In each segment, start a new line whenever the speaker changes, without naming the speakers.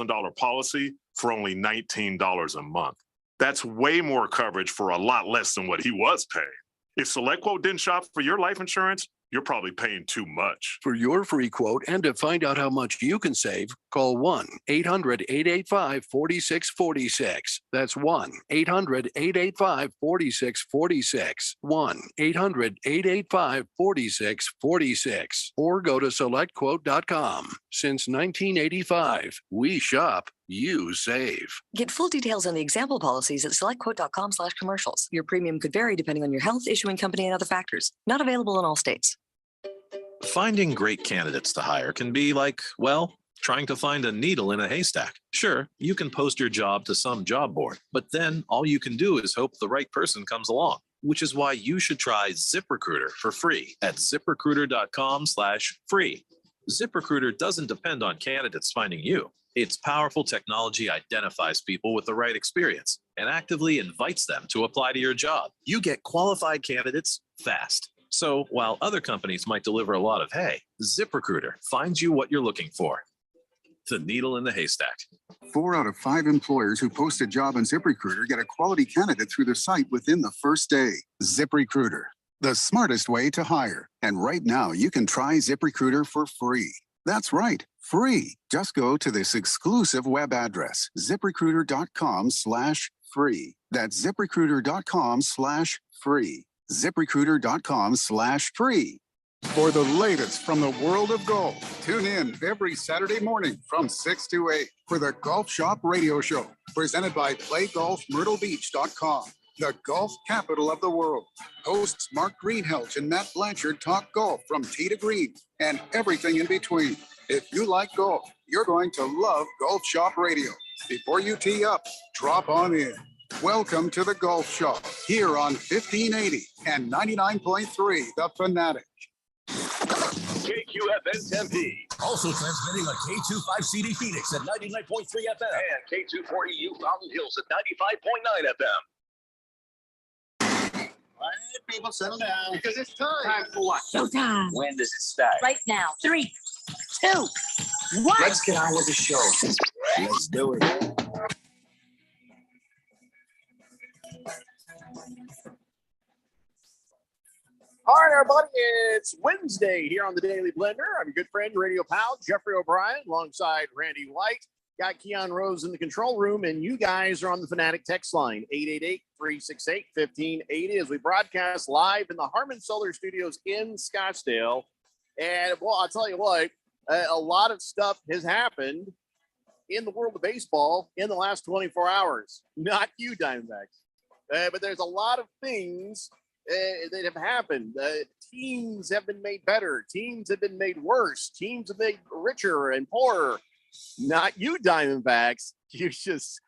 $1,000 policy for only $19 a month. That's way more coverage for a lot less than what he was paying. If SelectQuote didn't shop for your life insurance, you're probably paying too much.
For your free quote and to find out how much you can save, call 1-800-885-4646. That's 1-800-885-4646. 1-800-885-4646. Or go to SelectQuote.com. Since 1985, we shop, you save.
Get full details on the example policies at SelectQuote.com/commercials. Your premium could vary depending on your health, issuing company, and other factors. Not available in all states.
Finding great candidates to hire can be like, well, trying to find a needle in a haystack. Sure, you can post your job to some job board, but then all you can do is hope the right person comes along, which is why you should try ZipRecruiter for free at ZipRecruiter.com/free. ZipRecruiter doesn't depend on candidates finding you. Its powerful technology identifies people with the right experience and actively invites them to apply to your job. You get qualified candidates fast. So while other companies might deliver a lot of hay, ZipRecruiter finds you what you're looking for. The needle in the haystack.
4 out of 5 employers who post a job on ZipRecruiter get a quality candidate through their site within the first day. ZipRecruiter, the smartest way to hire. And right now, you can try ZipRecruiter for free. That's right, free. Just go to this exclusive web address, ZipRecruiter.com/free. That's ZipRecruiter.com/free. ZipRecruiter.com/free. For the latest from the world of golf, tune in every Saturday morning from 6 to 8 for the Golf Shop Radio Show, presented by PlayGolfMyrtleBeach.com, the golf capital of the world. Hosts Mark Greenhelch and Matt Blanchard talk golf from tee to green and everything in between. If you like golf, you're going to love Golf Shop Radio. Before you tee up, drop on in. Welcome to the Golf Shop here on 1580 and 99.3 The Fanatic.
KQFN Tempe.
Also transmitting on K25CD Phoenix at 99.3 FM.
And K240U Fountain Hills at 95.9 FM.
All right, people, settle down.
Because it's time.
Time for what?
Showtime.
When does it start?
Right now. 3, 2, 1.
Let's get on with the show. Let's do it.
All right, everybody, it's Wednesday here on the Daily Blender. I'm your good friend, radio pal, Jeffrey O'Brien, alongside Randy White. Got Keon Rose in the control room, and you guys are on the Fanatic text line, 888-368-1580, as we broadcast live in the Harmon Solar Studios in Scottsdale. And, well, I'll tell you what, a lot of stuff has happened in the world of baseball in the last 24 hours. Not you, Diamondbacks. But there's a lot of things that have happened. Teams have been made better. Teams have been made worse. Teams have made richer and poorer. Not you, Diamondbacks. You just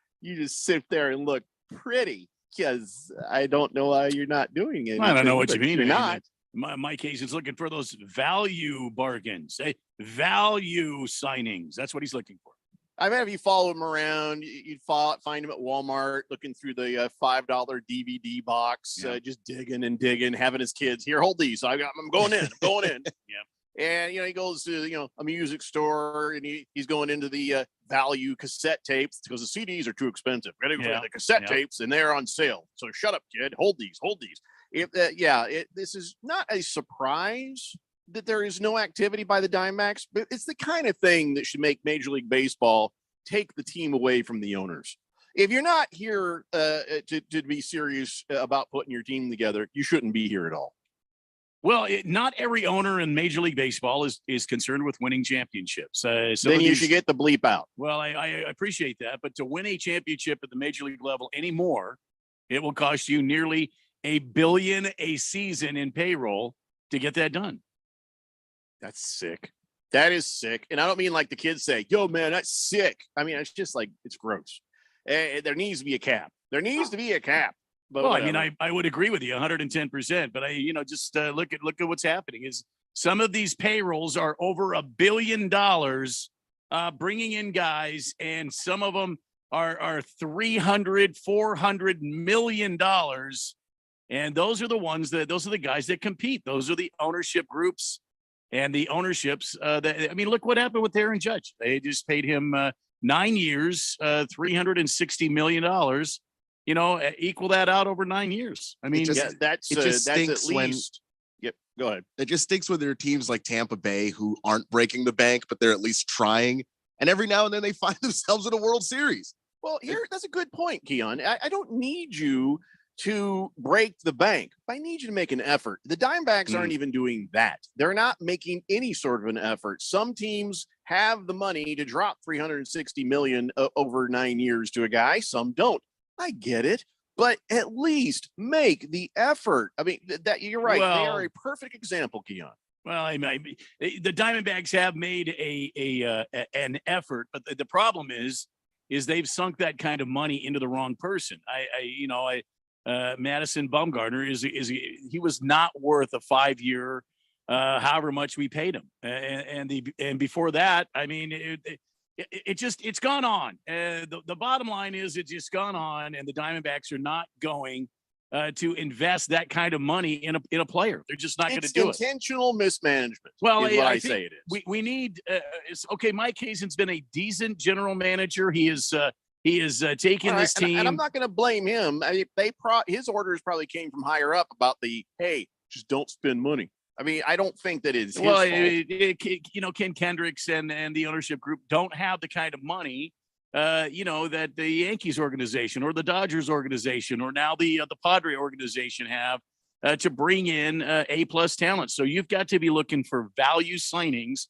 sit there and look pretty, because I don't know why you're not doing it.
I don't know what you mean.
You're not.
My case is looking for those value bargains, value signings. That's what he's looking for.
I mean, if you follow him around, you'd find him at Walmart looking through the $5 DVD box, just digging, having his kids here. Hold these. I'm going in.
Yeah.
And, he goes to, a music store, and he's going into the value cassette tapes because the CDs are too expensive. Ready for the cassette tapes, and they're on sale. So shut up, kid. Hold these. This is not a surprise that there is no activity by the Diamondbacks, but it's the kind of thing that should make Major League Baseball take the team away from the owners. If you're not here to be serious about putting your team together, you shouldn't be here at all.
Well, not every owner in Major League Baseball is concerned with winning championships.
Then you should get the bleep out.
Well, I appreciate that, but to win a championship at the Major League level anymore, it will cost you nearly $1 billion a season in payroll to get that done.
That's sick. That is sick. And I don't mean like the kids say, yo, man, that's sick. I mean, it's just like, it's gross. There needs to be a cap. But
well, whatever. I mean, I would agree with you 110%, but just look at what's happening is some of these payrolls are over $1 billion bringing in guys, and some of them are $300-400 million. And those are the guys that compete. Those are the ownership groups and the ownerships look what happened with Aaron Judge. They just paid him 9 years, $360 million. Equal that out over 9 years. I mean,
that's
it just
at
stinks when-
least. Yep. Go ahead.
It just stinks when there are teams like Tampa Bay who aren't breaking the bank, but they're at least trying. And every now and then they find themselves in a World Series.
Well, that's a good point, Keon. I don't need you to break the bank. I need you to make an effort. The Diamondbacks aren't even doing that. They're not making any sort of an effort. Some teams have the money to drop $360 million over 9 years to a guy. Some don't. I get it. But at least make the effort. I mean, that you're right. They are a perfect example, Keon.
Well, the Diamondbacks have made an effort, but the problem is they've sunk that kind of money into the wrong person. Madison Bumgarner he was not worth a 5-year, however much we paid him, and before that, I mean, it's gone on. The bottom line is it's just gone on, and the Diamondbacks are not going to invest that kind of money in a player. They're just not going to do it.
It's intentional mismanagement.
Well,
is what I
think
say it is.
We need. Okay, Mike Hazen's been a decent general manager. He is taking this team,
and I'm not going to blame him. I mean, his orders probably came from higher up about hey, just don't spend money. I mean, I don't think that is his fault.
Ken Kendricks and the ownership group don't have the kind of money, that the Yankees organization or the Dodgers organization or now the Padre organization have to bring in A-plus talent. So you've got to be looking for value signings.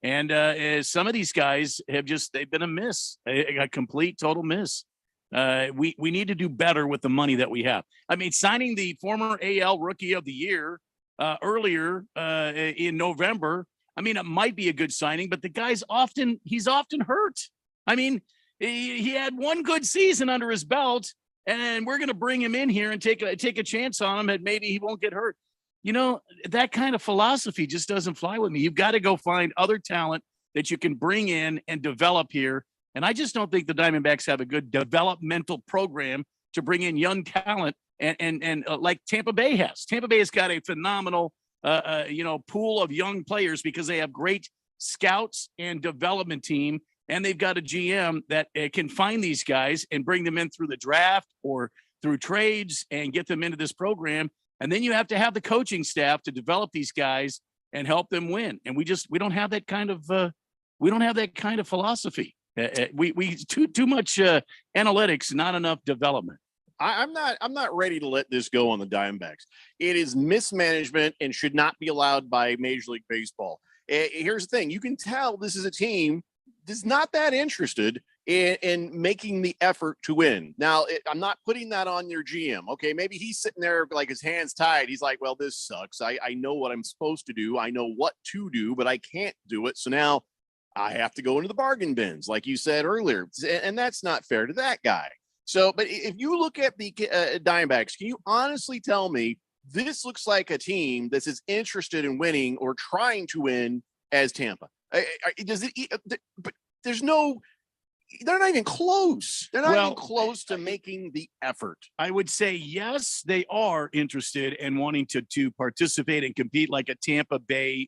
And some of these guys they've been a miss, a complete, total miss. We need to do better with the money that we have. I mean, signing the former AL Rookie of the Year earlier in November, I mean, it might be a good signing, but the guy's he's often hurt. I mean, he had one good season under his belt, and we're going to bring him in here and take a chance on him that maybe he won't get hurt. That kind of philosophy just doesn't fly with me. You've got to go find other talent that you can bring in and develop here. And I just don't think the Diamondbacks have a good developmental program to bring in young talent and like Tampa Bay has. Tampa Bay has got a phenomenal, pool of young players because they have great scouts and development team. And they've got a GM that can find these guys and bring them in through the draft or through trades and get them into this program. And then you have to have the coaching staff to develop these guys and help them win. And we don't have that kind of philosophy. We too much analytics, not enough development.
I'm not ready to let this go on the Diamondbacks. It is mismanagement and should not be allowed by Major League Baseball. Here's the thing. You can tell this is a team that's not that interested in making the effort to win. Now, I'm not putting that on your GM. Okay, maybe he's sitting there like his hands tied. He's like, well, this sucks. I know what I'm supposed to do. I know what to do, but I can't do it. So now I have to go into the bargain bins, like you said earlier. And that's not fair to that guy. So, but if you look at the Diamondbacks, can you honestly tell me this looks like a team that's as interested in winning or trying to win as Tampa? Does it? But there's no. They're not even close. They're not even close to making the effort.
I would say, yes, they are interested in wanting to participate and compete like a Tampa Bay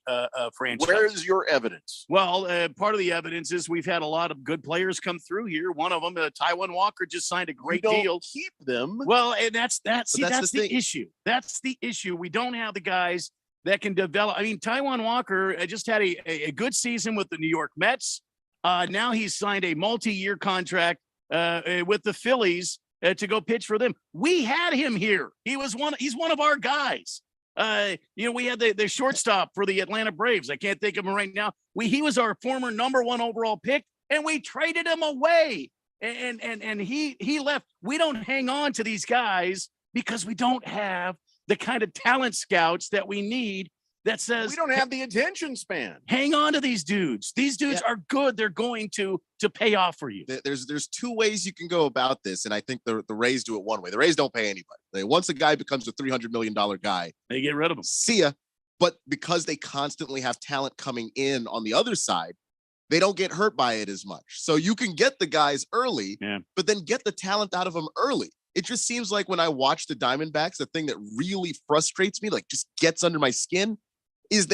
franchise.
Where's your evidence?
Well, part of the evidence is we've had a lot of good players come through here. One of them, Taijuan Walker, just signed a great deal.
Keep them.
Well, and that's the issue. That's the issue. We don't have the guys that can develop. I mean, Taijuan Walker just had a good season with the New York Mets. Now he's signed a multi-year contract with the Phillies to go pitch for them. We had him here. He's one of our guys. We had the shortstop for the Atlanta Braves. I can't think of him right now. He was our former number 1 overall pick, and we traded him away. And he left. We don't hang on to these guys because we don't have the kind of talent scouts that we need. That says
we don't have the attention span.
Hang on to these dudes. These dudes are good. They're going to pay off for you.
There's two ways you can go about this, and I think the Rays do it one way. The Rays don't pay anybody. Once a guy becomes a $300 million guy,
they get rid of him.
See ya. But because they constantly have talent coming in on the other side, they don't get hurt by it as much. So you can get the guys early, but then get the talent out of them early. It just seems like when I watch the Diamondbacks, the thing that really frustrates me, like just gets under my skin, is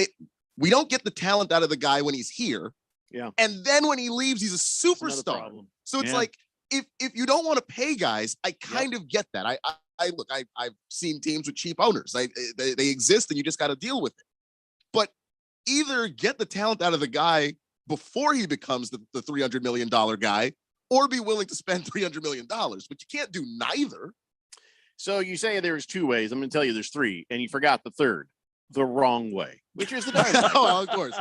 we don't get the talent out of the guy when he's here.
Yeah.
And then when he leaves, he's a superstar.
problem.
So it's
Yeah.
like, if you don't want to pay guys, I kind of get that. I've seen teams with cheap owners. They exist and you just got to deal with it. But either get the talent out of the guy before he becomes the $300 million guy, or be willing to spend $300 million. But you can't do neither.
So you say there's two ways. I'm going to tell you there's three, and you forgot the third, the wrong way, which is the Diamondbacks.
Oh, of course.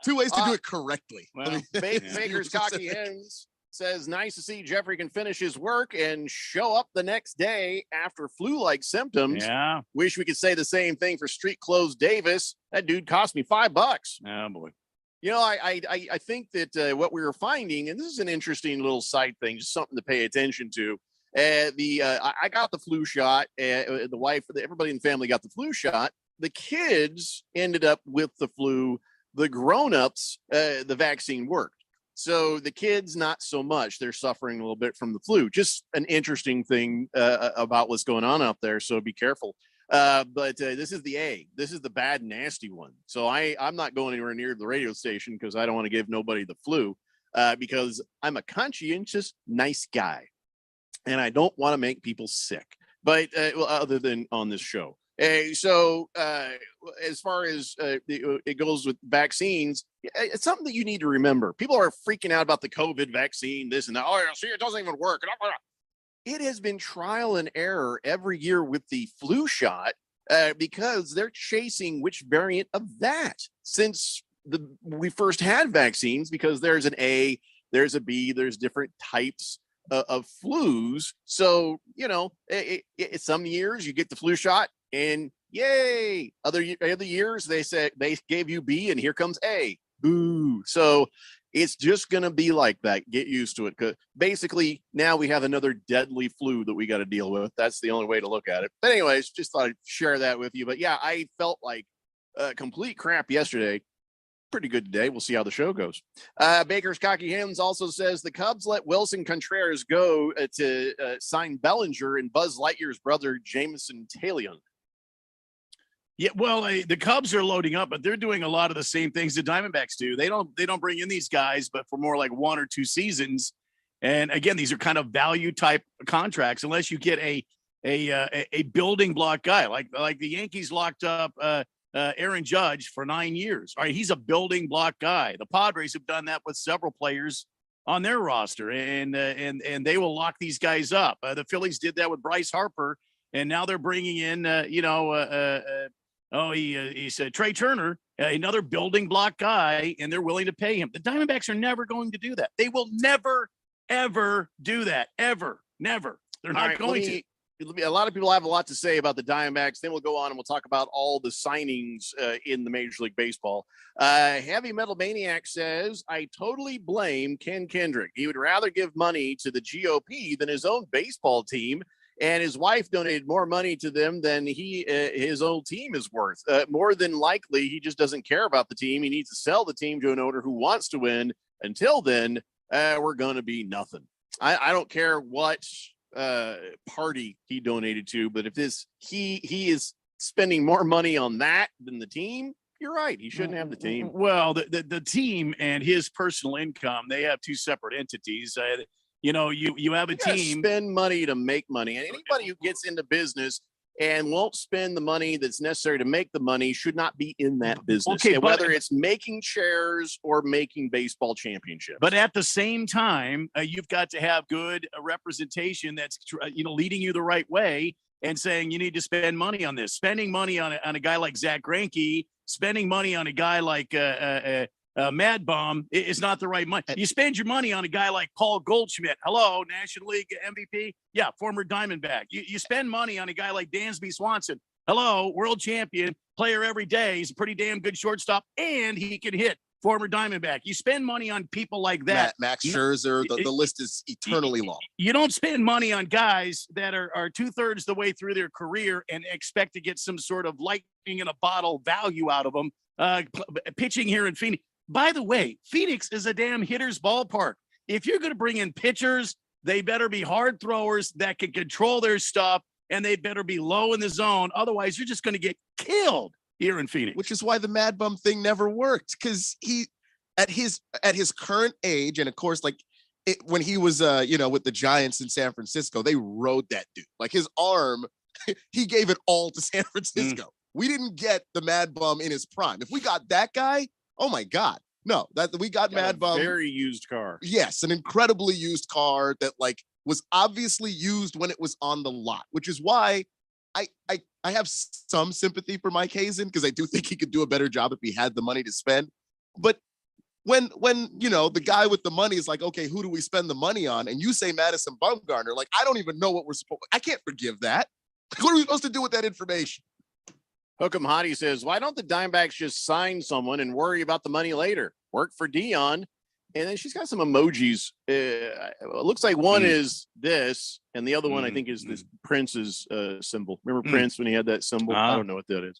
Two ways to do it correctly.
Well,
Baker's Cocky Hens says, nice to see Jeffrey can finish his work and show up the next day after flu-like symptoms.
Yeah.
Wish we could say the same thing for Street Clothes Davis. That dude cost me $5.
Oh boy.
You know, I think that what we were finding, and this is an interesting little side thing, just something to pay attention to. I got the flu shot. The wife, everybody in the family got the flu shot. The kids ended up with the flu. The grown-ups, the vaccine worked. So the kids, not so much. They're suffering a little bit from the flu. Just an interesting thing about what's going on out there. So be careful. But this is the A. This is the bad, nasty one. So I'm not going anywhere near the radio station because I don't want to give nobody the flu because I'm a conscientious, nice guy. And I don't want to make people sick. But well, other than on this show. So as far as it goes with vaccines, it's something that you need to remember. People are freaking out about the COVID vaccine, this and that. Oh, see, it doesn't even work. It has been trial and error every year with the flu shot because they're chasing which variant of that since we first had vaccines, because there's an A, there's a B, there's different types of flus. So, you know, some years you get the flu shot and yay. Other years they said they gave you B and here comes A. Boo. So it's just going to be like that. Get used to it. Because basically now we have another deadly flu that we got to deal with. That's the only way to look at it. But anyways, just thought I'd share that with you. But yeah, I felt like complete crap yesterday. Pretty good today. We'll see how the show goes. Baker's Cocky Hens also says the Cubs let Wilson Contreras go to sign Bellinger and Buzz Lightyear's brother, Jameson Taillon.
Yeah, well, the Cubs are loading up, but they're doing a lot of the same things the Diamondbacks do. They don't bring in these guys, but for more like 1 or 2 seasons. And again, these are kind of value type contracts, unless you get a building block guy like the Yankees locked up Aaron Judge for 9 years. All right, he's a building block guy. The Padres have done that with several players on their roster, and they will lock these guys up. The Phillies did that with Bryce Harper, and now they're bringing in he's Trey Turner, another building block guy, and they're willing to pay him. The Diamondbacks are never going to do that. They will never, ever do that. Ever, never. They're not going to.
A lot of people have a lot to say about the Diamondbacks. Then we'll go on and we'll talk about all the signings in the Major League Baseball. Heavy Metal Maniac says, I totally blame Ken Kendrick. He would rather give money to the GOP than his own baseball team. And his wife donated more money to them than his own team is worth. More than likely, he just doesn't care about the team. He needs to sell the team to an owner who wants to win. Until then, we're going to be nothing. I don't care what party he donated to, but if he is spending more money on that than the team, you're right. He shouldn't have the team.
Well, the team and his personal income, they have two separate entities. You have a team.
Spend money to make money. And anybody who gets into business and won't spend the money that's necessary to make the money should not be in that business.
Okay,
whether it's making chairs or making baseball championships.
But at the same time, you've got to have good representation that's leading you the right way and saying you need to spend money on this. Spending money on a guy like Zach Greinke, spending money on a guy like Mad Bomb is not the right money. You spend your money on a guy like Paul Goldschmidt. Hello, National League MVP. Yeah, former Diamondback. You spend money on a guy like Dansby Swanson. Hello, world champion, player every day. He's a pretty damn good shortstop, and he can hit. Former Diamondback. You spend money on people like that.
Max Scherzer, the list is eternally long.
You don't spend money on guys that are 2/3 the way through their career and expect to get some sort of lightning in a bottle value out of them. Pitching here in Phoenix. By the way, Phoenix is a damn hitter's ballpark. If you're going to bring in pitchers, they better be hard throwers that can control their stuff, and they better be low in the zone. Otherwise, you're just going to get killed here in Phoenix.
Which is why the Mad Bum thing never worked, because at his current age, and of course, like when he was with the Giants in San Francisco, they rode that dude. Like his arm, he gave it all to San Francisco. We didn't get the Mad Bum in his prime. If we got that guy, oh my God. No, that we got Mad Bum.
Very used car.
Yes, an incredibly used car that like was obviously used when it was on the lot, which is why I have some sympathy for Mike Hazen, because I do think he could do a better job if he had the money to spend. But when the guy with the money is like, okay, who do we spend the money on? And you say Madison Bumgarner, like, I don't even know what I can't forgive that. What are we supposed to do with that information?
Hook'em Hottie says, why don't the Diamondbacks just sign someone and worry about the money later? Work for Dion. And then she's got some emojis. It looks like one is this, and the other one I think is this Prince's symbol. Remember Prince when he had that symbol? I don't know what that is.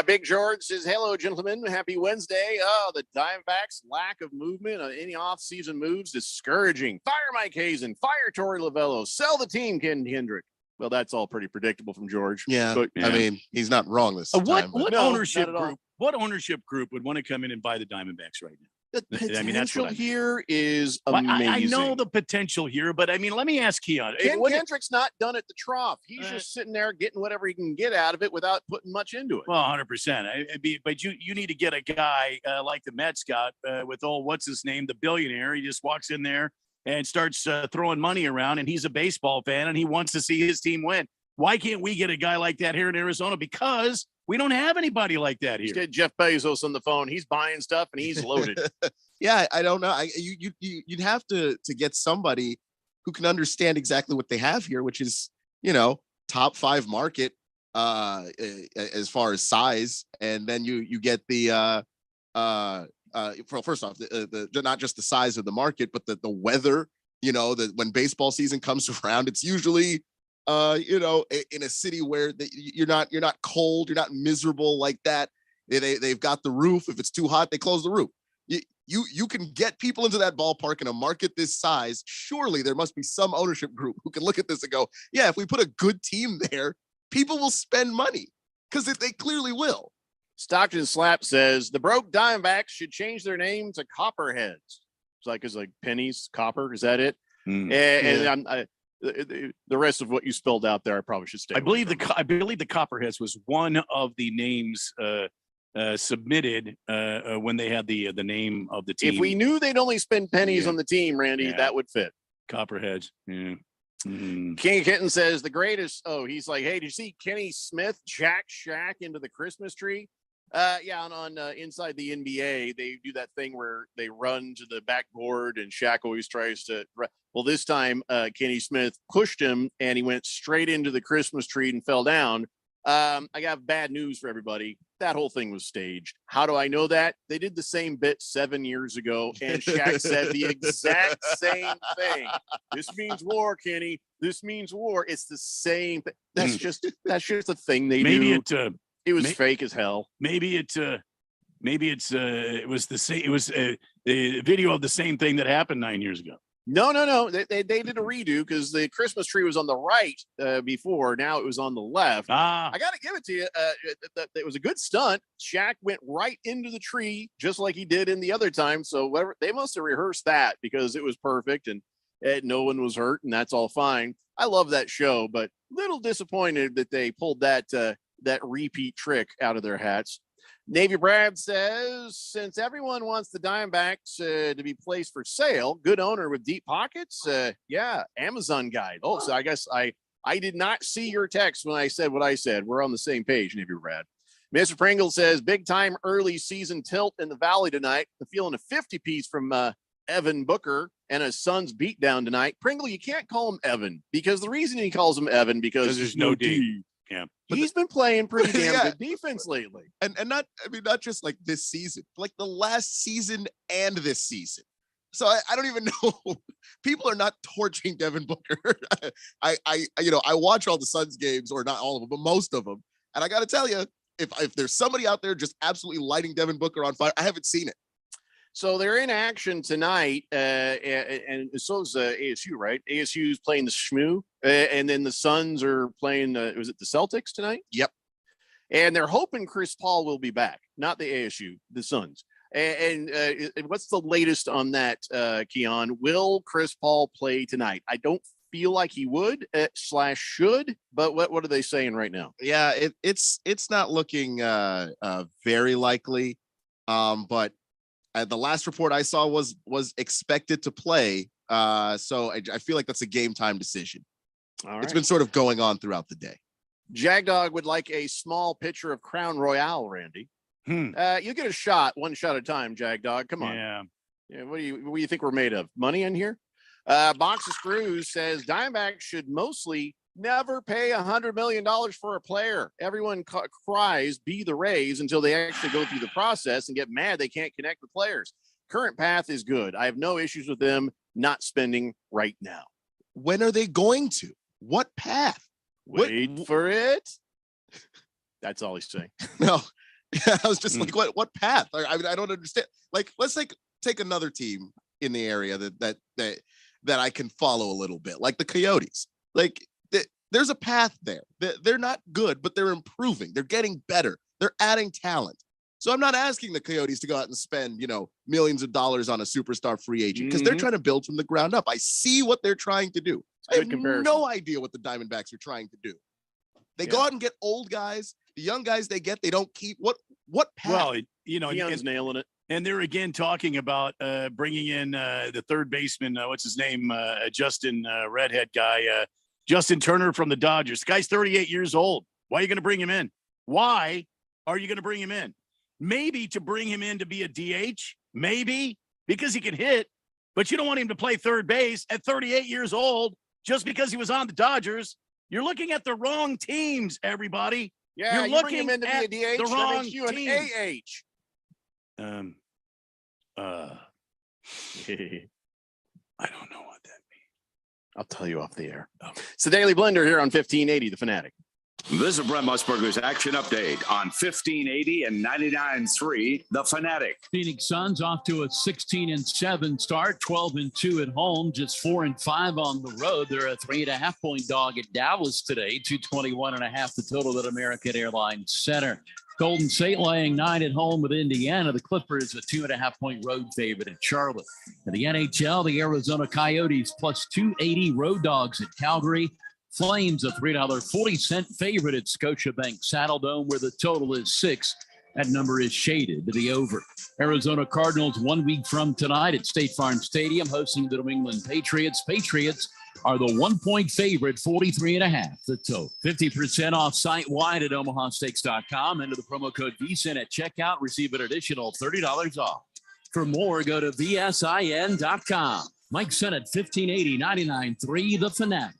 Big George says, hello, gentlemen. Happy Wednesday. Oh, the Diamondbacks' lack of movement on any off-season moves discouraging. Fire Mike Hazen. Fire Torey Lovello. Sell the team, Ken Kendrick. Well, that's all pretty predictable from George.
Yeah,
but,
I mean, he's not wrong this time.
What ownership group? What ownership group would want to come in and buy the Diamondbacks right now?
The potential
I mean, that's what
here is amazing.
I know the potential here, but I mean, let me ask Keon.
Ken Kendrick's not done at the trough. He's just sitting there getting whatever he can get out of it without putting much into it.
Well, 100%. But you need to get a guy like the Mets got with what's his name, the billionaire. He just walks in there and starts throwing money around, and he's a baseball fan and he wants to see his team win. Why can't we get a guy like that here in Arizona? Because we don't have anybody like that here.
Let's get Jeff Bezos on the phone. He's buying stuff and he's loaded.
Yeah, I don't know. You'd have to get somebody who can understand exactly what they have here, which is, top 5 market as far as size, and then you get the first off the not just the size of the market, but the weather. When baseball season comes around, it's usually in a city where you're not cold, you're not miserable like that. They've got the roof. If it's too hot, they close the roof. You can get people into that ballpark in a market this size. Surely there must be some ownership group who can look at this and go, yeah, if we put a good team there, people will spend money, because they clearly will.
Stockton Slap says the broke Diamondbacks should change their name to Copperheads. It's like pennies, copper. Is that it? The rest of what you spelled out there, I probably should stay.
I believe the Copperheads was one of the names submitted when they had the name of the team.
If we knew they'd only spend pennies on the team, Randy, that would fit.
Copperheads. Yeah.
King Kitten says the greatest. Oh, he's like, hey, did you see Kenny Smith jack Shaq into the Christmas tree? On Inside the NBA, they do that thing where they run to the backboard and Shaq always tries to. Well, this time Kenny Smith pushed him and he went straight into the Christmas tree and fell down. I got bad news for everybody. That whole thing was staged. How do I know that? They did the same bit 7 years ago, and Shaq said the exact same thing. This means war, Kenny. This means war. It's the same thing. That's just the thing they do. It was fake as hell.
Maybe it was the same. It was a video of the same thing that happened 9 years ago.
No. They did a redo because the Christmas tree was on the right before. Now it was on the left. I got to give it to you. It was a good stunt. Shaq went right into the tree just like he did in the other time. So they must have rehearsed that because it was perfect and no one was hurt, and that's all fine. I love that show, but little disappointed that they pulled that repeat trick out of their hats. Navy Brad says, since everyone wants the Diamondbacks to be placed for sale, good owner with deep pockets. Amazon guide. Oh, so I guess I did not see your text when I said what I said. We're on the same page, Navy Brad. Mr. Pringle says, big time early season tilt in the Valley tonight. The feeling a 50 piece from Evan Booker and his son's beatdown tonight. Pringle, you can't call him Evan because the reason he calls him Evan because
there's no D. Yeah,
he's been playing pretty damn good defense lately,
and not just like this season, like the last season and this season. So I don't even know. People are not torching Devin Booker. I watch all the Suns games, or not all of them, but most of them, and I got to tell you, if there's somebody out there just absolutely lighting Devin Booker on fire, I haven't seen it.
So they're in action tonight, and so is ASU, right? ASU is playing the Shmoo, and then the Suns are playing, was it the Celtics tonight?
Yep.
And they're hoping Chris Paul will be back, not the ASU, the Suns. And what's the latest on that, Keon? Will Chris Paul play tonight? I don't feel like he would / should, but what are they saying right now?
Yeah, it's not looking very likely. But the last report I saw was expected to play. So I feel like that's a game time decision.
All right.
It's been sort of going on throughout the day.
Jagdog would like a small pitcher of Crown Royale, Randy. You get a shot, one shot at a time, Jagdog. Come on. Yeah. What do you think we're made of? Money in here? Box of Screws says Diamondbacks should mostly never pay $100 million for a player. Everyone cries, be the Rays, until they actually go through the process and get mad they can't connect with players. Current path is good. I have no issues with them not spending right now.
When are they going to? What path?
Wait for it. That's all he's saying.
No, I was just like, what path? I mean, I don't understand. Like, let's take another team in the area that I can follow a little bit, like the Coyotes. Like, there's a path there. They're not good, but they're improving. They're getting better. They're adding talent. So I'm not asking the Coyotes to go out and spend, millions of dollars on a superstar free agent because they're trying to build from the ground up. I see what they're trying to do. I have no idea what the Diamondbacks are trying to do. They go out and get old guys. The young guys they get, they don't keep. What path?
Well,
Keon's nailing it.
And they're again talking about bringing in the third baseman. What's his name? Justin redhead guy, Justin Turner from the Dodgers. The guy's 38 years old. Why are you going to bring him in? Why are you going to bring him in? Maybe to bring him in to be a DH. Maybe because he can hit, but you don't want him to play third base at 38 years old just because he was on the Dodgers. You're looking at the wrong teams, everybody.
Yeah,
you're looking
bring him in to
at
be a DH,
the wrong
you an
teams.
AH.
I don't know what that means.
I'll tell you off the air. It's the Daily Blender here on 1580, The Fanatic.
This is Brent Musburger's action update on 1580 and 99.3, The Fanatic.
Phoenix Suns off to a 16-7 start, 12-2 at home, just 4-5 on the road. They're a 3.5-point dog at Dallas today, 221.5 the total at American Airlines Center. Golden State laying 9 at home with Indiana. The Clippers a 2.5-point road favorite at Charlotte. In the NHL, the Arizona Coyotes plus 280 road dogs at Calgary. Flames a $3.40 favorite at Scotiabank Saddledome, where the total is 6. That number is shaded to the over. Arizona Cardinals 1 week from tonight at State Farm Stadium hosting the New England Patriots. Patriots are the 1-point favorite, 43.5 the total. 50% off site-wide at omahasteaks.com. Enter the promo code VSIN at checkout. Receive an additional $30 off. For more, go to vsin.com. Mike Sennett, 1580, 99.3 The Fanatic.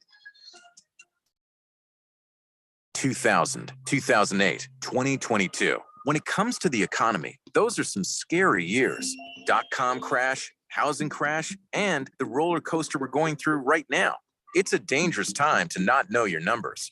2000, 2008, 2022. When it comes to the economy, those are some scary years. .com crash, housing crash, and the roller coaster we're going through right now. It's a dangerous time to not know your numbers.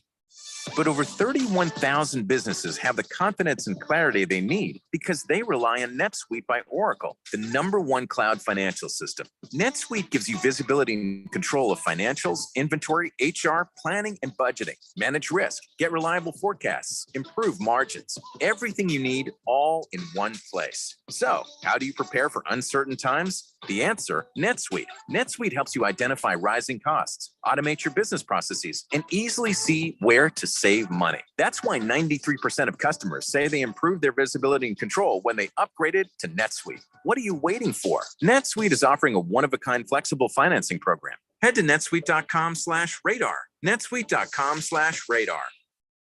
But over 31,000 businesses have the confidence and clarity they need because they rely on NetSuite by Oracle, the #1 cloud financial system. NetSuite gives you visibility and control of financials, inventory, HR, planning, and budgeting. Manage risk, get reliable forecasts, improve margins. Everything you need all in one place. So, how do you prepare for uncertain times? The answer, NetSuite. NetSuite helps you identify rising costs, automate your business processes, and easily see where to save money. That's why 93% of customers say they improved their visibility and control when they upgraded to NetSuite. What are you waiting for? NetSuite is offering a one-of-a-kind flexible financing program. Head to netsuite.com/radar. netsuite.com/radar.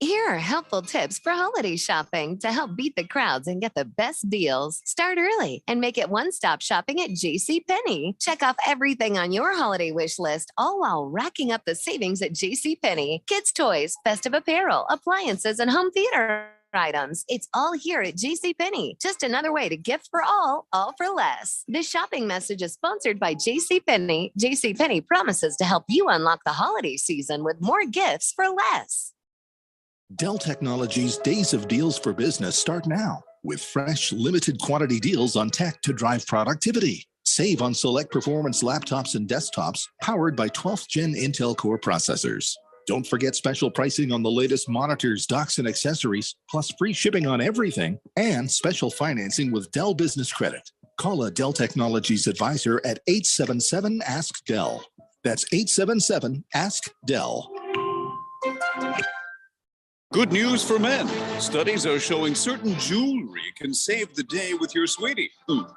Here are helpful tips for holiday shopping to help beat the crowds and get the best deals. Start early and make it one-stop shopping at JCPenney. Check off everything on your holiday wish list, all while racking up the savings at JCPenney. Kids' toys, festive apparel, appliances, and home theater items. It's all here at JCPenney. Just another way to gift for all for less. This shopping message is sponsored by JCPenney. JCPenney promises to help you unlock the holiday season with more gifts for less.
Dell Technologies' Days of Deals for Business start now with fresh, limited quantity deals on tech to drive productivity. Save on select performance laptops and desktops powered by 12th Gen Intel Core processors. Don't forget special pricing on the latest monitors, docks, and accessories, plus free shipping on everything and special financing with Dell Business Credit. Call a Dell Technologies advisor at 877-ASK-DELL. That's 877-ASK-DELL.
Good news for men. Studies are showing certain jewelry can save the day with your sweetie.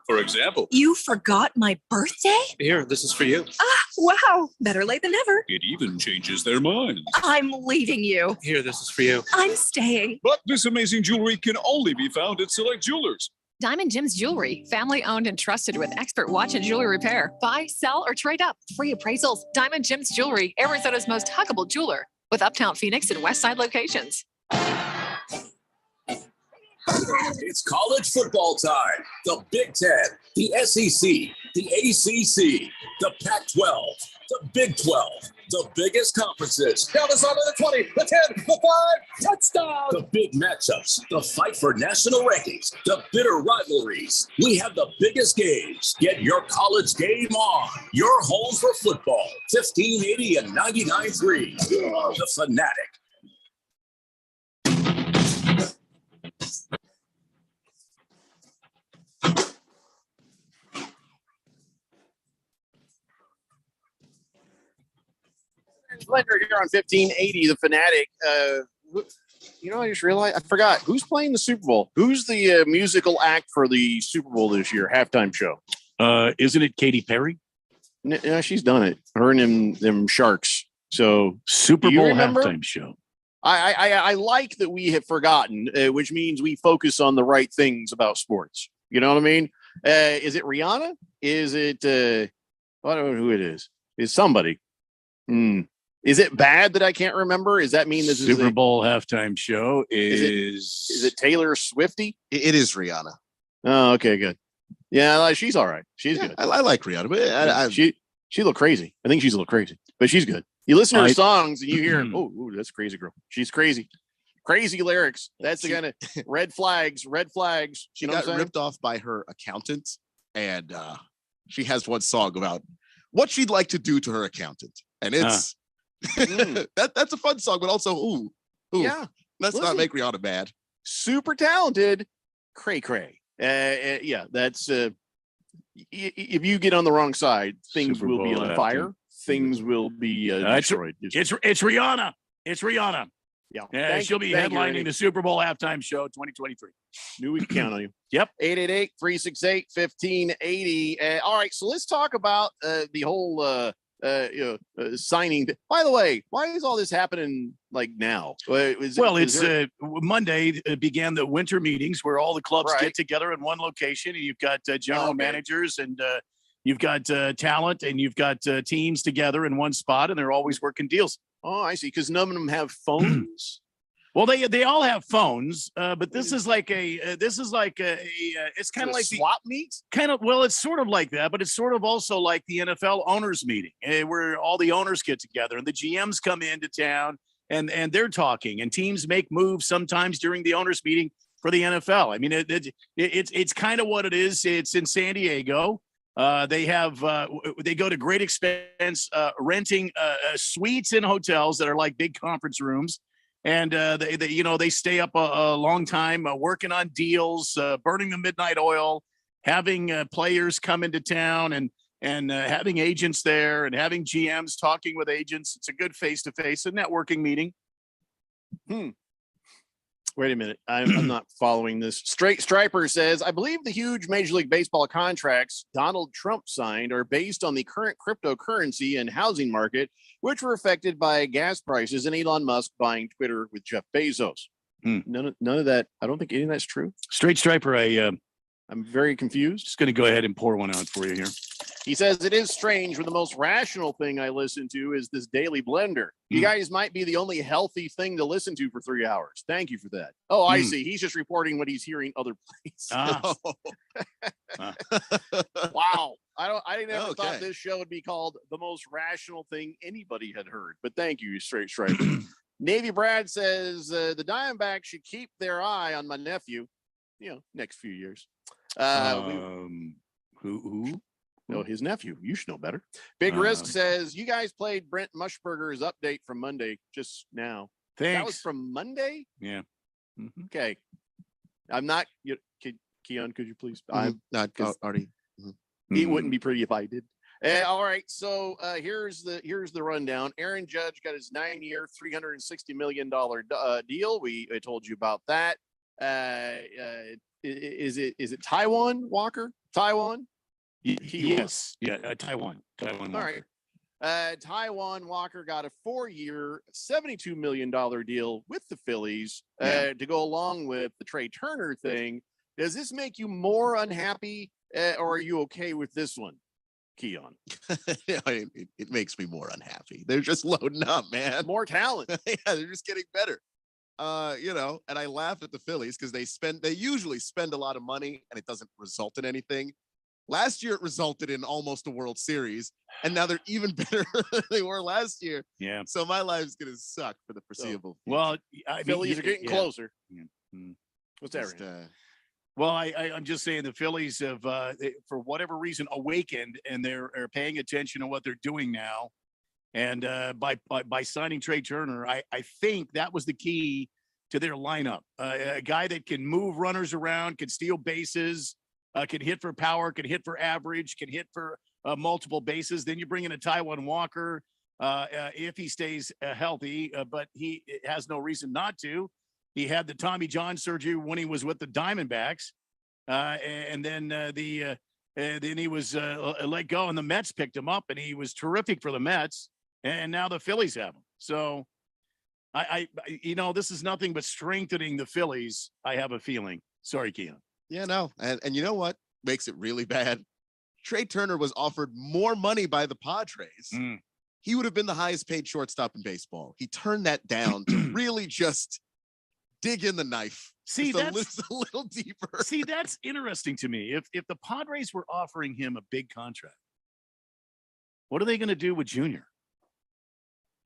For example,
You forgot my birthday?
here, this is for you.
Ah, wow. Better late than never.
It even changes their minds.
I'm leaving you.
Here, this is for you.
I'm staying.
But this amazing jewelry can only be found at select jewelers.
Diamond Gems Jewelry, family owned and trusted with expert watch and jewelry repair. Buy, sell, or trade up. Free appraisals. Diamond Gems Jewelry, Arizona's most huggable jeweler, with Uptown Phoenix and West Side locations.
It's college football time. The Big Ten, the SEC, the ACC, the Pac-12, the Big 12, the biggest conferences. Now the on the 20, the 10, the 5, touchdown. The big matchups, the fight for national rankings, the bitter rivalries. We have the biggest games. Get your college game on. Your home for football. 1580 and 99.3. The Fanatic.
Blender here on 1580, the Fanatic. I just realized I forgot who's playing the Super Bowl. Who's the musical act for the Super Bowl this year? Halftime show.
Isn't it Katy Perry?
No, she's done it. Her and them Sharks. So
Super
do you
Bowl
remember?
halftime show.
I like that we have forgotten, which means we focus on the right things about sports. You know what I mean? Is it Rihanna? Is it? I don't know who it is. Is somebody? Is it bad that I can't remember? Does that mean this is
Super Bowl halftime show
is it Taylor Swifty?
It is Rihanna.
Oh, okay, good. Yeah, she's all right. She's good.
I like Rihanna, but
she look crazy. I think she's a little crazy, but she's good. You listen to her
I-
songs and you hear, oh, that's a crazy girl. She's crazy. Crazy lyrics. That's the kind of red flags.
She
You know what I'm
got
saying?
ripped off by her accountant, and she has one song about what she'd like to do to her accountant, and it's that's a fun song, but also
Yeah.
let's not
Listen.
make Rihanna bad.
Super talented, cray. Yeah, that's if you get on the wrong side, things
Super
will be
Bowl
on
halftime.
fire. Things will be
It's
destroyed.
it's Rihanna. It's Rihanna.
Yeah,
Yeah, she'll be headlining the Super Bowl halftime show 2023.
Knew we could count on you.
Yep.
888-368-1580. All right, so let's talk about the whole signing. By the way, why is all this happening like now?
Monday began the winter meetings where all the clubs
Right.
get together in one location, and you've got general managers and you've got talent and you've got teams together in one spot, and they're always working deals.
Oh, I see. Because none of them have phones.
Well, they all have phones, but this is like it's kind of like
swap meet.
It's sort of like that, but it's sort of also like the NFL owners meeting, where all the owners get together and the GMs come into town and they're talking, and teams make moves sometimes during the owners meeting for the NFL. I mean, it's kind of what it is. It's in San Diego. They go to great expense renting suites in hotels that are like big conference rooms. And they stay up a long time working on deals, burning the midnight oil, having players come into town and having agents there and having GMs talking with agents. It's a good face-to-face, a networking meeting.
Wait a minute. I'm not following this. Straight Striper says, I believe the huge Major League Baseball contracts Donald Trump signed are based on the current cryptocurrency and housing market, which were affected by gas prices and Elon Musk buying Twitter with Jeff Bezos. None of that. I don't think any of that's true.
Straight Striper,
I'm very confused.
Just going to go ahead and pour one out for you here.
He says, it is strange when the most rational thing I listen to is this Daily Blender. You guys might be the only healthy thing to listen to for 3 hours. Thank you for that. Oh, I see. He's just reporting what he's hearing other places. Wow. I never thought this show would be called the most rational thing anybody had heard. But thank you, Straight Striper. Navy Brad says the Diamondbacks should keep their eye on my nephew, next few years.
Who?
No, his nephew. You should know better. Big Risk says, you guys played Brent Mushburger's update from Monday just now.
Thanks.
That was from Monday?
Yeah.
Okay. I'm not, Keon, could you please? I'm
not already.
It wouldn't be pretty if I did. All right. So here's the rundown. Aaron Judge got his 9-year, $360 million deal. I told you about that. Is it Taiwan Walker? Taiwan?
Yes. Yeah. Taiwan.
All right. Taiwan Walker got a 4-year, $72 million deal with the Phillies to go along with the Trey Turner thing. Does this make you more unhappy, or are you okay with this one, Keon?
It makes me more unhappy. They're just loading up, man.
More talent.
Yeah, they're just getting better. And I laugh at the Phillies because they usually spend a lot of money and it doesn't result in anything. Last year, it resulted in almost a World Series, and now they're even better than they were last year.
Yeah.
So my life's going to suck for the foreseeable future.
Well,
Phillies are getting closer. What's that?
Well, I'm just saying the Phillies have, for whatever reason, awakened, and they're paying attention to what they're doing now. And by signing Trey Turner, I think that was the key to their lineup. A guy that can move runners around, can steal bases, can hit for power, can hit for average, can hit for multiple bases. Then you bring in a Taiwan Walker if he stays healthy, but he has no reason not to. He had the Tommy John surgery when he was with the Diamondbacks, and then then he was let go, and the Mets picked him up, and he was terrific for the Mets. And now the Phillies have him. So, this is nothing but strengthening the Phillies. I have a feeling. Sorry, Keon.
Yeah, no, and you know what makes it really bad? Trey Turner was offered more money by the Padres. He would have been the highest paid shortstop in baseball. He turned that down to really just dig in the knife.
See,
that's a little deeper.
See, that's interesting to me. If the Padres were offering him a big contract, what are they going to do with Junior?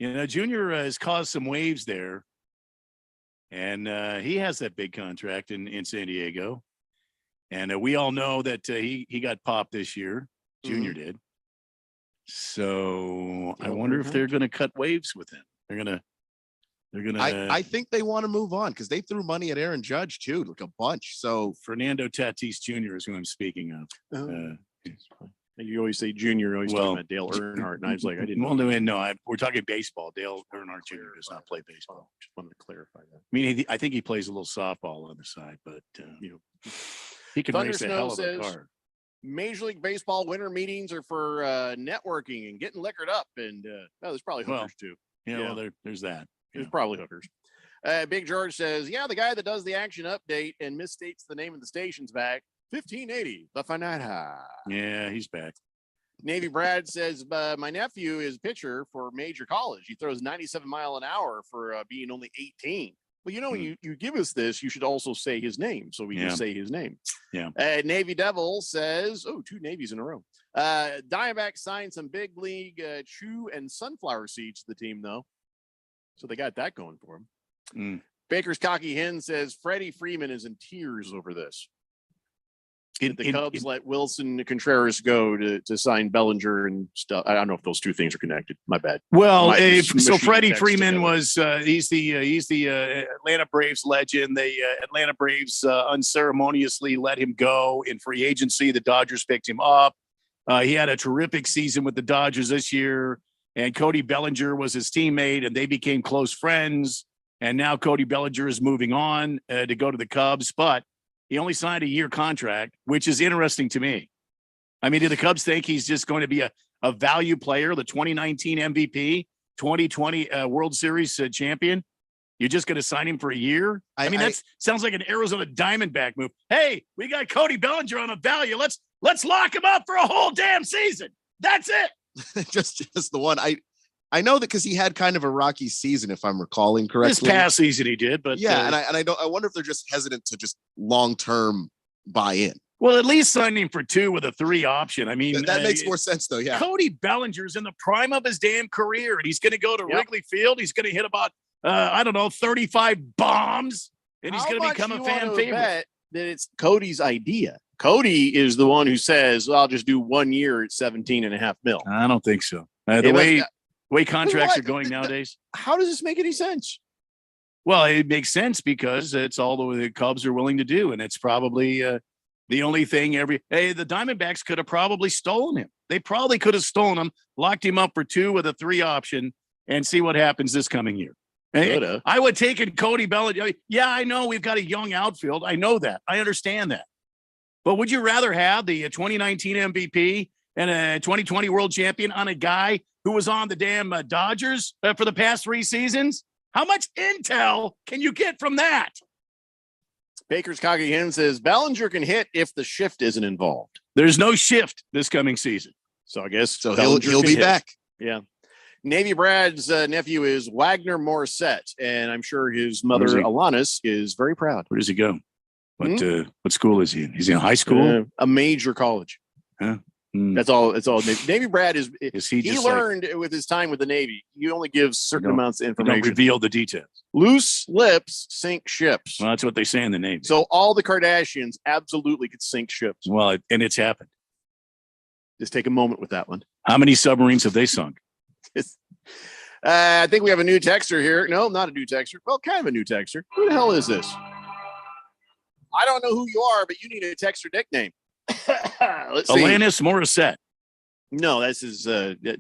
Junior has caused some waves there, and he has that big contract in San Diego. And we all know that he got popped this year. Junior did. So I wonder if they're going to cut waves with him. They're going to.
I think they want to move on because they threw money at Aaron Judge too, like a bunch. So
Fernando Tatis Jr. is who I'm speaking of.
You always say Junior, always talking about Dale Earnhardt, and I was like, I didn't.
Well, we're talking baseball. Dale Earnhart Jr. does not play baseball.
Just wanted to clarify that.
I mean, I think he plays a little softball on the side, but he can race a hell of a car.
Major League Baseball winter meetings are for networking and getting liquored up, and there's probably hookers too.
Yeah, well, there's that.
There's probably hookers. Big George says, yeah, the guy that does the action update and misstates the name of the station's back. 1580, the Fanata.
Yeah, he's back.
Navy Brad says, my nephew is pitcher for major college. He throws 97 mile an hour for being only 18. Well, when you give us this, you should also say his name. So we can say his name.
Yeah.
Navy Devil says, 2 Navies in a row. Diamondbacks signed some big league chew and sunflower seeds to the team, though. So they got that going for him. Baker's Cocky Hen says, Freddie Freeman is in tears over this. The Cubs let Wilson Contreras go to sign Bellinger and stuff. I don't know if those two things are connected. My bad.
Well, so Freddie Freeman was he's the Atlanta Braves legend. The Atlanta Braves unceremoniously let him go in free agency. The Dodgers picked him up. He had a terrific season with the Dodgers this year, and Cody Bellinger was his teammate, and they became close friends. And now Cody Bellinger is moving on to go to the Cubs, but he only signed a year contract, which is interesting to me. I mean, do the Cubs think he's just going to be a value player, the 2019 MVP, 2020 World Series champion? You're just going to sign him for a year? I mean, that sounds like an Arizona Diamondback move. Hey, we got Cody Bellinger on a value. Let's lock him up for a whole damn season. That's it.
just the one. I know that because he had kind of a rocky season, if I'm recalling correctly.
This past season he did, but
yeah, and I wonder if they're just hesitant to just long-term buy in.
Well, at least sign him for 2 with a 3 option. I mean,
that makes more sense though. Yeah,
Cody Bellinger's in the prime of his damn career, and he's going to go to Wrigley Field. He's going to hit about 35 bombs, and he's going to become a fan favorite.
Bet that it's Cody's idea. Cody is the one who says, well, I'll just do 1 year at 17.5 mil.
I don't think so. The way contracts are going nowadays.
How does this make any sense?
Well, it makes sense because it's all the Cubs are willing to do. And it's probably the only thing the Diamondbacks could have probably stolen him. They probably could have stolen him, locked him up for 2 with a 3 option, and see what happens this coming year. I would take in Cody Bellinger. Yeah, I know we've got a young outfield. I know that. I understand that. But would you rather have the 2019 MVP and a 2020 world champion on a guy who was on the damn Dodgers for the past 3 seasons? How much intel can you get from that?
Baker's Cocky says Bellinger can hit if the shift isn't involved.
There's no shift this coming season.
So I guess
he'll be back.
Yeah. Navy Brad's nephew is Wagner Morissette, and I'm sure his mother, Alanis, is very proud.
Where does he go? What school is he in? He's in high school?
A major college.
Huh?
That's all. It's all. Navy Brad is
he
learned with his time with the Navy. He only gives certain amounts of information.
Don't reveal the details.
Loose lips sink ships.
Well, that's what they say in the Navy.
So all the Kardashians absolutely could sink ships.
Well, and it's happened.
Just take a moment with that one.
How many submarines have they sunk?
I think we have a new texter here. No, not a new texter. Well, kind of a new texter. Who the hell is this? I don't know who you are, but you need a texter nickname. Let's see.
Alanis Morissette.
No, this is
no.
I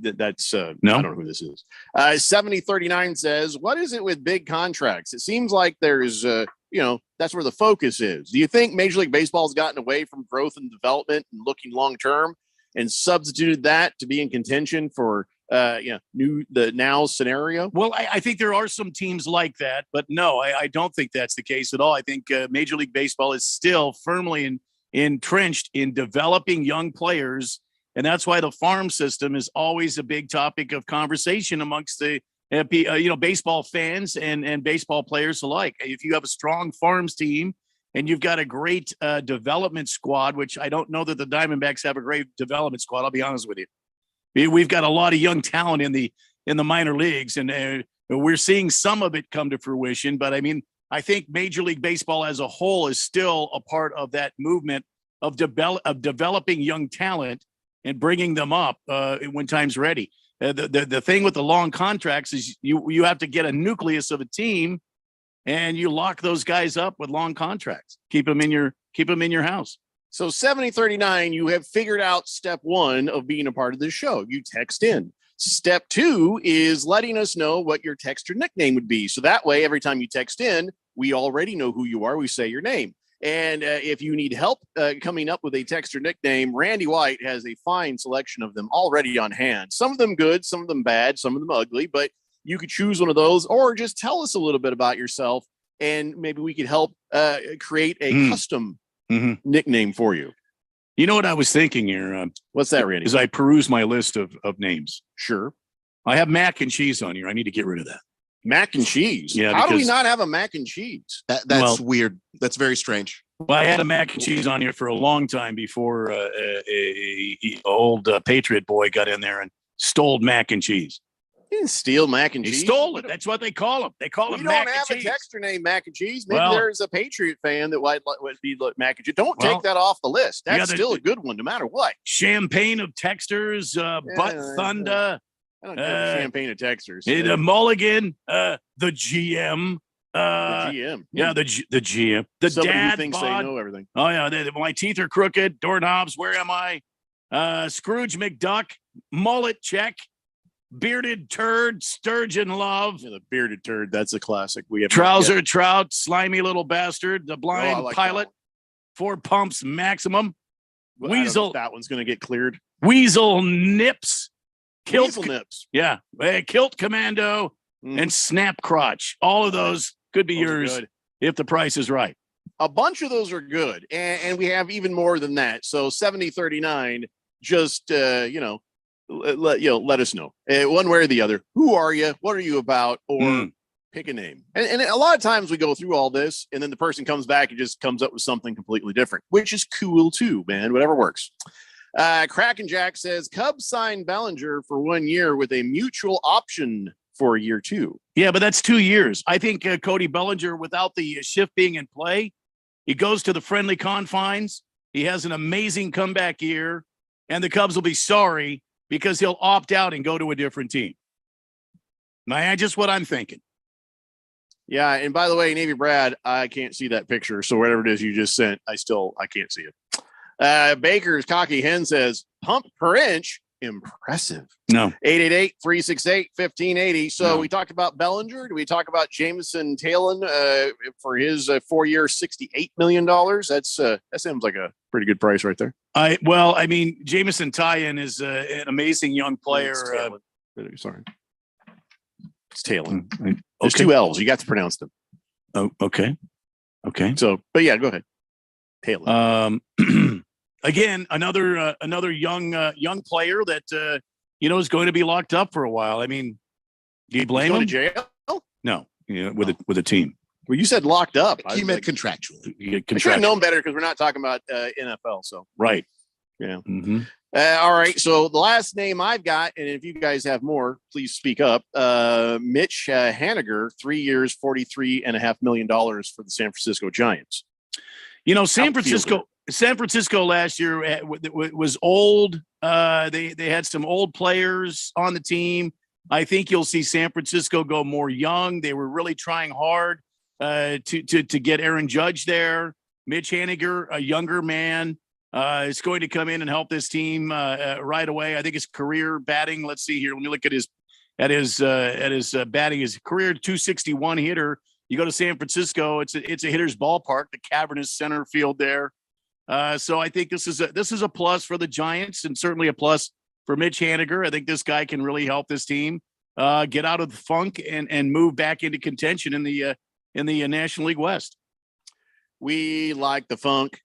don't know who this is. 7039 says, what is it with big contracts? It seems like there's that's where the focus is. Do you think Major League Baseball has gotten away from growth and development and looking long term and substituted that to be in contention for the now scenario?
Well, I think there are some teams like that, but no, I don't think that's the case at all. I think Major League Baseball is still firmly entrenched in developing young players. And that's why the farm system is always a big topic of conversation amongst the baseball fans and baseball players alike. If you have a strong farms team and you've got a great development squad, which I don't know that the Diamondbacks have a great development squad, I'll be honest with you. We've got a lot of young talent in the minor leagues, and we're seeing some of it come to fruition. But I mean, I think Major League Baseball as a whole is still a part of that movement of developing young talent and bringing them up when time's ready. The thing with the long contracts is you have to get a nucleus of a team, and you lock those guys up with long contracts. Keep them in your house.
So 7039, you have figured out step 1 of being a part of this show. You text in. Step 2 is letting us know what your texter nickname would be. So that way, every time you text in, we already know who you are. We say your name. And if you need help coming up with a texter nickname, Randy White has a fine selection of them already on hand. Some of them good, some of them bad, some of them ugly, but you could choose one of those or just tell us a little bit about yourself, and maybe we could help create a custom nickname for you.
You know what I was thinking here?
What's that, Randy?
As I peruse my list of names.
Sure.
I have mac and cheese on here. I need to get rid of that.
Mac and cheese?
Yeah.
How do we not have a mac and cheese?
That's weird. That's very strange.
Well, I had a mac and cheese on here for a long time before a old Patriot boy got in there and stole mac and cheese.
He didn't steal mac and cheese.
He stole it. That's what they call him. They call him mac and cheese.
We don't have a texter named Mac and Cheese. Maybe there's a Patriot fan that would be mac and cheese. Don't take that off the list. That's still a good one, no matter what.
Champagne of texters, Butt Thunder.
I don't care champagne of texters.
The Mulligan, the GM.
The GM.
Yeah, the GM. The
somebody
dad
who thinks they know everything.
Oh, yeah. My teeth are crooked. Doorknobs. Where am I? Scrooge McDuck. Mullet check. Bearded turd, sturgeon love.
Yeah, the bearded turd, that's a classic. We have
trouser trout, slimy little bastard, the blind pilot, 4 pumps maximum. Weasel.
That one's going to get cleared.
Weasel nips.
Weasel nips.
Yeah. Kilt commando and snap crotch. All of those could be yours if the price is right.
A bunch of those are good. And we have even more than that. So 7039, just, let us know one way or the other. Who are you? What are you about? Or pick a name. And a lot of times we go through all this and then the person comes back and just comes up with something completely different, which is cool too, man. Whatever works. Kraken Jack says Cubs signed Bellinger for 1 year with a mutual option for year 2.
Yeah, but that's 2 years. I think Cody Bellinger, without the shift being in play, he goes to the friendly confines. He has an amazing comeback year, and the Cubs will be sorry because he'll opt out and go to a different team. Just what I'm thinking.
Yeah, and by the way, Navy Brad, I can't see that picture. So whatever it is you just sent, I can't see it. Baker's Cocky Hen says, pump per inch, impressive.
No.
888-368-1580. So we talked about Bellinger. Do we talk about Jameson Talon for his 4-year, $68 million? That seems like a pretty good price right there.
Jameson Talon is an amazing young player.
Sorry. It's Talon.
Okay.
There's 2 L's. You got to pronounce them.
Oh, okay. Okay.
So, but yeah, go ahead. Talon.
Again, another young player that is going to be locked up for a while. I mean, do you blame him?
To jail?
No, with a team.
Well, you said locked up.
He meant contractually.
I should have known better because we're not talking about NFL. So
right.
Yeah.
Mm-hmm.
All right. So the last name I've got, and if you guys have more, please speak up. Mitch Haniger, 3 years, $43.5 million for the San Francisco Giants.
San Francisco last year was old. They had some old players on the team. I think you'll see San Francisco go more young. They were really trying hard to get Aaron Judge there. Mitch Haniger, a younger man, is going to come in and help this team right away. I think his career batting. Let's see here. Let me look at his batting. His career 261 hitter. You go to San Francisco. It's a hitter's ballpark. The cavernous center field there. So I think this is a plus for the Giants and certainly a plus for Mitch Haniger. I think this guy can really help this team get out of the funk and move back into contention in the National League West.
We like the funk.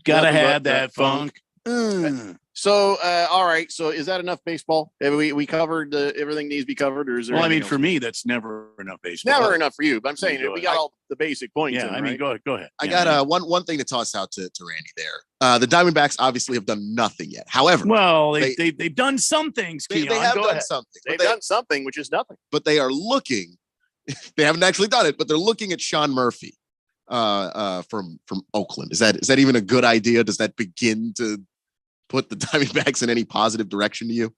Gotta have that funk.
So, all right. So, is that enough baseball? Have we covered everything needs to be covered, or is there?
Well, for me, that's never enough baseball.
Never enough for you, but I'm saying we got all the basic points.
Yeah,
in, right?
go ahead.
I got one thing to toss out to Randy there. The Diamondbacks obviously have done nothing yet. However,
they've done some things.
They have done something.
They've done something, which is nothing.
But they are looking. They haven't actually done it, but they're looking at Sean Murphy from Oakland. Is that even a good idea? Does that begin to put the Diamondbacks in any positive direction to you?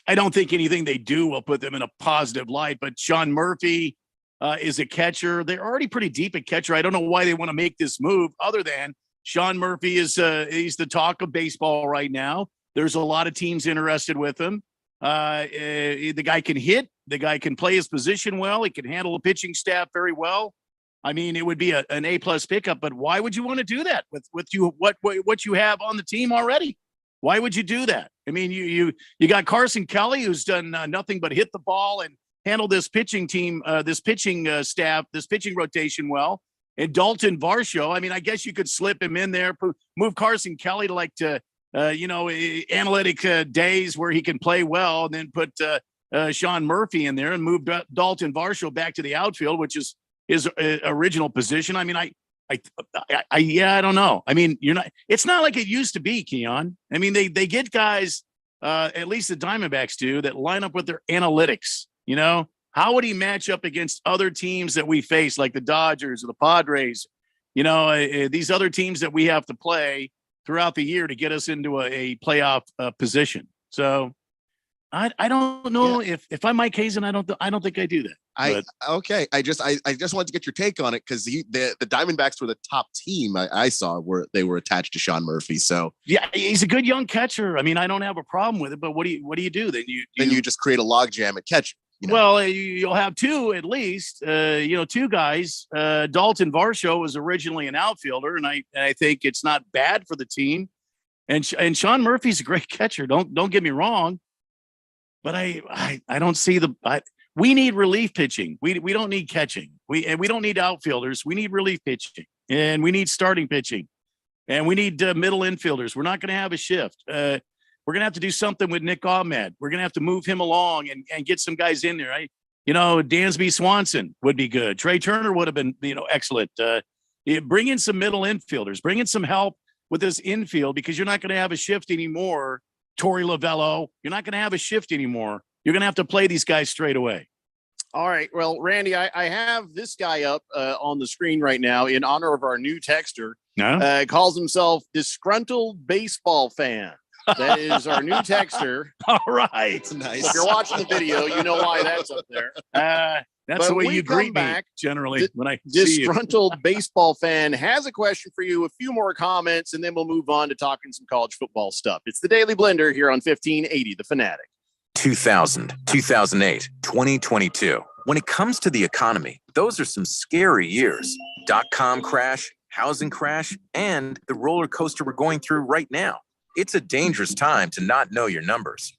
I don't think anything they do will put them in a positive light, but Sean Murphy is a catcher. They're already pretty deep at catcher. I don't know why they want to make this move other than Sean Murphy is he's the talk of baseball right now. There's a lot of teams interested with him. The guy can hit. The guy can play his position well. He can handle the pitching staff very well. I mean, it would be an A+ pickup, but why would you want to do that with what you have on the team already? Why would you do that? I mean, you got Carson Kelly, who's done nothing but hit the ball and handle this pitching team, this pitching staff, this pitching rotation well. And Dalton Varsho, I mean, I guess you could slip him in there, move Carson Kelly to analytic days where he can play well, and then put Sean Murphy in there and move Dalton Varsho back to the outfield, which is his original position. I mean, I don't know. I mean, it's not like it used to be, Keon. I mean, they get guys, at least the Diamondbacks do, that line up with their analytics. How would he match up against other teams that we face, like the Dodgers or the Padres? These other teams that we have to play throughout the year to get us into a playoff position. So I don't know if I'm Mike Hazen. I don't think I do that.
I just wanted to get your take on it because the Diamondbacks were the top team I saw where they were attached to Sean Murphy. So
yeah, he's a good young catcher. I mean, I don't have a problem with it, but what do you do? Then
you just create a logjam at catcher.
Well, you'll have two at least. Two guys. Dalton Varsho was originally an outfielder, and I think it's not bad for the team. And Sean Murphy's a great catcher. Don't get me wrong. But I don't see we need relief pitching. We don't need catching. We don't need outfielders. We need relief pitching, and we need starting pitching, and we need middle infielders. We're not going to have a shift. We're going to have to do something with Nick Ahmed. We're going to have to move him along and get some guys in there. Dansby Swanson would be good. Trey Turner would have been, excellent. Bring in some middle infielders. Bring in some help with this infield because you're not going to have a shift anymore. Torey Lovello, you're not going to have a shift anymore. You're going to have to play these guys straight away.
All right. Well, Randy, I have this guy up on the screen right now in honor of our new texter.
No?
Calls himself Disgruntled Baseball Fan. That is our new texter.
All right.
Nice.
If you're watching the video, you know why that's up there.
That's the way you greet me generally when I see you.
Disgruntled Baseball Fan has a question for you, a few more comments, and then we'll move on to talking some college football stuff. It's the Daily Blender here on 1580 The Fanatic.
2000, 2008, 2022. When it comes to the economy, those are some scary years. Dot-com crash, housing crash, and the roller coaster we're going through right now. It's a dangerous time to not know your numbers.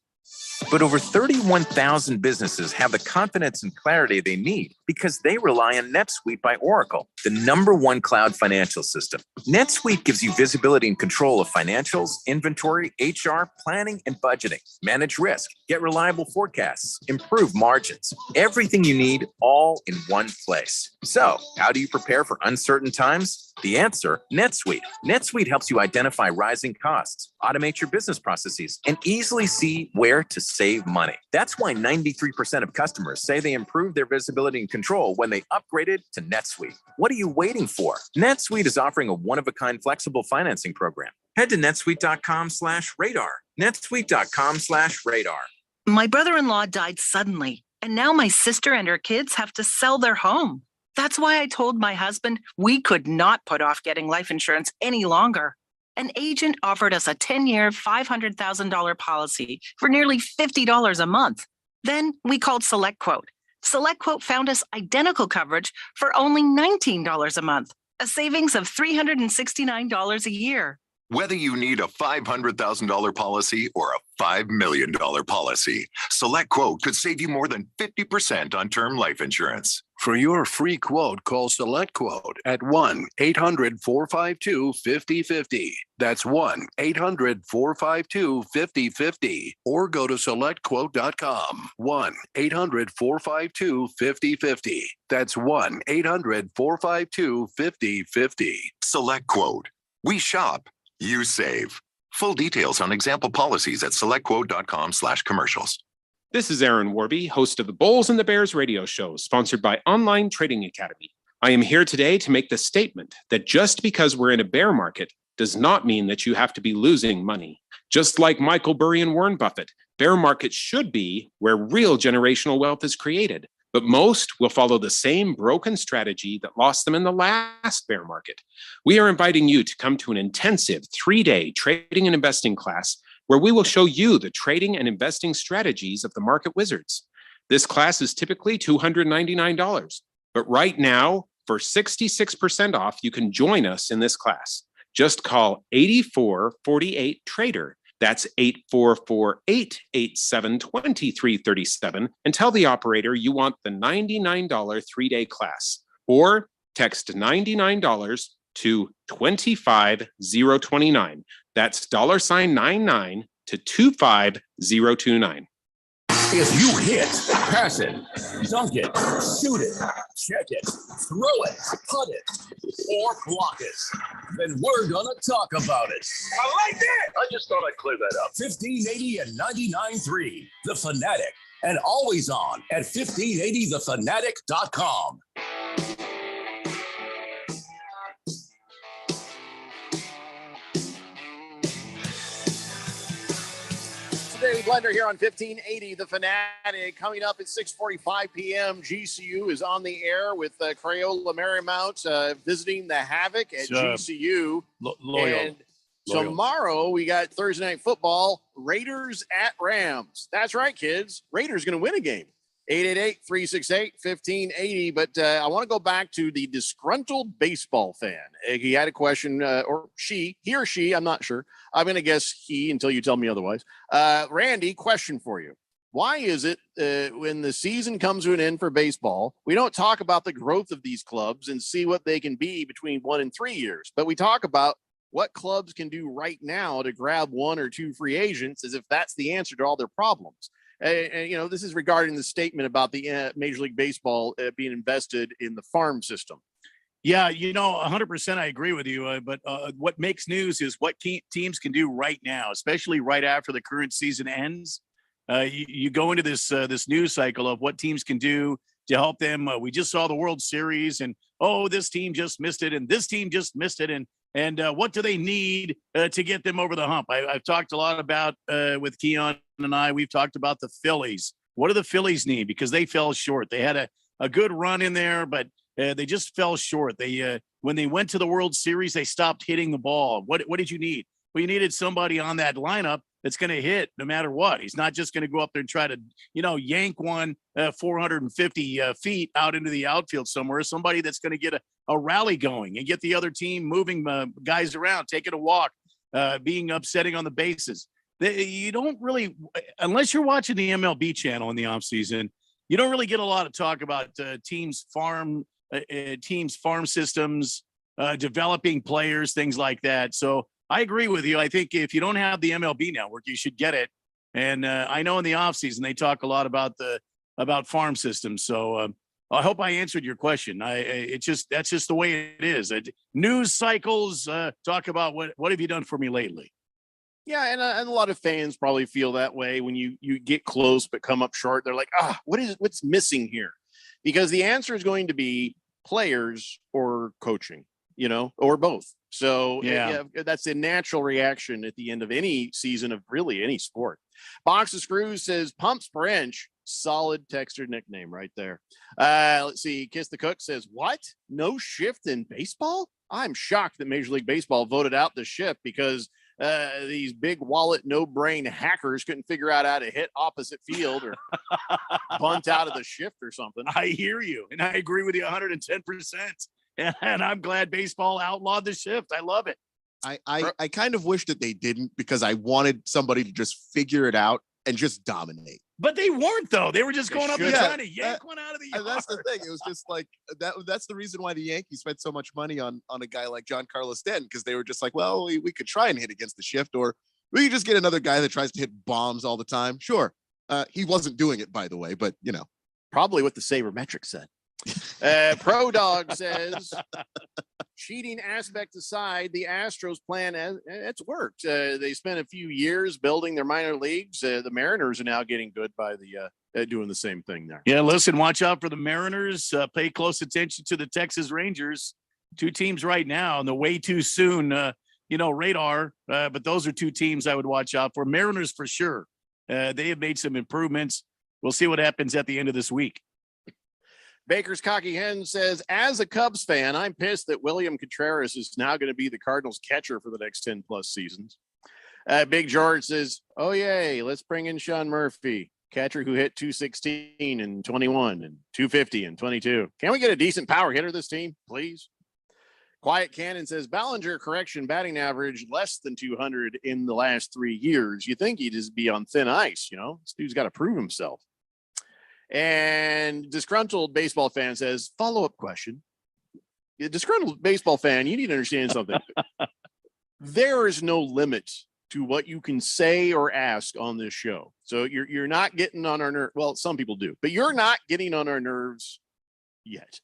But over 31,000 businesses have the confidence and clarity they need because they rely on NetSuite by Oracle, the #1 cloud financial system. NetSuite gives you visibility and control of financials, inventory, HR, planning, and budgeting. Manage risk, get reliable forecasts, improve margins. Everything you need all in one place. So, how do you prepare for uncertain times? The answer, NetSuite. NetSuite helps you identify rising costs, automate your business processes, and easily see where to save money. That's why 93% of customers say they improved their visibility and control when they upgraded to NetSuite. What are you waiting for? NetSuite is offering a one-of-a-kind flexible financing program. Head to netsuite.com/radar. netsuite.com/radar.
My brother-in-law died suddenly, and now my sister and her kids have to sell their home. That's why I told my husband we could not put off getting life insurance any longer. An agent offered us a 10-year, $500,000 policy for nearly $50 a month. Then we called SelectQuote. SelectQuote found us identical coverage for only $19 a month, a savings of $369 a year.
Whether you need a $500,000 policy or a $5 million policy, SelectQuote could save you more than 50% on term life insurance.
For your free quote, call SelectQuote at 1-800-452-5050. That's 1-800-452-5050. Or go to SelectQuote.com. 1-800-452-5050. That's 1-800-452-5050.
SelectQuote. We shop. You save. Full details on example policies at selectquote.com/commercials.
This is Aaron Warby, host of the Bulls and the Bears radio show, sponsored by Online Trading Academy. I am here today to make the statement that just because we're in a bear market does not mean that you have to be losing money. Just like Michael Burry and Warren Buffett, bear markets should be where real generational wealth is created. But most will follow the same broken strategy that lost them in the last bear market. We are inviting you to come to an intensive 3-day trading and investing class where we will show you the trading and investing strategies of the market wizards. This class is typically $299, but right now, for 66% off, you can join us in this class. Just call 8448-TRADER. That's 8448-872337 and tell the operator you want the $99 3-day class, or text $99 to 25029. That's $99 to 25029.
If you hit, pass it, dunk it, shoot it, check it, throw it, putt it, or block it, then we're gonna talk about it.
I like that. I just thought I'd clear that up.
1580 and 99.3, The Fanatic, and always on at 1580thefanatic.com.
Daily Blender here on 1580 The Fanatic. Coming up at 6:45 p.m., GCU is on the air with Crayola Marymount visiting the Havoc at GCU. And tomorrow we got Thursday Night Football, Raiders at Rams. That's right, kids. Raiders going to win a game. 888-368-1580. But I want to go back to the disgruntled baseball fan. He had a question, or he or she, I'm not sure. I'm going to guess he until you tell me otherwise. Randy, question for you. Why is it when the season comes to an end for baseball, we don't talk about the growth of these clubs and see what they can be between 1 and 3 years, but we talk about what clubs can do right now to grab 1 or 2 free agents as if that's the answer to all their problems. And, you know, this is regarding the statement about the Major League Baseball being invested in the farm system.
Yeah, you know, 100% I agree with you. But what makes news is what teams can do right now, especially right after the current season ends. You go into this news cycle of what teams can do to help them. We just saw the World Series, and this team just missed it, and this team just missed it, and what do they need to get them over the hump? I've talked a lot about with Keon and I. We've talked about the Phillies. What do the Phillies need? Because they fell short. They had a good run in there, but they just fell short. They when they went to the World Series, they stopped hitting the ball. What did you need? Well, you needed somebody on that lineup that's going to hit no matter what. He's not just going to go up there and try to, yank one 450 feet out into the outfield somewhere. Somebody that's going to get a rally going and get the other team moving guys around, taking a walk, being upsetting on the bases. You don't really, unless you're watching the MLB channel in the offseason, you don't really get a lot of talk about teams' farm systems, developing players, things like that. So I agree with you. I think if you don't have the MLB network, you should get it. And I know in the offseason they talk a lot about farm systems. So I hope I answered your question. That's just the way it is. News cycles talk about what have you done for me lately?
Yeah, and a lot of fans probably feel that way when you get close but come up short. They're like, what's missing here? Because the answer is going to be players or coaching, or both. So yeah, that's a natural reaction at the end of any season of really any sport. Box of Screws says pumps per inch. Solid texter nickname right there. Let's see. Kiss the Cook says, what? No shift in baseball? I'm shocked that Major League Baseball voted out the shift because these big wallet, no brain hackers couldn't figure out how to hit opposite field or bunt out of the shift or something.
I hear you. And I agree with you 110%. And I'm glad baseball outlawed the shift. I love it.
I kind of wish that they didn't, because I wanted somebody to just figure it out and just dominate.
But they weren't, though. They were just going up there trying to yank one out of the yard.
That's the thing. It was just like that's the reason why the Yankees spent so much money on a guy like Giancarlo Stanton, because they were just like, well, we could try and hit against the shift, or we could just get another guy that tries to hit bombs all the time. Sure. He wasn't doing it, by the way, but
probably what the sabermetric said. Pro Dog says, cheating aspect aside, the Astros plan it's worked. They spent a few years building their minor leagues. The Mariners are now getting good by the doing the same thing there.
Yeah, listen, watch out for the Mariners. Pay close attention to the Texas Rangers. Two teams right now on the way too soon, radar. But those are two teams I would watch out for. Mariners for sure. They have made some improvements. We'll see what happens at the end of this week.
Baker's Cocky Hen says, as a Cubs fan, I'm pissed that William Contreras is now going to be the Cardinals catcher for the next 10 plus seasons. Big George says, oh, yay, let's bring in Sean Murphy, catcher who hit 216 and 21 and 250 and 22. Can we get a decent power hitter this team, please? Quiet Cannon says, Ballinger correction batting average less than 200 in the last 3 years. You think he'd just be on thin ice, This dude's got to prove himself. And disgruntled baseball fan says, follow-up question. Disgruntled baseball fan, you need to understand something. There is no limit to what you can say or ask on this show. So you're not getting on our nerves. Well, some people do, but you're not getting on our nerves yet.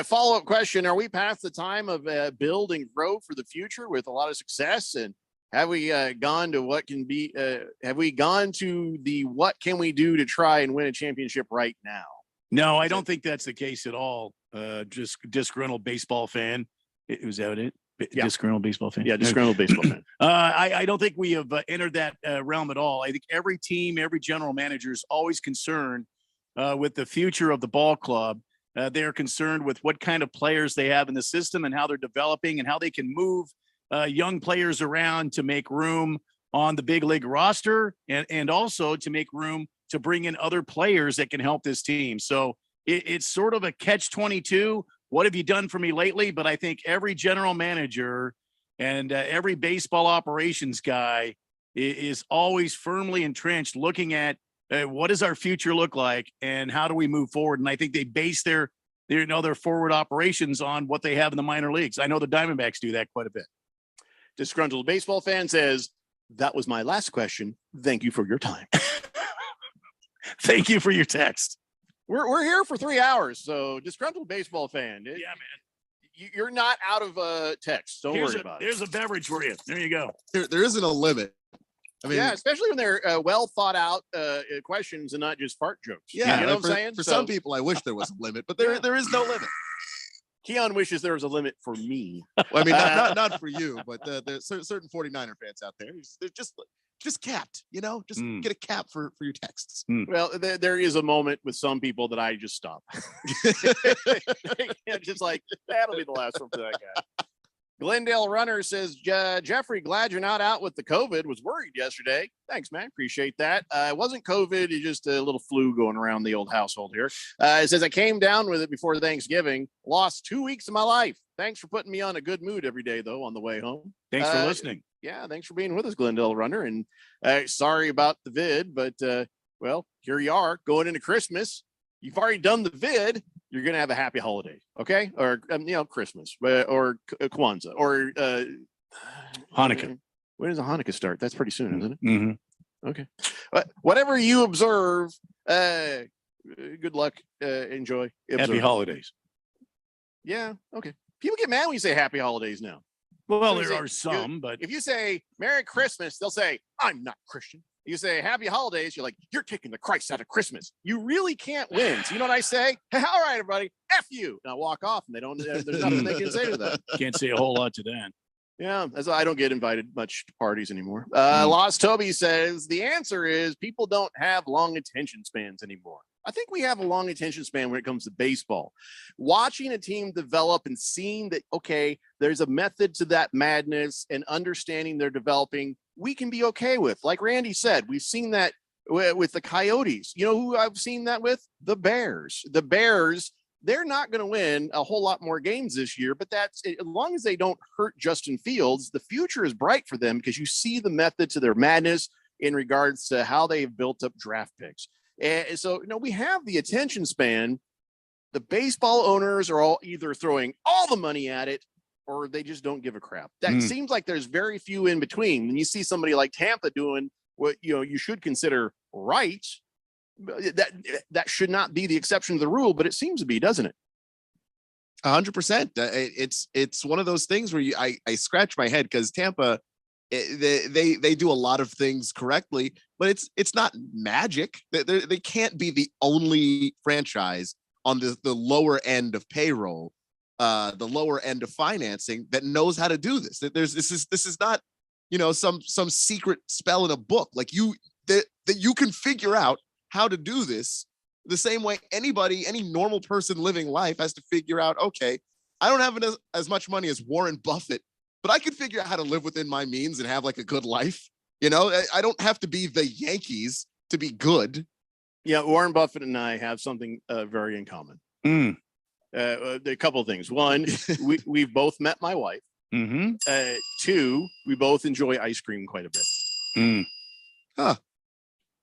Follow-up question. Are we past the time of build and grow for the future with a lot of success? And have we gone to what can be, have we gone to the what can we do to try and win a championship right now?
No, I don't think that's the case at all. Just disgruntled baseball fan. Was that it?
Yeah.
Disgruntled baseball fan.
Yeah, disgruntled baseball fan.
I don't think we have entered that realm at all. I think every team, every general manager is always concerned with the future of the ball club. They're concerned with what kind of players they have in the system and how they're developing and how they can move young players around to make room on the big league roster and also to make room to bring in other players that can help this team. So it's sort of a catch-22. What have you done for me lately? But I think every general manager and every baseball operations guy is always firmly entrenched looking at what does our future look like and how do we move forward? And I think they base their forward operations on what they have in the minor leagues. I know the Diamondbacks do that quite a bit.
Disgruntled baseball fan says, that was my last question. Thank you for your time.
Thank you for your text.
We're here for 3 hours. So disgruntled baseball fan.
Yeah, man.
You're not out of text. Don't worry about it.
Here's a beverage for you. There you go.
There isn't a limit I mean,
yeah, especially when they're well thought out questions and not just fart jokes.
Yeah,
you know what
for,
I'm saying?
For some people, I wish there was a limit, but there is no limit.
Keon wishes there was a limit for me.
Well, I mean, not for you, but there's certain 49er fans out there. They're just capped, just get a cap for your texts.
Well, there is a moment with some people that I just stop. Just like, that'll be the last one for that guy. Glendale Runner says, Jeffrey, glad you're not out with the COVID. Was worried yesterday. Thanks, man. Appreciate that. It wasn't COVID. It's just a little flu going around the old household here. It says, I came down with it before Thanksgiving. Lost 2 weeks of my life. Thanks for putting me on a good mood every day, though, on the way home.
Thanks for listening.
Yeah, thanks for being with us, Glendale Runner. And sorry about the vid, but, well, here you are going into Christmas. You've already done the vid. You're going to have a happy holiday, okay? Or, Christmas or Kwanzaa or
Hanukkah.
When does the Hanukkah start? That's pretty soon, isn't it?
Mm-hmm.
Okay. Whatever you observe, good luck. Enjoy.
Happy holidays.
Yeah, okay. People get mad when you say happy holidays now.
Well, there are some, but
if you say Merry Christmas, they'll say, I'm not Christian. You say Happy Holidays, you're like, you're taking the Christ out of Christmas. You really can't win. So you know what I say? Hey, all right, everybody, F you. And I walk off and there's nothing they can say to that.
Can't say a whole lot to that.
Yeah, that's why I don't get invited much to parties anymore. Lost Toby says the answer is people don't have long attention spans anymore. I think we have a long attention span when it comes to baseball. Watching a team develop and seeing that, okay, there's a method to that madness and understanding they're developing, we can be okay with. Like Randy said, we've seen that with the Coyotes. You know who I've seen that with? The Bears. The Bears, they're not going to win a whole lot more games this year, but that's as long as they don't hurt Justin Fields, the future is bright for them because you see the method to their madness in regards to how they've built up draft picks. And so, we have the attention span. The baseball owners are all either throwing all the money at it or they just don't give a crap. That seems like there's very few in between. When you see somebody like Tampa doing what, you should consider right, that should not be the exception to the rule, but it seems to be, doesn't it?
100%. It's one of those things where I scratch my head because Tampa, they do a lot of things correctly, but it's not magic. They can't be the only franchise on the lower end of payroll, the lower end of financing that knows how to do this. This is not, some secret spell in a book. Like that you can figure out how to do this the same way any normal person living life has to figure out, okay, I don't have as much money as Warren Buffett, but I can figure out how to live within my means and have like a good life. I don't have to be the Yankees to be good.
Yeah, Warren Buffett and I have something very in common. A couple of things. One, we've both met my wife.
Mm-hmm.
Two, we both enjoy ice cream quite a bit.
Huh.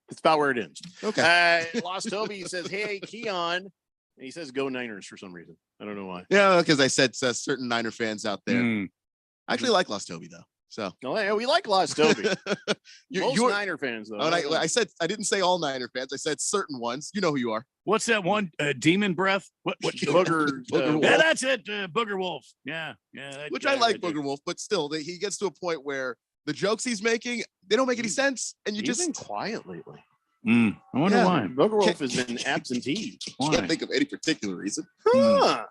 That's about where it ends.
Okay.
Lost Toby says, hey, Keon. And he says, go Niners for some reason. I don't know why.
Yeah, because I said certain Niner fans out there. I actually like Lost Toby, though. So
we like Lost Toby. Most Niner fans, though.
And I said I didn't say all Niner fans. I said certain ones. You know who you are.
What's that one? Demon Breath? What?
Booger
Wolf. Yeah, that's it. Booger Wolf. Yeah.
Which I like Booger Wolf, but still, he gets to a point where the jokes he's making, they don't make any sense, and
He's been quiet lately.
I wonder why.
Booger Wolf has been absentee.
Can't think of any particular reason.
Huh.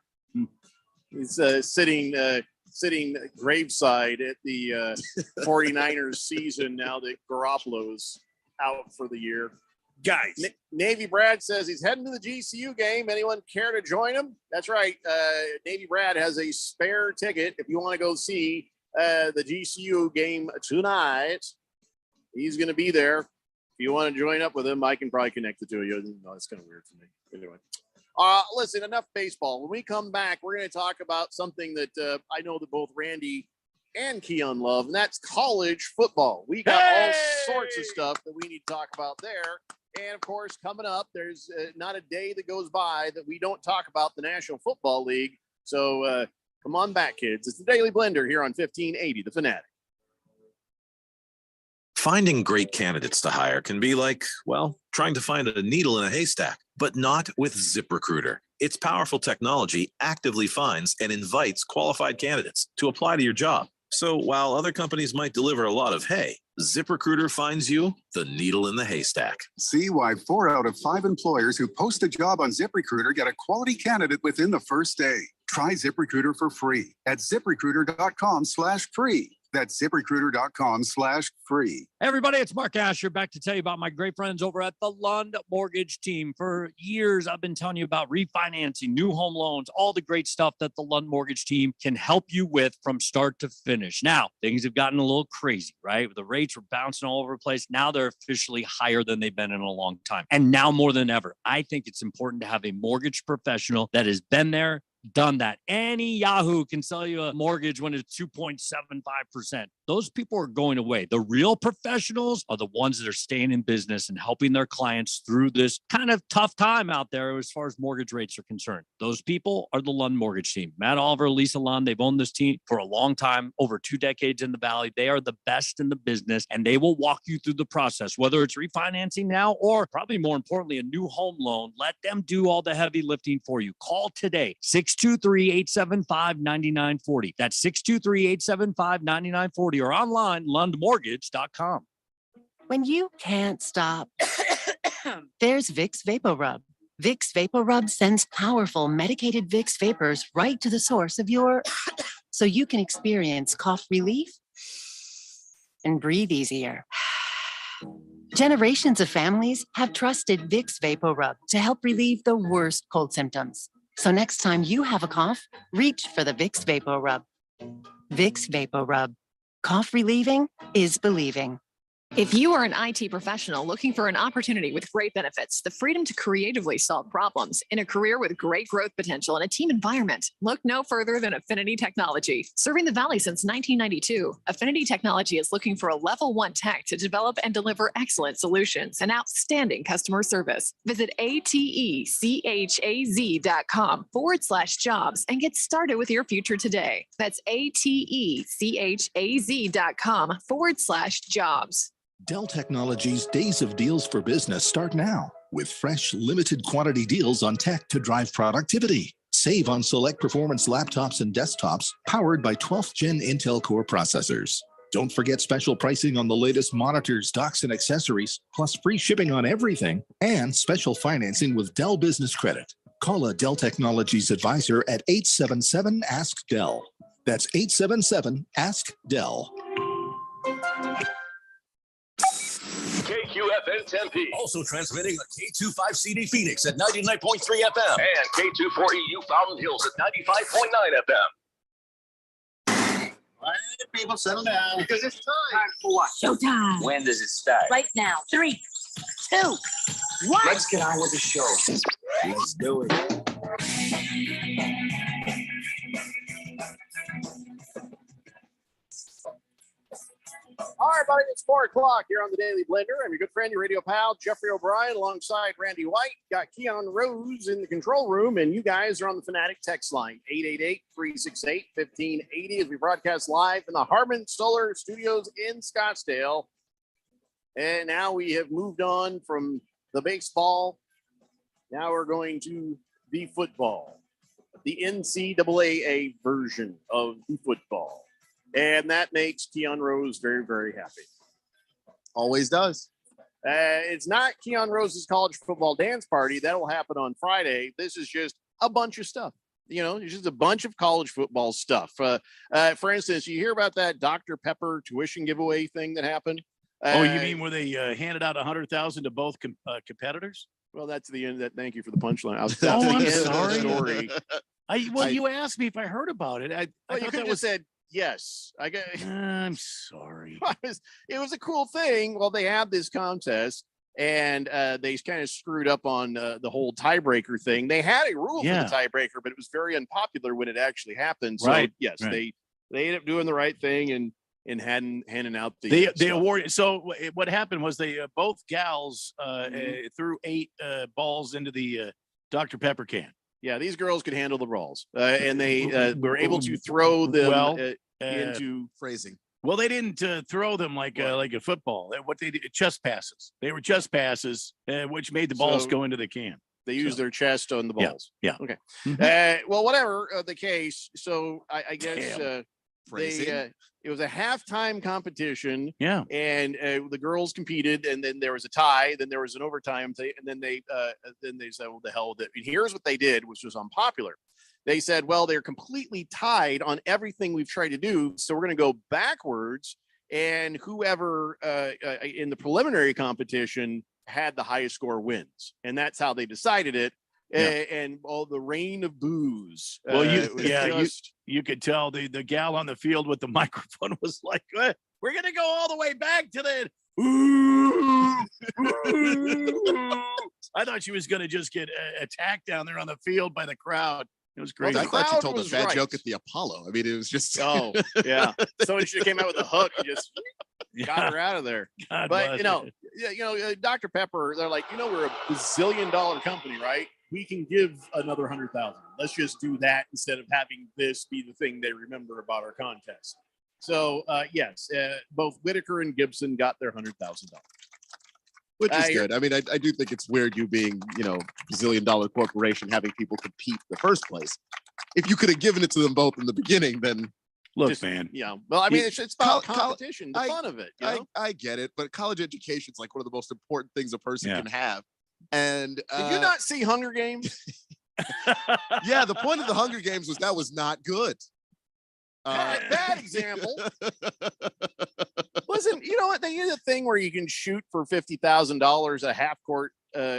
He's sitting graveside at the 49ers season now that Garoppolo's out for the year.
Guys.
Navy Brad says he's heading to the GCU game. Anyone care to join him? That's right. Navy Brad has a spare ticket. If you want to go see the GCU game tonight, he's going to be there. If you want to join up with him, I can probably connect the two of you. No, it's kind of weird for me. Anyway. Listen, enough baseball. When we come back, we're going to talk about something that I know that both Randy and Keon love, and that's college football. We got all sorts of stuff that we need to talk about there. And, of course, coming up, there's not a day that goes by that we don't talk about the National Football League. So come on back, kids. It's the Daily Blender here on 1580, The Fanatic.
Finding great candidates to hire can be like, well, trying to find a needle in a haystack, but not with ZipRecruiter. Its powerful technology actively finds and invites qualified candidates to apply to your job. So while other companies might deliver a lot of hay, ZipRecruiter finds you the needle in the haystack.
See why 4 out of 5 employers who post a job on ZipRecruiter get a quality candidate within the first day. Try ZipRecruiter for free at ZipRecruiter.com/free. That's ZipRecruiter.com/free.
Everybody, it's Mark Asher back to tell you about my great friends over at the Lund Mortgage Team. For years, I've been telling you about refinancing, new home loans, all the great stuff that the Lund Mortgage Team can help you with from start to finish. Now, things have gotten a little crazy, right? The rates were bouncing all over the place. Now they're officially higher than they've been in a long time. And now more than ever, I think it's important to have a mortgage professional that has been there, done that. Any Yahoo can sell you a mortgage when it's 2.75%. Those people are going away. The real professionals are the ones that are staying in business and helping their clients through this kind of tough time out there as far as mortgage rates are concerned. Those people are the Lund Mortgage Team. Matt Oliver, Lisa Lund, they've owned this team for a long time, over 2 decades in the Valley. They are the best in the business, and they will walk you through the process, whether it's refinancing now or probably more importantly, a new home loan. Let them do all the heavy lifting for you. Call today, 623-875-9940. That's 623-875-9940 or online, lundmortgage.com.
When you can't stop, there's Vicks VapoRub. Vicks VapoRub sends powerful medicated Vicks vapors right to the source of your, so you can experience cough relief and breathe easier. Generations of families have trusted Vicks VapoRub to help relieve the worst cold symptoms. So next time you have a cough, reach for the Vicks VapoRub. Vicks VapoRub. Cough relieving is believing.
If you are an IT professional looking for an opportunity with great benefits, the freedom to creatively solve problems in a career with great growth potential and a team environment, look no further than Affinity Technology. Serving the Valley since 1992, Affinity Technology is looking for a level 1 tech to develop and deliver excellent solutions and outstanding customer service. Visit atechaz.com/jobs and get started with your future today. That's atechaz.com/jobs.
Dell Technologies' Days of Deals for Business start now with fresh, limited quantity deals on tech to drive productivity. Save on select performance laptops and desktops powered by 12th Gen Intel Core processors. Don't forget special pricing on the latest monitors, docks, and accessories, plus free shipping on everything and special financing with Dell Business Credit. Call a Dell Technologies advisor at 877-ASK-DELL. That's 877-ASK-DELL.
KQFN Tempe.
Also transmitting the K25CD Phoenix at 99.3 FM.
And K240U Fountain Hills at 95.9 FM.
All right, people, settle down.
Because it's time
for what?
Showtime.
When does it start?
Right now. 3, 2, 1.
Let's get on with the show. Let's do it.
All right, buddy, it's 4 o'clock here on the Daily Blender. I'm your good friend, your radio pal, Jeffrey O'Brien, alongside Randy White. Got Keon Rose in the control room, and you guys are on the Fanatic text line, 888-368-1580, as we broadcast live in the Harman Solar Studios in Scottsdale. And now we have moved on from the baseball. Now we're going to the football, the NCAA version of the football. And that makes Keon Rose very, very happy.
Always does.
It's not Keon Rose's college football dance party. That'll happen on Friday. This is just a bunch of stuff. You know, it's just a bunch of college football stuff. For instance, you hear about that Dr. Pepper tuition giveaway thing that happened?
Oh, you mean where they handed out $100,000 to both competitors?
Well, that's the end of that. Thank you for the punchline.
I'm sorry. You asked me if I heard about it. I
you could have just said, yes,
I'm sorry.
It was a cool thing. Well, they had this contest, and they kind of screwed up on the whole tiebreaker thing. They had a rule for the tiebreaker, but it was very unpopular when it actually happened. So yes, they ended up doing the right thing and handing out the
they awarded. So what happened was they both gals threw 8 balls into the Dr. Pepper can.
Yeah, these girls could handle the balls, and they were able to throw them into
phrasing.
Well, they didn't throw them like a football. What they did, chest passes. They were chest passes, which made the balls go into the can.
They used their chest on the balls.
Yeah.
Okay. Well, whatever the case. So I guess it was a halftime competition.
Yeah.
And the girls competed, and then there was a tie, then there was an overtime thing, and then they said, well, the hell with it. And here's what they did, which was unpopular. They said, well, they're completely tied on everything we've tried to do, so we're going to go backwards, and whoever in the preliminary competition had the highest score wins. And that's how they decided it.
Yeah.
And all the rain of booze.
Well, you could tell the gal on the field with the microphone was like, we're going to go all the way back to the. I thought she was going to just get attacked down there on the field by the crowd. It was great.
I thought you told a bad joke at the Apollo. I mean, it was just.
Oh, yeah. Someone should have came out with a hook and just got her out of there.
God
but,
bless
Dr. Pepper, they're like, we're a bazillion-dollar company, right? We can give another 100,000. Let's just do that instead of having this be the thing they remember about our contest. So, yes, both Whitaker and Gibson got their $100,000.
Which is good. I mean, I do think it's weird you being, bazillion-dollar corporation having people compete in the first place. If you could have given it to them both in the beginning, then
look, man.
Yeah. Well, I mean, it's about competition, the fun of it.
I get it, but college education is like one of the most important things a person can have. And
did you not see Hunger Games?
Yeah, the point of the Hunger Games was that was not good.
Bad example. Listen, you know what? They did a thing where you can shoot for $50,000 a half court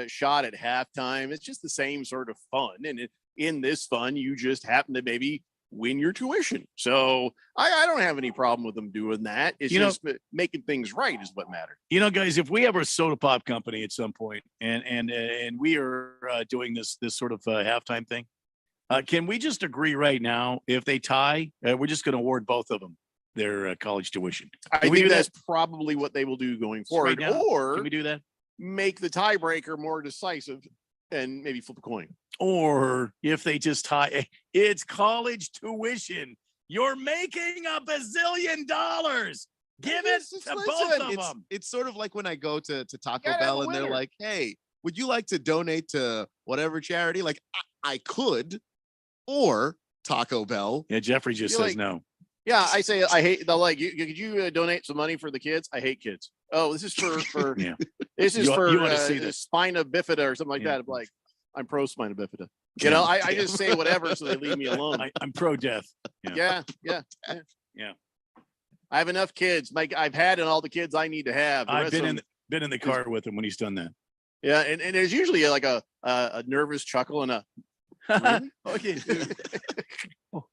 shot at halftime. It's just the same sort of fun. And in this fun, you just happen to maybe win your tuition. So I don't have any problem with them doing that. It's just making things right is what matters.
Guys, if we have a soda pop company at some point and we are doing this sort of halftime thing, can we just agree right now, if they tie, we're just going to award both of them their college tuition?
I think that's probably what they will do going forward.
Right now?
Or
can we do that?
Make the tiebreaker more decisive and maybe flip a coin.
Or if they just tie, it's college tuition. You're making $1 bazillion. Give it to both of them.
It's sort of like when I go to Taco Bell and they're like, hey, would you like to donate to whatever charity? Like, I could, or Taco Bell.
Yeah, Jeffrey just says no.
Yeah, I say I hate. They're like, could you donate some money for the kids? I hate kids. Oh, this is for
yeah.
This is
you
for
want to see this
spina bifida or something like that. I'm like, I'm pro spina bifida. I just say whatever so they leave me alone.
I'm pro death.
Yeah. I have enough kids. I've had all the kids I need to have.
I've been in the car with him when he's done that.
Yeah, and there's usually like a nervous chuckle and a really? Okay.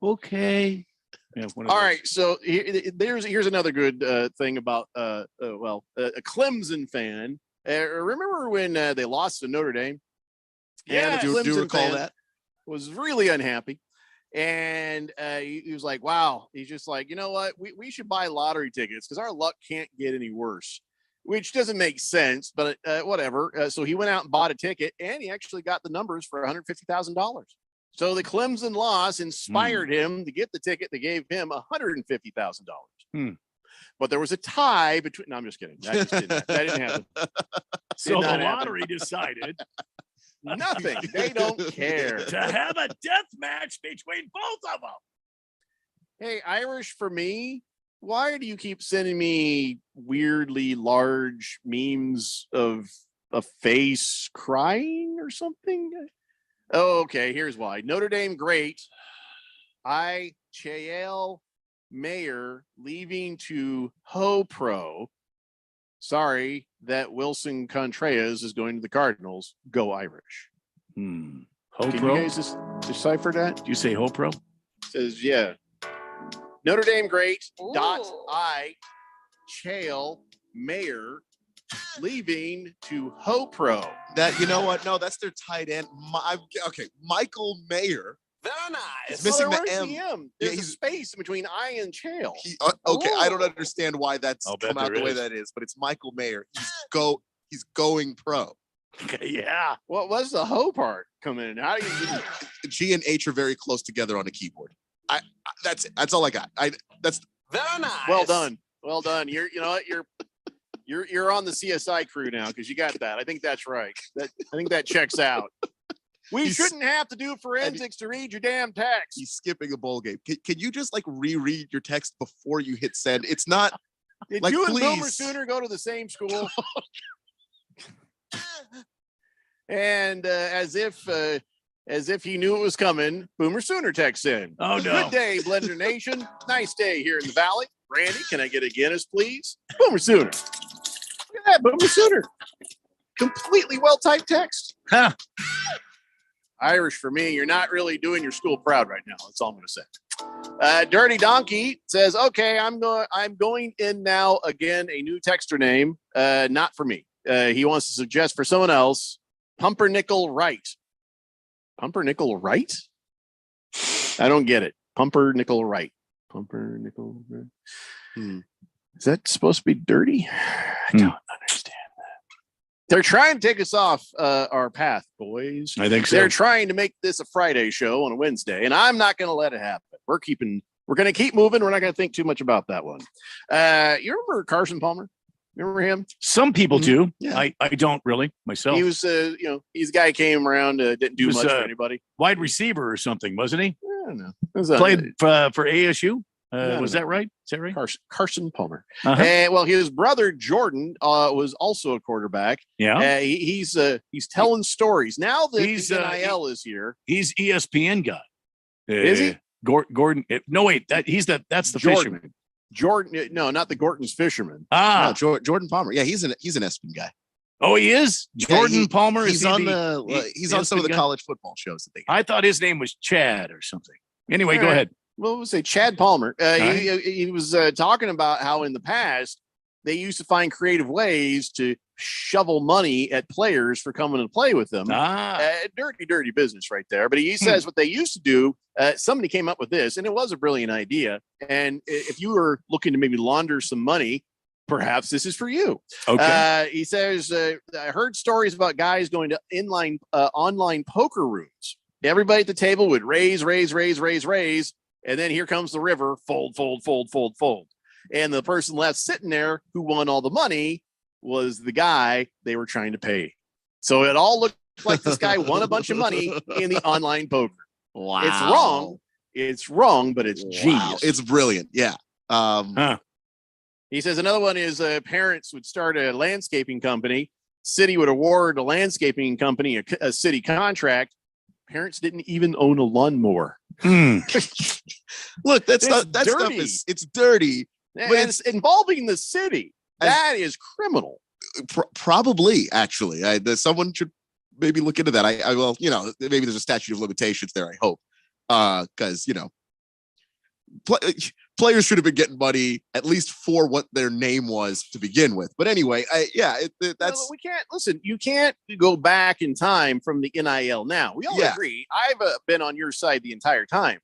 Okay. Yeah,
all right, so here's another good thing about a Clemson fan. Remember when they lost to Notre Dame?
Yeah, do you recall that?
Was really unhappy, and he was like, "Wow." He's just like, you know what? We should buy lottery tickets because our luck can't get any worse. Which doesn't make sense, but whatever. So he went out and bought a ticket, and he actually got the numbers for $150,000. So the Clemson loss inspired him to get the ticket. They gave him $150,000. But there was a tie between. No, I'm just kidding. That didn't happen.
So the lottery decided
nothing. They don't care
to have a death match between both of them.
Hey, Irish, for me, why do you keep sending me weirdly large memes of a face crying or something? Oh, okay. Here's why. Notre Dame great. Chael Mayer leaving to Ho Pro. Sorry that Wilson Contreras is going to the Cardinals. Go Irish.
Ho
Can
Pro?
you guys decipher that?
Do you say Ho Pro?
Says yeah. Notre Dame great. Chael Mayer leaving to Ho Pro.
That, you know what? No, that's their tight end. Michael Mayer.
Very nice.
It's missing the M.
The M. There's a space between I and Chael.
I don't understand why that's come out the way that is, but it's Michael Mayer. He's going pro.
Okay, yeah.
What was the Ho part coming in? How do you
G and H are very close together on a keyboard. That's all I got. That's
very nice. Well done. You're on the CSI crew now because you got that. I think that's right. I think that checks out. We
He's-
shouldn't have to do forensics to read your damn text.
He's skipping a bowl game. Can you just like reread your text before you hit send? It's not.
Did
like,
you and Boomer
please.
Sooner go to the same school? And as if he knew it was coming, Boomer Sooner texts in.
Oh, no.
Good day, Blender Nation. Nice day here in the Valley. Randy, can I get a Guinness, please? Boomer Sooner. Look at that, Boomer Sooner. Completely well-typed text.
Huh.
Irish for me. You're not really doing your school proud right now. That's all I'm going to say. Dirty Donkey says, okay, I'm going in now again, a new texter name. Not for me. He wants to suggest for someone else, Pumpernickel Wright. Pumpernickel Wright? I don't get it. Pumpernickel Wright. Pumpernickel Wright. Is that supposed to be dirty? I don't understand that. They're trying to take us off our path, boys.
I think so.
They're trying to make this a Friday show on a Wednesday, and I'm not going to let it happen. We're going to keep moving. We're not going to think too much about that one. You remember Carson Palmer? Remember him?
Some people do.
Yeah.
I don't really myself.
He was, he's a guy came around, didn't do
Was,
much for anybody.
Wide receiver or something, wasn't he?
I don't know.
Played for ASU. Was
no.
that right? Is that right?
Carson Palmer.
Uh-huh.
Well, his brother Jordan was also a quarterbaard.
Yeah.
He's telling stories now that
He's,
the NIL is here.
He's ESPN guy.
Is he?
Gordon? No, wait. That's the
Jordan.
fisherman.
Jordan, no, not the Gorton's fisherman.
Ah,
No, Jordan Palmer. Yeah, he's an ESPN guy.
oh, he is. Jordan Palmer.
He's
is
on
the
he's on some of the
ESPN guy?
college football shows that they.
I thought his name was Chad or something. Anyway,
All
go
right.
ahead.
Well, we'll say Chad Palmer.
right.
He was talking about how in the past they used to find creative ways to shovel money at players for coming to play with them. Dirty business right there. But he says what they used to do, somebody came up with this, and it was a brilliant idea. And if you were looking to maybe launder some money, perhaps this is for you.
Okay.
He says, I heard stories about guys going to online poker rooms. Everybody at the table would raise, and then here comes the river, fold. And the person left sitting there who won all the money was the guy they were trying to pay. So it all looked like this guy won a bunch of money in the online poker.
Wow.
It's wrong, but it's genius.
It's brilliant. Yeah.
He says another one is parents would start a landscaping company. City would award a landscaping company a city contract. Parents didn't even own a lawnmower.
Look, that stuff
dirty.
is it's dirty, but
And it's involving the city. That is criminal.
Probably actually. Someone should maybe look into that. I will, maybe there's a statute of limitations there. I hope, because players should have been getting money at least for what their name was to begin with. But anyway, that's
we can't listen. You can't go back in time from the NIL. Now we all agree. I've been on your side the entire time,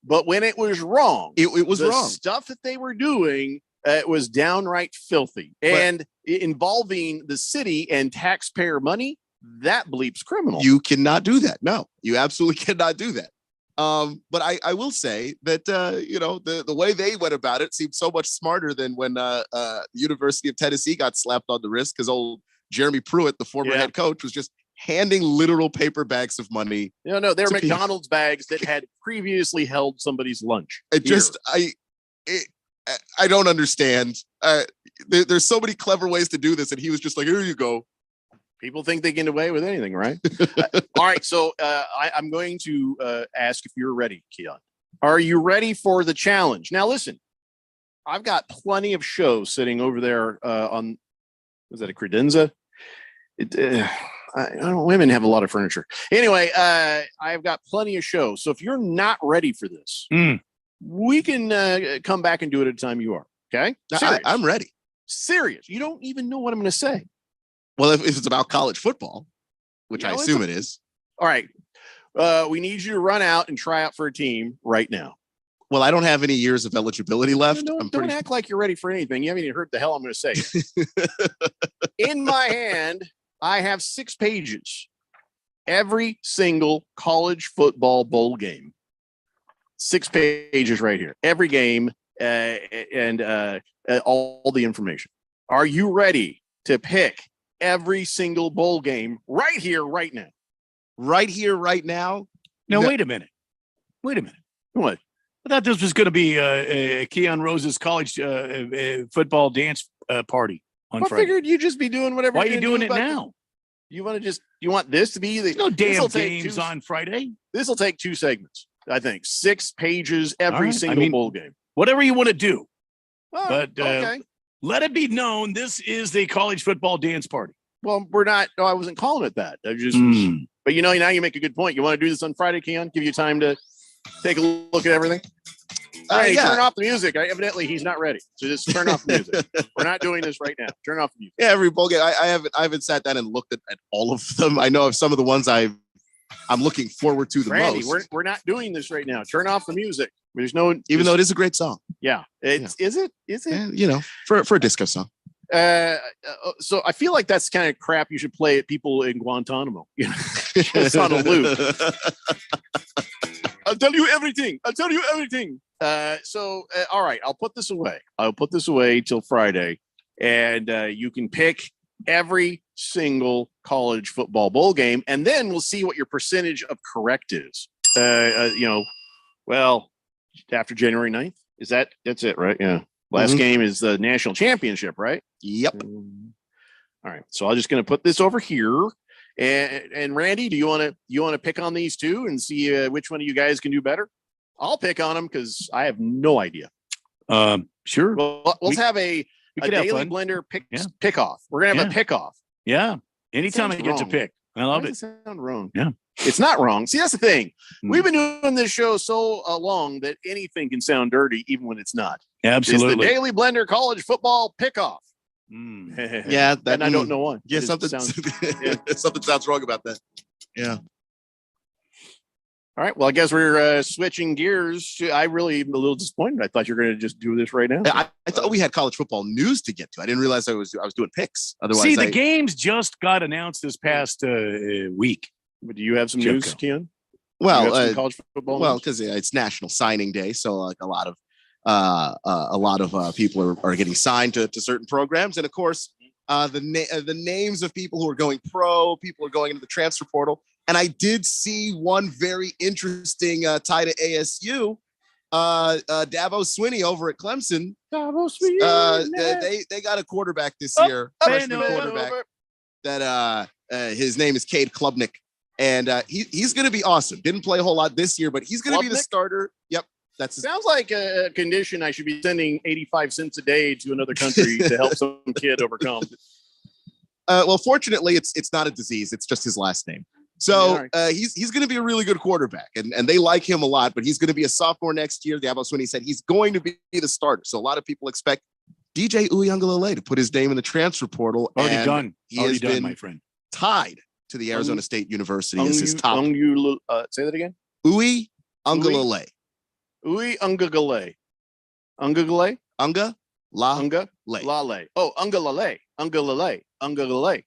but when it was wrong,
it was
the
wrong.
Stuff that they were doing. It was downright filthy and involving the city and taxpayer money. That bleeps criminal.
You cannot do that. No, you absolutely cannot do that. But I will say that the way they went about it seemed so much smarter than when the University of Tennessee got slapped on the wrist because old Jeremy Pruitt, the former head coach, was just handing literal paper bags of money.
No, they're McDonald's bags that had previously held somebody's lunch.
I don't understand. There's so many clever ways to do this, and he was just like, "Here you go."
People think they get away with anything, right? All right, so I'm going to ask if you're ready, Keon. Are you ready for the challenge? Now, listen, I've got plenty of shows sitting over there on. Was that a credenza? Women have a lot of furniture. Anyway, I've got plenty of shows. So if you're not ready for this. We can come back and do it at a time you are. Okay.
I'm ready.
Serious. You don't even know what I'm going to say.
Well, if it's about college football, which I assume it is.
All right. We need you to run out and try out for a team right now.
Well, I don't have any years of eligibility left.
Don't act like you're ready for anything. You haven't even heard the hell I'm going to say. In my hand, I have 6 pages. Every single college football bowl game. 6 pages right here. Every game and all the information. Are you ready to pick every single bowl game right here, right now?
right here, right now.
No, wait a minute. What? I thought this was going to be Keon Rose's college football dance party on Friday.
I figured you'd just be doing whatever.
Why are you doing it now?
You want this to be the
no damn games on Friday?
This will take 2 segments. I think 6 pages every single bowl game.
Whatever you want to do.
But okay.
Let it be known this is the college football dance party.
Well, we're not. No, I wasn't calling it that. I just. But now you make a good point. You want to do this on Friday, Keon? Give you time to take a look at everything. Hey, turn off the music. Evidently, he's not ready. So just turn off the music. We're not doing this right now. Turn off the music.
Yeah, every bowl game. I haven't sat down and looked at all of them. I know of some of the ones I'm looking forward to the
Randy,
most.
We're not doing this right now. Turn off the music. There's no.
Even though it is a great song.
Yeah. Is it?
Yeah, for a disco song.
So I feel like that's the kind of crap you should play at people in Guantanamo. It's on a loop. I'll tell you everything. All right, I'll put this away till Friday, and you can pick every single college football bowl game, and then we'll see what your percentage of correct is. After January 9th, that's it, right? Yeah. Last game is the national championship, right?
Yep.
All right. So I'm just going to put this over here. And Randy, do you want to pick on these two and see which one of you guys can do better? I'll pick on them because I have no idea.
Sure.
Well, let's have a Daily Blender pick off. We're going to have a pick off.
Yeah. Anytime I get to pick. I love it.
Sound wrong.
Yeah.
It's not wrong. See, that's the thing. We've been doing this show so long that anything can sound dirty, even when it's not.
Absolutely.
It's the Daily Blender college football pickoff.
Yeah,
and I don't know why.
Yeah, something sounds wrong about that. Yeah.
All right. Well, I guess we're switching gears. I really am a little disappointed. I thought you were going to just do this right now.
I thought we had college football news to get to. I didn't realize I was doing picks. Otherwise,
see, the games just got announced this past week.
But do you have some news, Keon?
Well,
college football
because it's National Signing Day, so like a lot of people are getting signed to certain programs, and of course, the names of people who are going pro, people are going into the transfer portal. And I did see one very interesting tie to ASU. Dabo Swinney over at Clemson. They got a quarterback this year, freshman quarterback. That his name is Cade Klubnik, and he's going to be awesome. Didn't play a whole lot this year, but he's going to be the starter. Yep.
Sounds like a condition I should be sending 85 cents a day to another country to help some kid overcome.
Well, fortunately, it's not a disease. It's just his last name. So he's going to be a really good quarterback, and they like him a lot. But he's going to be a sophomore next year. Dabo Swinney said he's going to be the starter. So a lot of people expect DJ Uiagalelei to put his name in the transfer portal.
Already done.
He has been
my friend.
Tied to the Arizona State University as his top.
Say that again.
Uiagalelei.
Uiagalelei. Unga-la-le. Oh, Unga-la-le.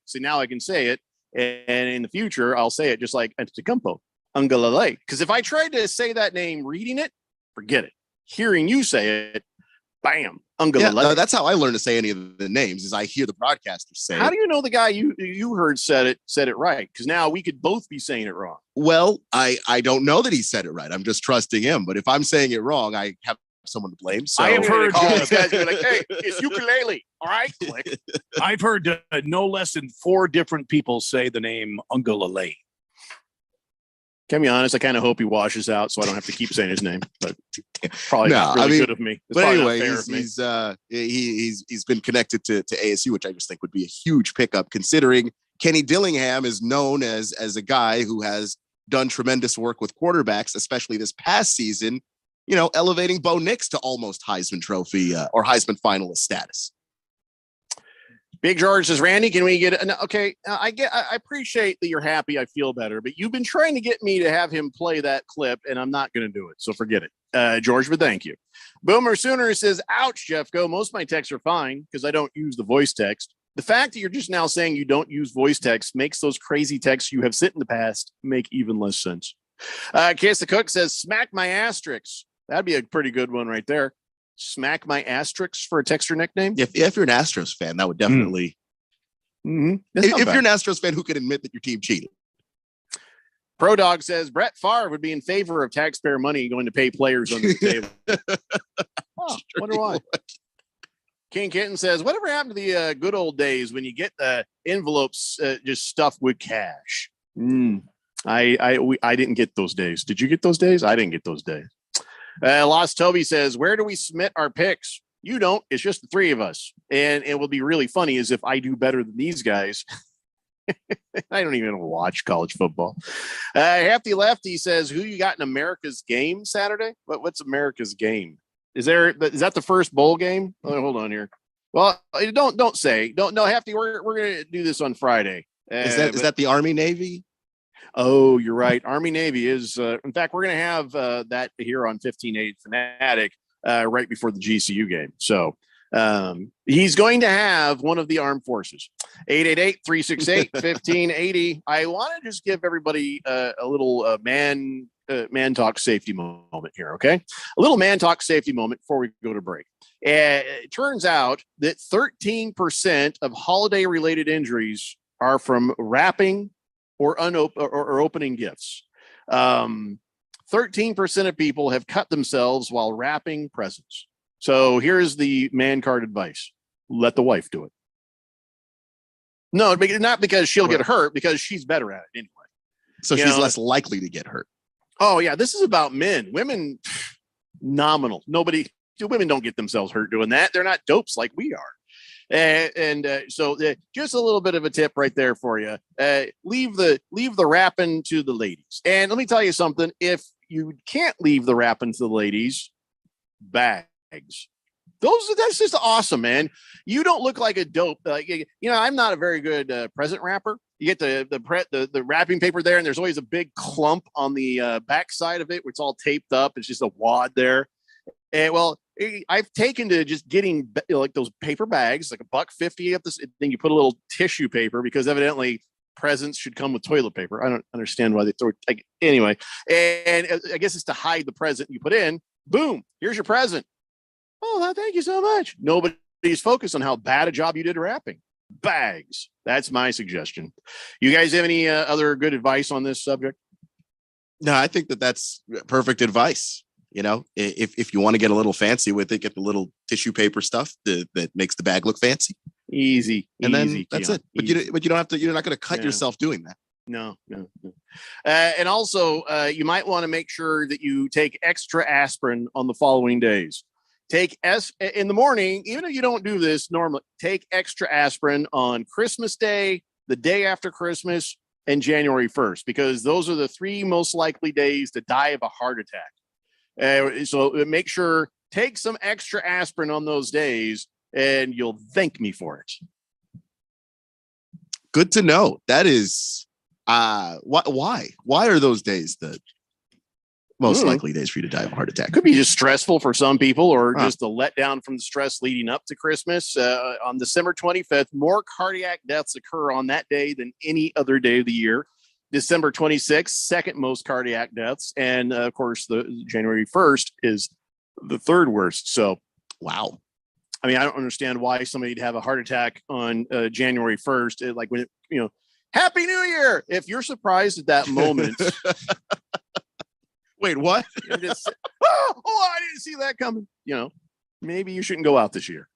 See, now I can say it. And in the future, I'll say it just like Antetokounmpo. Unga-la-le. Because if I tried to say that name reading it, forget it. Hearing you say it, bam. Unga-la-le.
Yeah, that's how I learned to say any of the names, is I hear the broadcasters say
How do you know the guy you heard said it right? Because now we could both be saying it wrong.
Well, I don't know that he said it right. I'm just trusting him. But if I'm saying it wrong, I have someone to blame. So
I have heard these guys be like, "Hey, it's ukulele." All right, click.
I've heard no less than 4 different people say the name Unga-la-le.
Can be honest, I kind of hope he washes out so I don't have to keep saying his name. But probably not really good of me. It's
but anyway, he's been connected to ASU, which I just think would be a huge pickup, considering Kenny Dillingham is known as a guy who has done tremendous work with quarterbacks, especially this past season. Elevating Bo Nix to almost Heisman Trophy or Heisman finalist status.
Big George says, Randy, can we get okay? I appreciate that you're happy. I feel better, but you've been trying to get me to have him play that clip, and I'm not going to do it. So forget it, George. But thank you. Boomer Sooner says, "Ouch, Jeff. Go. Most of my texts are fine because I don't use the voice text. The fact that you're just now saying you don't use voice text makes those crazy texts you have sent in the past make even less sense." Kiss the Cook says, "Smack my asterisks." That'd be a pretty good one right there. Smack my asterisks for a texter nickname.
If you're an Astros fan, that would definitely.
Mm-hmm.
If you're an Astros fan who can admit that your team cheated.
Pro Dog says Brett Favre would be in favor of taxpayer money going to pay players under the table. Wonder why. King Kitten says, whatever happened to the good old days when you get the envelopes just stuffed with cash? I didn't get those days. Did you get those days? I didn't get those days. Lost Toby says, where do we submit our picks? You don't. It's just the three of us. And it will be really funny as if I do better than these guys. I don't even watch college football. Hefty Lefty says, who you got in America's game Saturday? What's America's game? Is that the first bowl game? Oh, hold on here. Well, don't say. No, Hefty, we're going to do this on Friday.
Is that the Army Navy?
Oh, you're right. Army Navy is, in fact, we're going to have that here on 1580 Fanatic right before the GCU game. So he's going to have one of the armed forces. 888-368-1580. I want to just give everybody a little man talk safety moment here, okay? A little man talk safety moment before we go to break. It turns out that 13% of holiday-related injuries are from wrapping or opening gifts. 13% of people have cut themselves while wrapping presents. So here's the man card advice. Let the wife do it. No, not because she'll get hurt, because she's better at it anyway.
So she's less likely to get hurt.
Oh, yeah. This is about men. Women, nominal. Women don't get themselves hurt doing that. They're not dopes like we are. So just a little bit of a tip right there for you. Leave the wrapping to the ladies. And let me tell you something. If you can't leave the wrapping to the ladies, bags. That's just awesome, man. You don't look like a dope. I'm not a very good present wrapper. You get the wrapping paper there, and there's always a big clump on the back side of it, where it's all taped up. It's just a wad there. And I've taken to just getting like those paper bags, like $1.50 at this. Then you put a little tissue paper, because evidently presents should come with toilet paper. I don't understand why they throw it. Anyway, and I guess it's to hide the present you put in. Boom, here's your present. Oh, thank you so much. Nobody's focused on how bad a job you did wrapping. Bags. That's my suggestion. You guys have any other good advice on this subject?
No, I think that's perfect advice. If you want to get a little fancy with it, get the little tissue paper stuff that makes the bag look fancy.
Easy.
And then that's it. But you don't have to, you're not going to cut yourself doing that.
No. And also, you might want to make sure that you take extra aspirin on the following days. Take in the morning, even if you don't do this normally, take extra aspirin on Christmas Day, the day after Christmas, and January 1st, because those are the three most likely days to die of a heart attack. So make sure, take some extra aspirin on those days, and you'll thank me for it.
Good to know. That is why are those days the most likely days for you to die of a heart attack?
Could be just stressful for some people, or just a letdown from the stress leading up to Christmas. On December 25th, more cardiac deaths occur on that day than any other day of the year. December 26th, second most cardiac deaths. And of course, the January 1st is the third worst. So, wow. I mean, I don't understand why somebody'd have a heart attack on January 1st. Like when, Happy New Year. If you're surprised at that moment.
Wait, what?
I didn't see that coming. Maybe you shouldn't go out this year.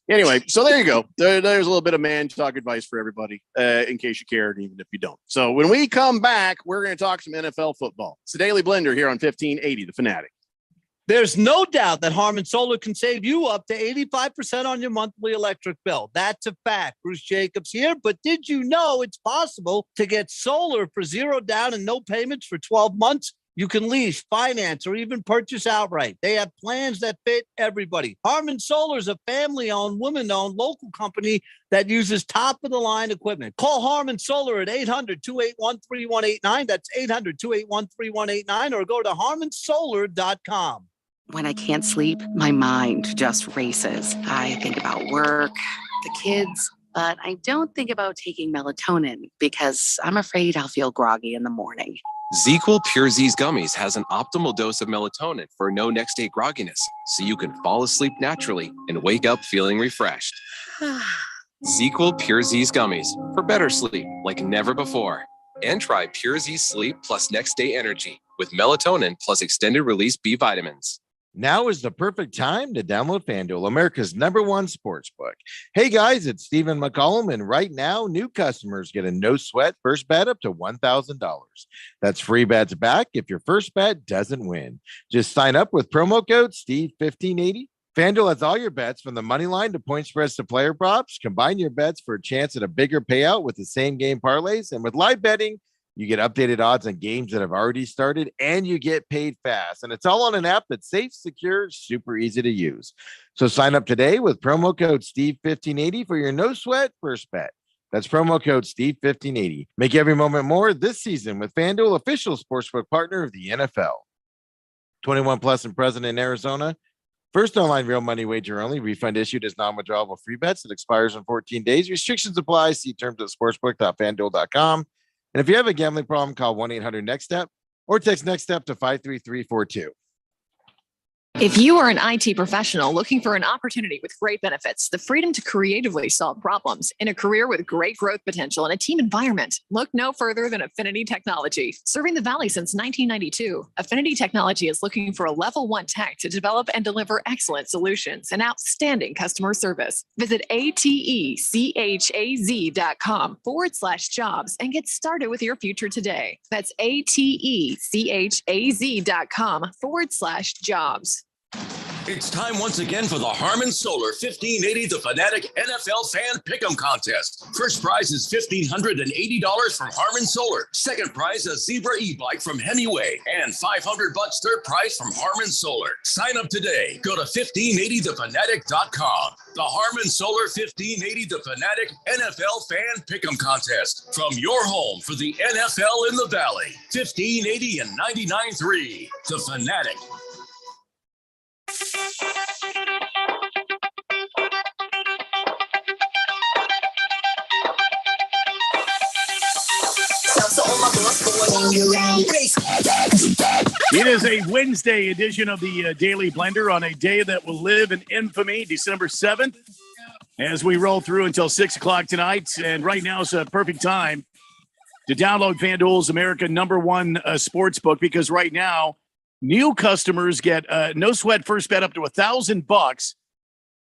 Anyway, so there you go. There's a little bit of man talk advice for everybody, in case you cared, even if you don't. So when we come back, we're going to talk some NFL football. It's the Daily Blender here on 1580 The Fanatic.
There's no doubt that Harman Solar can save you up to 85% on your monthly electric bill. That's a fact. Bruce Jacobs here. But did you know it's possible to get solar for $0 down and no payments for 12 months? You can lease, finance, or even purchase outright. They have plans that fit everybody. Harman Solar is a family-owned, woman-owned local company that uses top-of-the-line equipment. Call Harman Solar at 800-281-3189. That's 800-281-3189, or go to harmansolar.com.
When I can't sleep, my mind just races. I think about work, the kids, but I don't think about taking melatonin because I'm afraid I'll feel groggy in the morning.
ZzzQuil Pure Z's Gummies has an optimal dose of melatonin for no next day grogginess, so you can fall asleep naturally and wake up feeling refreshed. ZzzQuil Pure Z's Gummies for better sleep like never before. And try Pure Z Sleep plus Next Day Energy with melatonin plus extended release B vitamins.
Now is the perfect time to download FanDuel, America's #1 sportsbook. Hey guys, it's Stephen McCollum, and right now, new customers get a no-sweat first bet up to $1,000. That's free bets back if your first bet doesn't win. Just sign up with promo code Steve1580. FanDuel has all your bets from the money line to point spreads to player props. Combine your bets for a chance at a bigger payout with the same game parlays, and with live betting, you get updated odds on games that have already started, and you get paid fast. And it's all on an app that's safe, secure, super easy to use. So sign up today with promo code Steve1580 for your no sweat first bet. That's promo code Steve1580. Make every moment more this season with FanDuel, official sportsbook partner of the NFL. 21 plus and present in Arizona. First online real money wager only. Refund issued as non-withdrawable free bets. It expires in 14 days. Restrictions apply. See terms at sportsbook.fanduel.com. And if you have a gambling problem, call 1-800-NEXT-STEP or text NEXT STEP to 53342.
If you are an IT professional looking for an opportunity with great benefits, the freedom to creatively solve problems in a career with great growth potential and a team environment, look no further than Affinity Technology. Serving the Valley since 1992, Affinity Technology is looking for a level 1 tech to develop and deliver excellent solutions and outstanding customer service. Visit atechaz.com/jobs and get started with your future today. That's atechaz.com/jobs.
It's time once again for the Harman Solar 1580 The Fanatic NFL Fan Pick'em Contest. First prize is $1,580 from Harman Solar. Second prize, a Zebra e-bike from Hemingway. And $500 third prize from Harman Solar. Sign up today. Go to 1580thefanatic.com. The Harman Solar 1580 The Fanatic NFL Fan Pick'em Contest. From your home for the NFL in the Valley. 1580 and 99.3. The Fanatic.
It is a Wednesday edition of the Daily Blender on a day that will live in infamy, December 7th, as we roll through until 6 o'clock tonight. And right now is a perfect time to download FanDuel's America #1 sportsbook, because right now, new customers get no sweat first bet up to $1,000.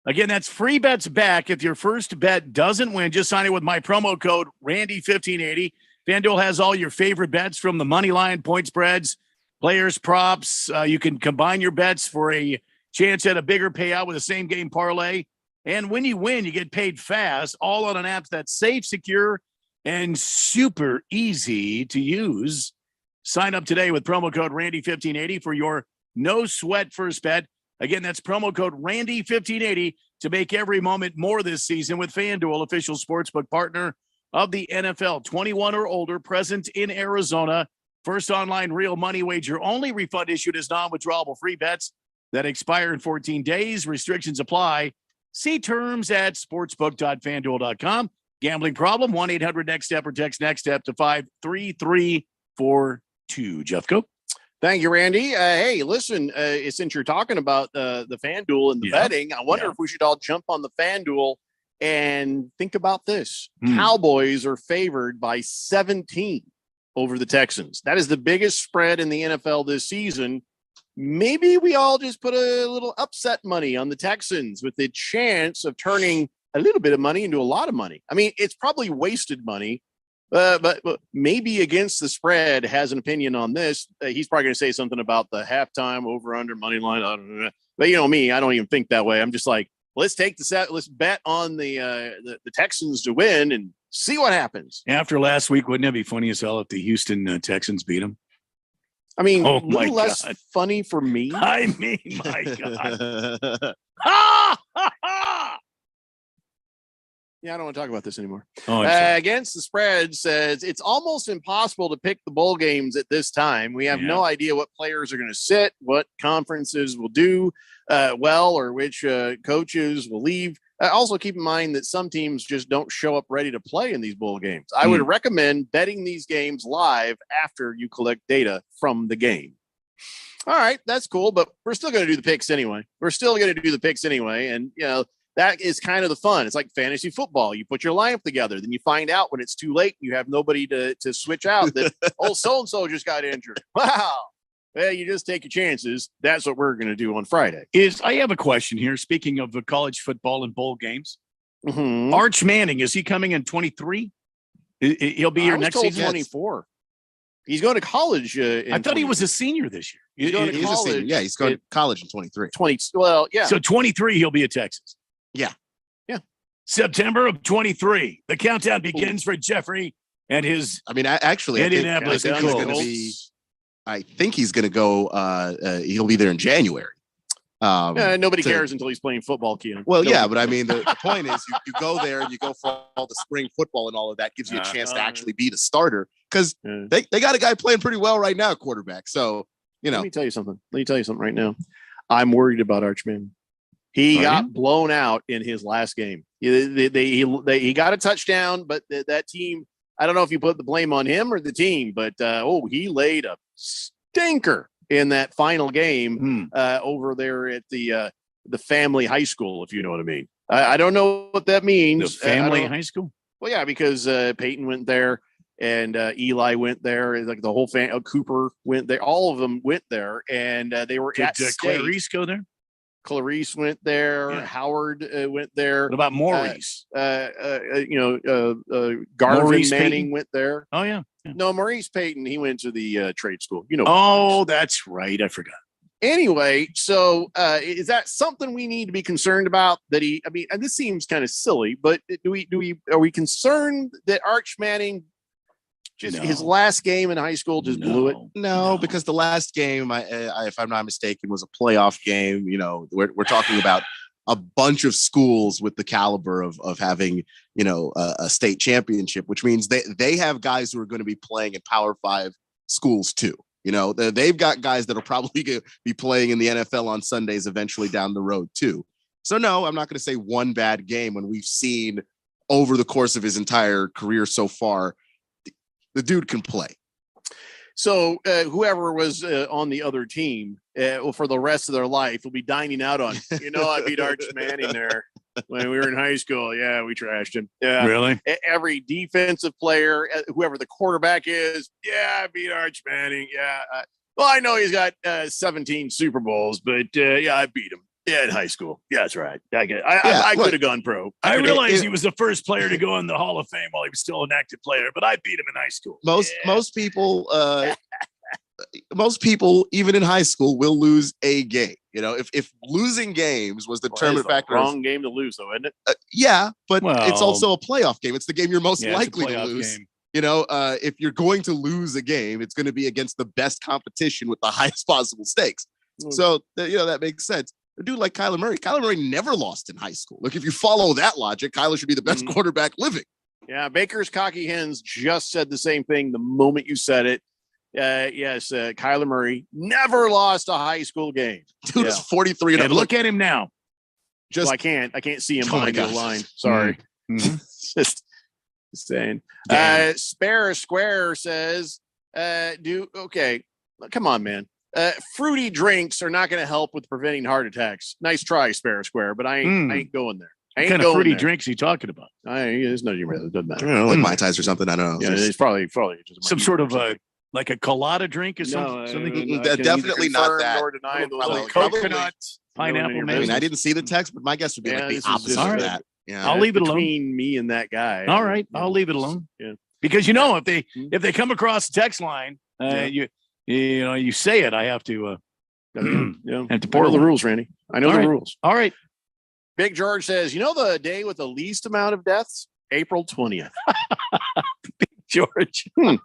Again, that's free bets back if your first bet doesn't win. Just sign in with my promo code Randy1580. FanDuel has all your favorite bets from the money line, point spreads, players, props. You can combine your bets for a chance at a bigger payout with a same game parlay. And when you win, you get paid fast, all on an app that's safe, secure, and super easy to use. Sign up today with promo code Randy1580 for your no sweat first bet. Again, that's promo code Randy1580 to make every moment more this season with FanDuel, official sportsbook partner of the NFL. 21 or older, present in Arizona. First online real money wager only. Refund issued as non-withdrawable free bets that expire in 14 days. Restrictions apply. See terms at sportsbook.fanduel.com. Gambling problem? 1-800-NEXT-STEP or text NEXT STEP to 53342. Jeffco.
Thank you, Randy. Hey, listen, since you're talking about the FanDuel and the betting, I wonder if we should all jump on the FanDuel and think about this. Cowboys are favored by 17 over the Texans. That is the biggest spread in the NFL this season. Maybe we all just put a little upset money on the Texans with the chance of turning a little bit of money into a lot of money. I mean, it's probably wasted money, but maybe Against the Spread has an opinion on this. He's probably going to say something about the halftime over under money line. I don't know. But you know me, I don't even think that way. I'm just like, let's take the set. Let's bet on the Texans to win and see what happens.
After last week, wouldn't it be funny as hell if the Houston Texans beat them?
I mean, a little less funny for me.
I mean, my God.
Yeah, I don't want to talk about this anymore.
Against
the Spread says it's almost impossible to pick the bowl games at this time. We have no idea what players are going to sit, what conferences will do well, or which coaches will leave. Also, keep in mind that some teams just don't show up ready to play in these bowl games. I would recommend betting these games live after you collect data from the game. All right, that's cool, but we're still going to do the picks anyway. And, you know, that is kind of the fun. It's like fantasy football. You put your lineup together, then you find out when it's too late. You have nobody to switch out that, oh, so-and-so just got injured. Wow. Well, you just take your chances. That's what we're going to do on Friday.
I have a question here. Speaking of the college football and bowl games,
Mm-hmm.
Arch Manning, is he coming in 23? He'll be here next season.
24. He's going to college.
I thought he was a senior this year.
He's going to
He's a
college.
senior. Yeah, he's going to college in 23.
20. Well, yeah.
So 23, he'll be at Texas.
Yeah.
Yeah.
September of 23. The countdown begins for Jeffrey and his.
I mean, actually,
Indianapolis
I think he's going to be. I think he's going to go. He'll be there in January.
Nobody cares until he's playing football, Keon.
Well, yeah, but I mean, the point is, you go there and you go for all the spring football and all of that gives you a chance to actually be the starter because they got a guy playing pretty well right now, quarterback. So
let me tell you something. Right now. I'm worried about Arch Manning. He got blown out in his last game. He got a touchdown, but that team. I don't know if you put the blame on him or the team, but he laid a stinker in that final game over there at the family high school, if you know what I mean. I don't know what that means.
The family high school?
Well, yeah, because Peyton went there and Eli went there. Like the whole family, Cooper went there. All of them went there, and they were at
Did
state.
Clarice go there?
Clarice went there.
Yeah.
Howard went there.
What about Maurice?
Garvin
Maurice
Manning
Payton?
went there.
Oh, yeah.
No, Maurice Payton, he went to the trade school.
Oh, that's right. I forgot.
Anyway, so is that something we need to be concerned about? And this seems kind of silly, but are we concerned that Arch Manning his last game in high school just blew it?
No, because the last game, if I'm not mistaken, was a playoff game. We're talking about a bunch of schools with the caliber of having, a state championship, which means they have guys who are going to be playing in Power 5 schools too. They've got guys that'll probably be playing in the NFL on Sundays eventually down the road too. So no, I'm not going to say one bad game when we've seen over the course of his entire career so far, the dude can play.
So whoever was on the other team for the rest of their life will be dining out on, I beat Arch Manning there when we were in high school. Yeah, we trashed him. Yeah,
really?
Every defensive player, whoever the quarterback is, yeah, I beat Arch Manning. Yeah. Well, I know he's got 17 Super Bowls, but I beat him. Yeah, in high school. Yeah, that's right. I could have gone pro.
I realized he was the first player to go in the Hall of Fame while he was still an active player, but I beat him in high school.
Most people, even in high school, will lose a game. If losing games was the determinant factor.
Wrong game to lose, though, isn't it?
Yeah, but it's also a playoff game. It's the game you're most likely to lose.
Game.
If you're going to lose a game, it's going to be against the best competition with the highest possible stakes. So that makes sense. A dude like Kyler Murray never lost in high school. Look, if you follow that logic, Kyler should be the best quarterback living.
Yeah, Baker's Cocky Hens just said the same thing the moment you said it. Yes, Kyler Murray never lost a high school game.
Dude is 43.
And look at him now.
I can't see him behind the line. Sorry. Just saying. Spare Square says, come on, man. Fruity drinks are not going to help with preventing heart attacks. Nice try, Sparrow Square, but I ain't going there.
What kind of fruity drinks are you talking about?
There's no humor. It doesn't matter.
Like Mai Tais or something. I don't know.
Yeah, it's probably just
some sort of like a colada drink or something.
Definitely not that.
Or deny those
coconut, pineapple.
I mean, I didn't see the text, but my guess would be like the opposite of that.
Yeah, I'll leave it alone.
Between me and that guy.
All right, I'll leave it alone.
Yeah,
because if they come across the text line, you say it. I have to.
Have to pour the rules, Randy. I know the rules.
All right.
Big George says, the day with the least amount of deaths? April 20th.
Big George. He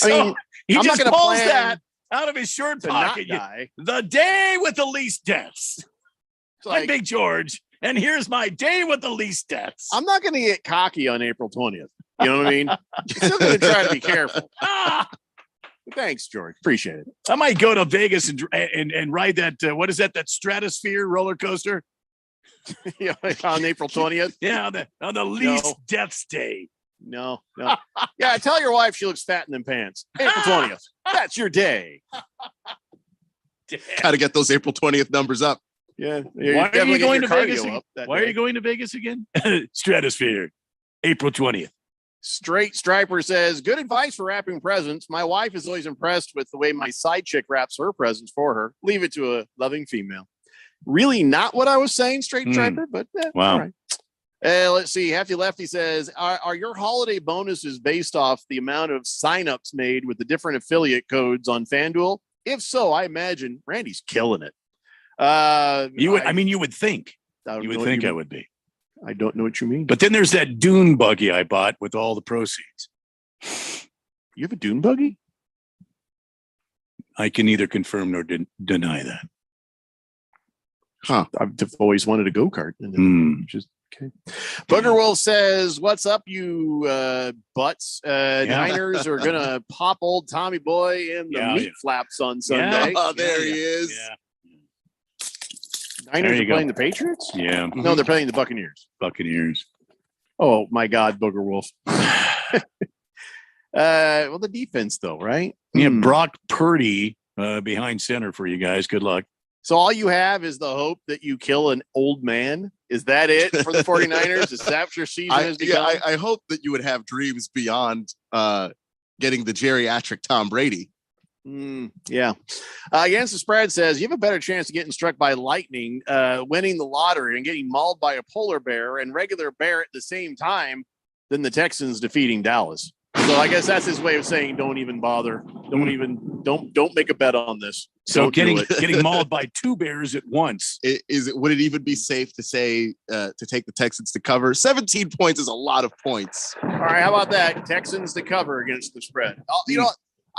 I'm
just
not
pulls
plan
that out of his shirt pocket. The day with the least deaths. I'm Big George, and here's my day with the least deaths.
I'm not going to get cocky on April 20th. You know what I mean? I'm still going to try to be careful. Thanks, George. Appreciate it.
I might go to Vegas and ride that. What is that? That Stratosphere roller coaster?
On April 20th.
Yeah, on the least deaths day.
No. Yeah, tell your wife she looks fat in them pants. April 20th. That's your day.
Got to get those April 20th numbers up.
Yeah.
Why are you going to Vegas? Why are you going to Vegas again? Stratosphere, April 20th.
Straight Striper says, good advice for wrapping presents. My wife is always impressed with the way my side chick wraps her presents for her. Leave it to a loving female. Really not what I was saying, Straight Striper, but
wow.
All right. Let's see. Hefty Lefty says, are your holiday bonuses based off the amount of signups made with the different affiliate codes on FanDuel? If so, I imagine Randy's killing it.
You would think. You would think I would be.
I don't know what you mean.
But then there's that dune buggy I bought with all the proceeds.
You have a dune buggy?
I can neither confirm nor deny that.
Huh. I've always wanted a go-kart. Just okay. Booger Wolf says, what's up, you butts? Niners are going to pop old Tommy Boy in the meat flaps on Sunday.
Oh, there he is.
Yeah.
Niners are playing the Patriots?
Yeah.
No, they're playing the Buccaneers. Oh, my God, Booger Wolf. Well, the defense, though, right?
Yeah, Brock Purdy behind center for you guys. Good luck.
So all you have is the hope that you kill an old man? Is that it for the 49ers? Is that what your season has become?
I hope that you would have dreams beyond getting the geriatric Tom Brady.
Yeah. Against the Spread says, you have a better chance of getting struck by lightning, winning the lottery, and getting mauled by a polar bear and regular bear at the same time than the Texans defeating Dallas. So I guess that's his way of saying, don't even bother. Don't make a bet on this.
So getting mauled by two bears at once.
Would it even be safe to say to take the Texans to cover? 17 points is a lot of points.
All right, how about that? Texans to cover against the spread. You know,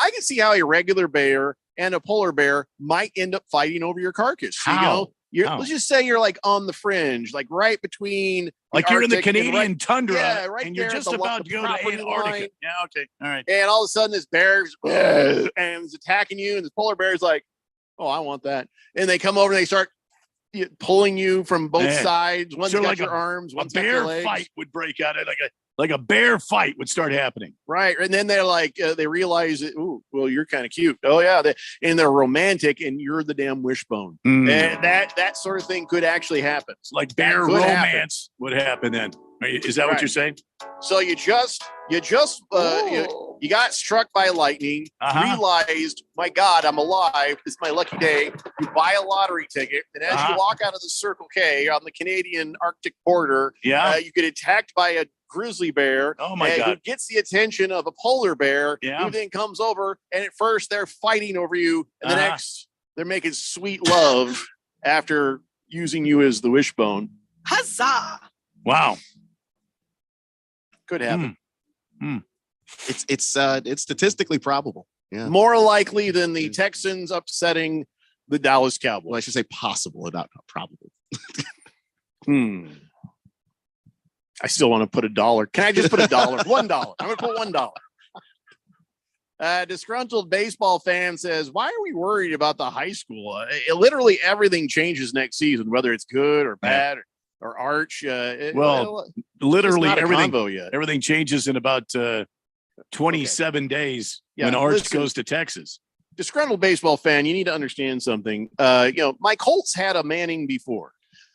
I can see how a regular bear and a polar bear might end up fighting over your carcass.
How?
Let's just say you're like on the fringe, like right between,
like you're in the Canadian tundra,
right
and you're just about to go to Antarctica. Yeah, okay, all right.
And all of a sudden, this bear's and is attacking you, and this polar bear's like, "Oh, I want that," and they come over and they start pulling you from both sides. One's got your arms, one's got your legs.
A bear fight would break out. Like a bear fight would start happening.
Right. And then they're like, they realize that, ooh, well, you're kind of cute. Oh, yeah. And they're romantic and you're the damn wishbone. And that sort of thing could actually happen.
Like bear romance would happen then. Is that what you're saying?
So you got struck by lightning, realized, my God, I'm alive. It's my lucky day. You buy a lottery ticket. And as you walk out of the Circle K on the Canadian Arctic border, you get attacked by a grizzly bear.
Oh my God.
Who gets the attention of a polar bear. Who then comes over, and at first they're fighting over you, and the next they're making sweet love after using you as the wishbone.
Huzzah!
Wow.
Could happen.
It's statistically probable. Yeah.
More likely than the Texans upsetting the Dallas Cowboys.
Well, I should say possible, not probable.
I still want to put $1. Can I just put $1? $1. I'm going to put $1. Disgruntled baseball fan says, why are we worried about the high school? Literally everything changes next season, whether it's good or bad or arch.
Literally everything changes in about 27 days when Arch goes to Texas.
Disgruntled baseball fan, you need to understand something. My Colts had a Manning before.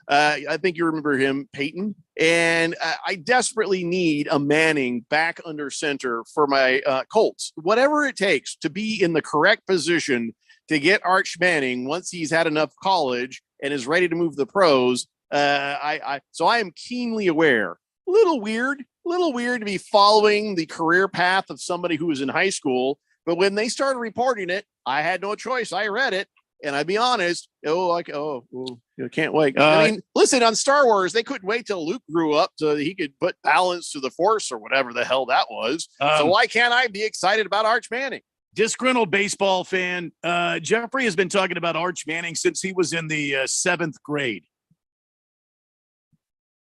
I think you remember him, Peyton. And I desperately need a Manning back under center for my Colts. Whatever it takes to be in the correct position to get Arch Manning once he's had enough college and is ready to move the pros. So I am keenly aware. A little weird to be following the career path of somebody who was in high school. But when they started reporting it, I had no choice. I read it. And I'd be honest, can't wait. I mean, listen, on Star Wars, they couldn't wait till Luke grew up so that he could put balance to the Force or whatever the hell that was. So why can't I be excited about Arch Manning?
Disgruntled baseball fan, Jeffrey has been talking about Arch Manning since he was in the 7th grade.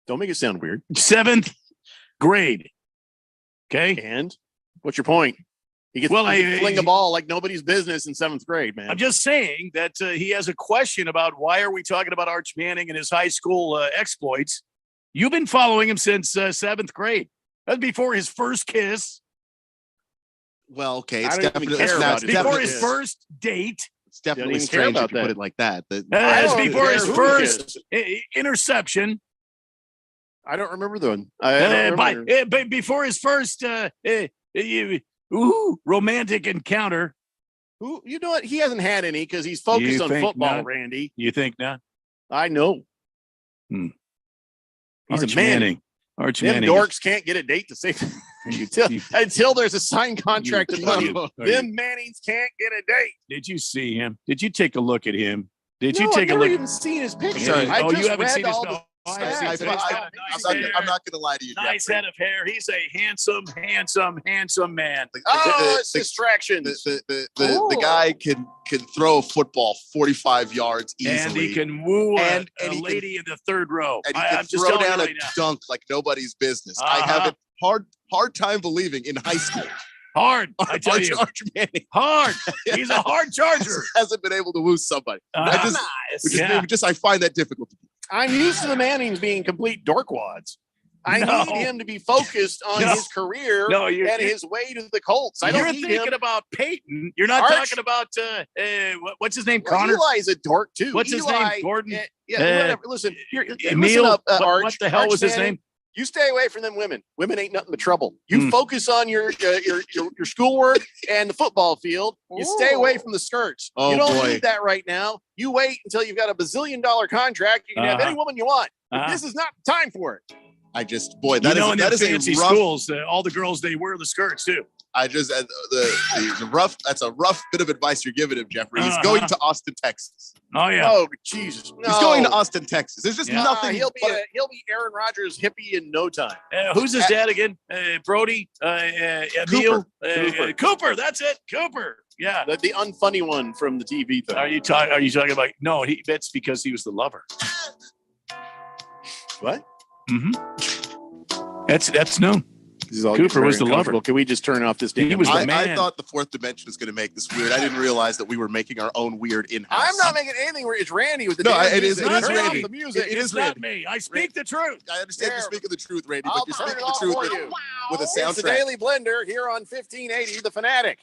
Don't make it sound weird.
7th grade. Okay.
And what's your point? He gets fling a ball like nobody's business in 7th grade, man.
I'm just saying that he has a question about why are we talking about Arch Manning and his high school exploits. You've been following him since 7th grade. That was before his first kiss.
Well, okay.
Before his first date.
It's definitely
even care
strange
about
if you put
that.
it like that.
That's
don't
before
care
his
who
first interception.
I don't remember the one. I don't remember.
But before his first romantic encounter.
Who? You know what? He hasn't had any because he's focused
You
on
think
football,
not?
Randy.
You think not?
I know.
Hmm.
He's
Arch
a man.
Manning. Arch
Them
Manning.
dorks can't get a date to say until there's a signed contract in money. Them Mannings can't get a date.
Did you see him? Did you take a look at him? Did you
No,
take
I've
a
never
look?
even seen his picture.
Sorry.
I
Oh,
just
you haven't
read
seen his
all
no.
the
I've
I'm not going to lie to you.
Nice
Jeffrey.
head of hair. He's a handsome man.
It's distractions.
The guy can throw a football 45 yards easily.
And he can woo a
he
lady in the third row.
And he can
I'm just
throw
telling
down
you
a
right now.
dunk like nobody's business. I have a hard time believing in high school.
Hard, I tell you.
Arch Manning
Hard. He's a hard charger.
hasn't been able to woo somebody. I find that difficult to do.
I'm used to the Mannings being complete dorkwads. I
No.
need him to be focused on
No.
his career
No,
and his way to the Colts. I don't
You're
need
thinking
him.
about Peyton. You're not
Arch-
talking about what's his name?
Well,
Connor.
Eli's a dork too.
What's his
Eli-
name? Gordon.
Yeah, whatever. Listen,
Emil.
listen up,
What
Arch.
the hell
Arch
was his
Manning,
name?
You stay away from them women. Women ain't nothing but trouble. You focus on your schoolwork and the football field. You stay away from the skirts.
Oh,
you don't
boy.
need that right now. You wait until you've got a $1 bazillion contract. You can have any woman you want. But this is not the time for it.
I just, boy,
You
that
know, in
is
the
a
fancy
rough.
schools, all the girls they wear the skirts too.
I just the rough. That's a rough bit of advice you're giving him, Jeffrey. He's going to Austin, Texas.
Oh yeah.
Oh Jesus.
He's going to Austin, Texas. There's just
Yeah.
nothing.
He'll be
but
he'll be Aaron Rodgers hippie in no time.
Who's his dad again? Brody. Emil. Cooper. That's it. Cooper. Yeah.
The unfunny one from the TV thing.
Are you talking about? No, that's because he was the lover.
What?
Mm-hmm. That's known.
This is all
Cooper was the lover.
uncomfortable. Can we just turn off this?
He was the
I
man.
thought the fourth dimension was going to make this weird. I didn't realize that we were making our own weird in-house.
I'm not making anything where it's Randy with the
No,
damn
it is-
music.
it is
Turn off
Randy.
the music.
It is
It's not
Randy.
me. I speak the truth.
I understand you're speaking the truth, Randy,
I'll
but you're
turn
speaking
it
the
off
truth
for
with,
you.
with a
It's the
soundtrack.
Daily Blender here on 1580, The Fanatic.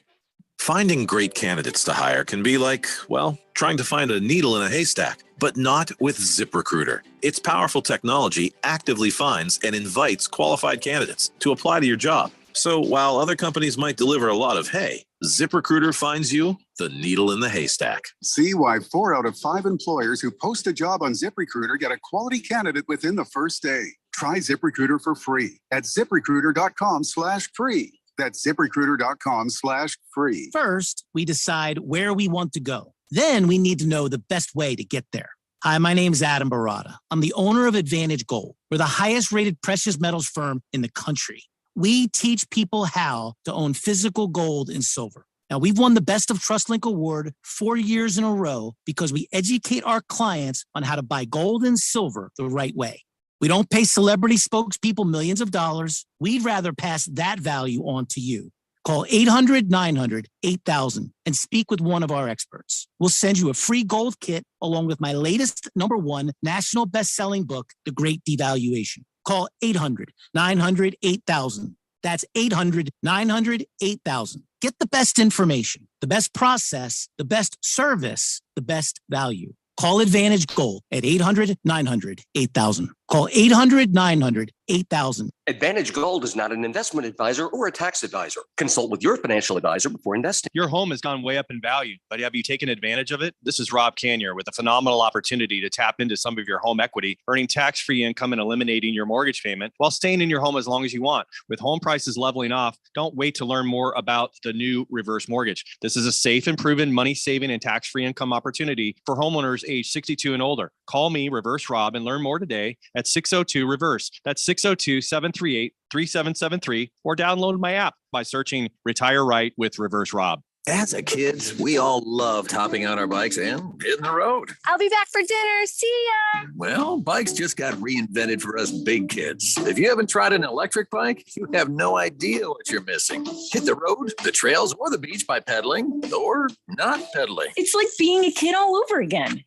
Finding great candidates to hire can be like, well, trying to find a needle in a haystack, but not with ZipRecruiter. Its powerful technology actively finds and invites qualified candidates to apply to your job. So while other companies might deliver a lot of hay, ZipRecruiter finds you the needle in the haystack.
See why 4 out of 5 employers who post a job on ZipRecruiter get a quality candidate within the first day. Try ZipRecruiter for free at ZipRecruiter.com/free. That's ZipRecruiter.com/free.
First, we decide where we want to go. Then we need to know the best way to get there. Hi, my name is Adam Barata. I'm the owner of Advantage Gold. We're the highest rated precious metals firm in the country. We teach people how to own physical gold and silver. Now, we've won the Best of TrustLink Award 4 years in a row because we educate our clients on how to buy gold and silver the right way. We don't pay celebrity spokespeople millions of dollars. We'd rather pass that value on to you. Call 800-900-8000 and speak with one of our experts. We'll send you a free gold kit along with my latest #1 national best-selling book, The Great Devaluation. Call 800-900-8000. That's 800-900-8000. Get the best information, the best process, the best service, the best value. Call Advantage Gold at 800-900-8000. Call 800-900-8000.
Advantage Gold is not an investment advisor or a tax advisor. Consult with your financial advisor before investing.
Your home has gone way up in value, but have you taken advantage of it? This is Rob Canier with a phenomenal opportunity to tap into some of your home equity, earning tax-free income and eliminating your mortgage payment while staying in your home as long as you want. With home prices leveling off, don't wait to learn more about the new reverse mortgage. This is a safe and proven money-saving and tax-free income opportunity for homeowners age 62 and older. Call me, Reverse Rob, and learn more today at 602-REVERSE. That's 602-738-3773, or download my app by searching Retire Right with Reverse Rob.
As a kids, we all loved hopping on our bikes and hitting the road.
I'll be back for dinner. See ya.
Well, bikes just got reinvented for us big kids. If you haven't tried an electric bike, you have no idea what you're missing. Hit the road, the trails, or the beach by pedaling or not pedaling.
It's like being a kid all over again.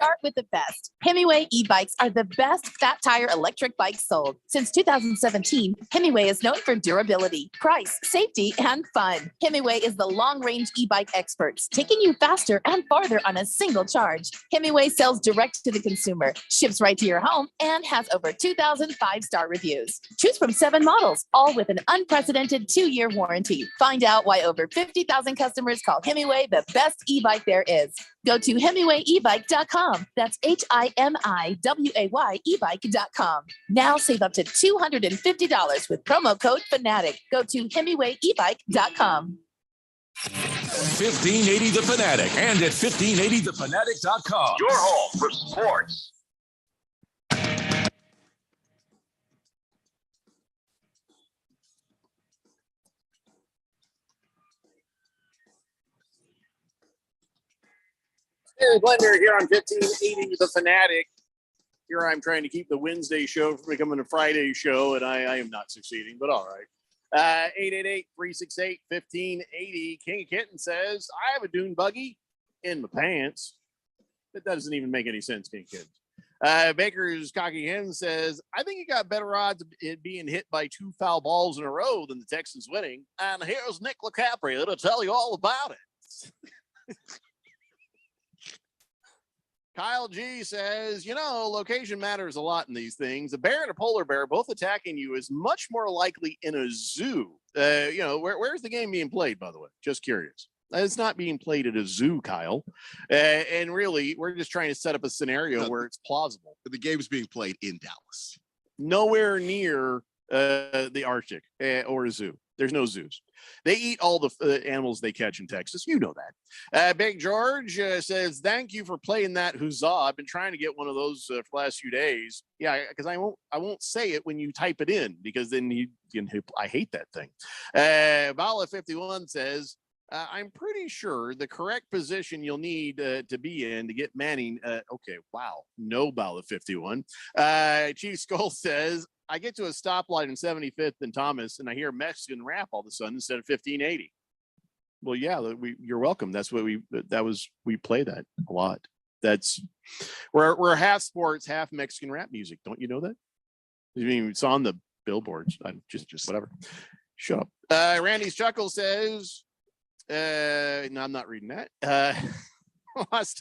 start with the best. Hemingway e-bikes are the best fat tire electric bikes sold. Since 2017, Hemingway is known for durability, price, safety, and fun. Hemingway is the long-range e-bike experts, taking you faster and farther on a single charge. Hemingway sells direct to the consumer, ships right to your home, and has over 2,000 five-star reviews. Choose from 7 models, all with an unprecedented 2-year warranty. Find out why over 50,000 customers call Hemingway the best e-bike there is. Go to HemingwayEbike.com. That's HIMIWAY ebike.com. Now save up to $250 with promo code FANATIC. Go to HemingwayEbike.com.
1580 The Fanatic and at 1580thefanatic.com. Your home for sports.
Gary Blender here on 1580 The Fanatic. Here I'm trying to keep the Wednesday show from becoming a Friday show, and I am not succeeding, but all right. 888-368-1580. King of Kenton says, I have a dune buggy in my pants. That doesn't even make any sense, King of Kenton. Baker's Cocky Hen says, I think you got better odds of it being hit by 2 foul balls in a row than the Texans winning. And here's Nick LaCapria to tell you all about it. Kyle G says, location matters a lot in these things. A bear and a polar bear both attacking you is much more likely in a zoo. Where's the game being played, by the way? Just curious. It's not being played at a zoo, Kyle. And really, we're just trying to set up a scenario where it's plausible.
The game is being played in Dallas.
Nowhere near the Arctic or a zoo. There's no zoos. They eat all the animals they catch in Texas. You know that. Big George says, thank you for playing that huzzah. I've been trying to get one of those for the last few days. Yeah, because I won't say it when you type it in, because then I hate that thing. Bala51 says, I'm pretty sure the correct position you'll need to be in to get Manning. Okay, wow. No Bala51. Chief Skull says, I get to a stoplight in 75th and Thomas, and I hear Mexican rap all of a sudden instead of 1580. Well, yeah, you're welcome. That's what we play that a lot. We're half sports, half Mexican rap music. Don't you know that? I mean, it's on the billboards. I'm just whatever. Shut up. Randy's Chuckle says, no, I'm not reading that.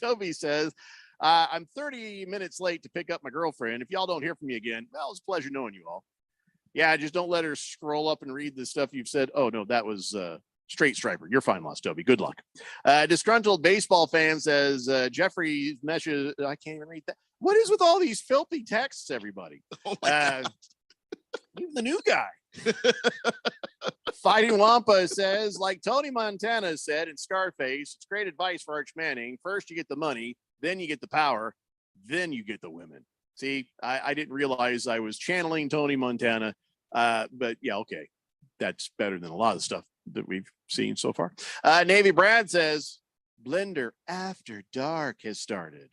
Toby says, I'm 30 minutes late to pick up my girlfriend. If y'all don't hear from me again, well, it's a pleasure knowing you all. Yeah, just don't let her scroll up and read the stuff you've said. Oh, no, that was Straight Striper. You're fine, Lost Toby. Good luck. Disgruntled baseball fan says, Jeffrey Meshes, I can't even read that. What is with all these filthy texts, everybody? Oh my God. Even the new guy. Fighting Wampa says, like Tony Montana said in Scarface, it's great advice for Arch Manning. First, you get the money. Then you get the power, then you get the women. See, I didn't realize I was channeling Tony Montana, but yeah, okay. That's better than a lot of stuff that we've seen so far. Navy Brad says, Blender After Dark has started.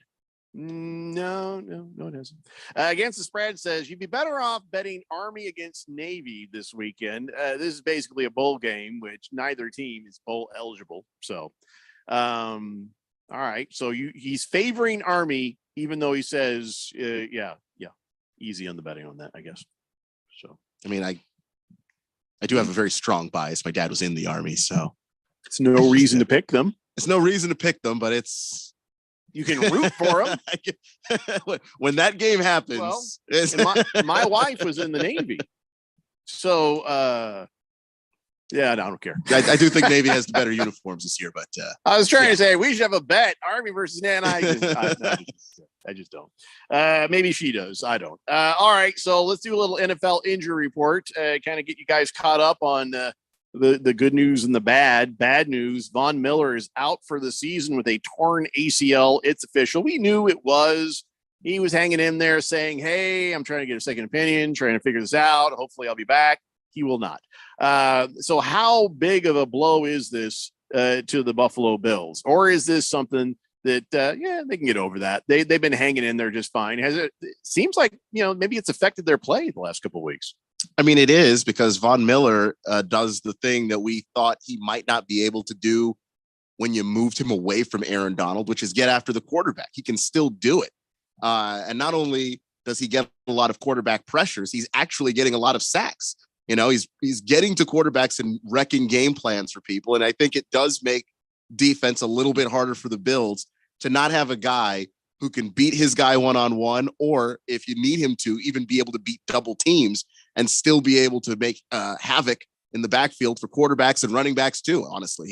No, it hasn't. Against the Spread says, you'd be better off betting Army against Navy this weekend. This is basically a bowl game, which neither team is bowl eligible. So, all right, so he's favoring Army, even though he says, yeah, easy on the betting on that, I guess. So,
I mean, I do have a very strong bias. My dad was in the Army, so
it's no reason to pick them.
It's no reason to pick them, but
you can root for them.
When that game happens.
Well, my wife was in the Navy, so. Yeah, no, I don't care.
I do think Navy has the better uniforms this year, but
I was trying to say we should have a bet: Army versus Nan. I just don't. Maybe she does. I don't. All right, so let's do a little NFL injury report. Kind of get you guys caught up on the good news and the bad. Bad news: Von Miller is out for the season with a torn ACL. It's official. We knew it was. He was hanging in there, saying, "Hey, I'm trying to get a second opinion, trying to figure this out. Hopefully, I'll be back." He will not. So how big of a blow is this to the Buffalo Bills? Or is this something that, they can get over that? They've been hanging in there just fine. It seems like, maybe it's affected their play the last couple of weeks.
I mean, it is, because Von Miller does the thing that we thought he might not be able to do when you moved him away from Aaron Donald, which is get after the quarterback. He can still do it. And not only does he get a lot of quarterback pressures, he's actually getting a lot of sacks. You know, he's getting to quarterbacks and wrecking game plans for people. And I think it does make defense a little bit harder for the Bills to not have a guy who can beat his guy one-on-one, or if you need him to, even be able to beat double teams and still be able to make havoc in the backfield for quarterbacks and running backs too. Honestly,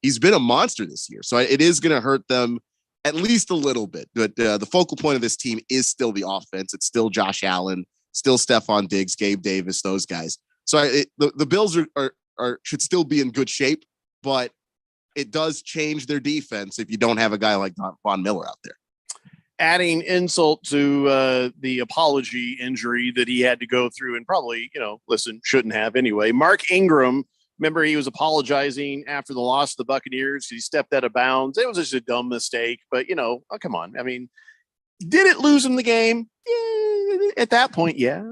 he's been a monster this year. So it is going to hurt them at least a little bit. But the focal point of this team is still the offense. It's still Josh Allen, still Stephon Diggs, Gabe Davis, those guys. So the Bills are should still be in good shape, but it does change their defense if you don't have a guy like Von Miller out there.
Adding insult to the apology injury that he had to go through and probably, shouldn't have anyway. Mark Ingram, remember he was apologizing after the loss of the Buccaneers. He stepped out of bounds. It was just a dumb mistake, but come on. I mean, did it lose him the game? Yeah, at that point, yeah.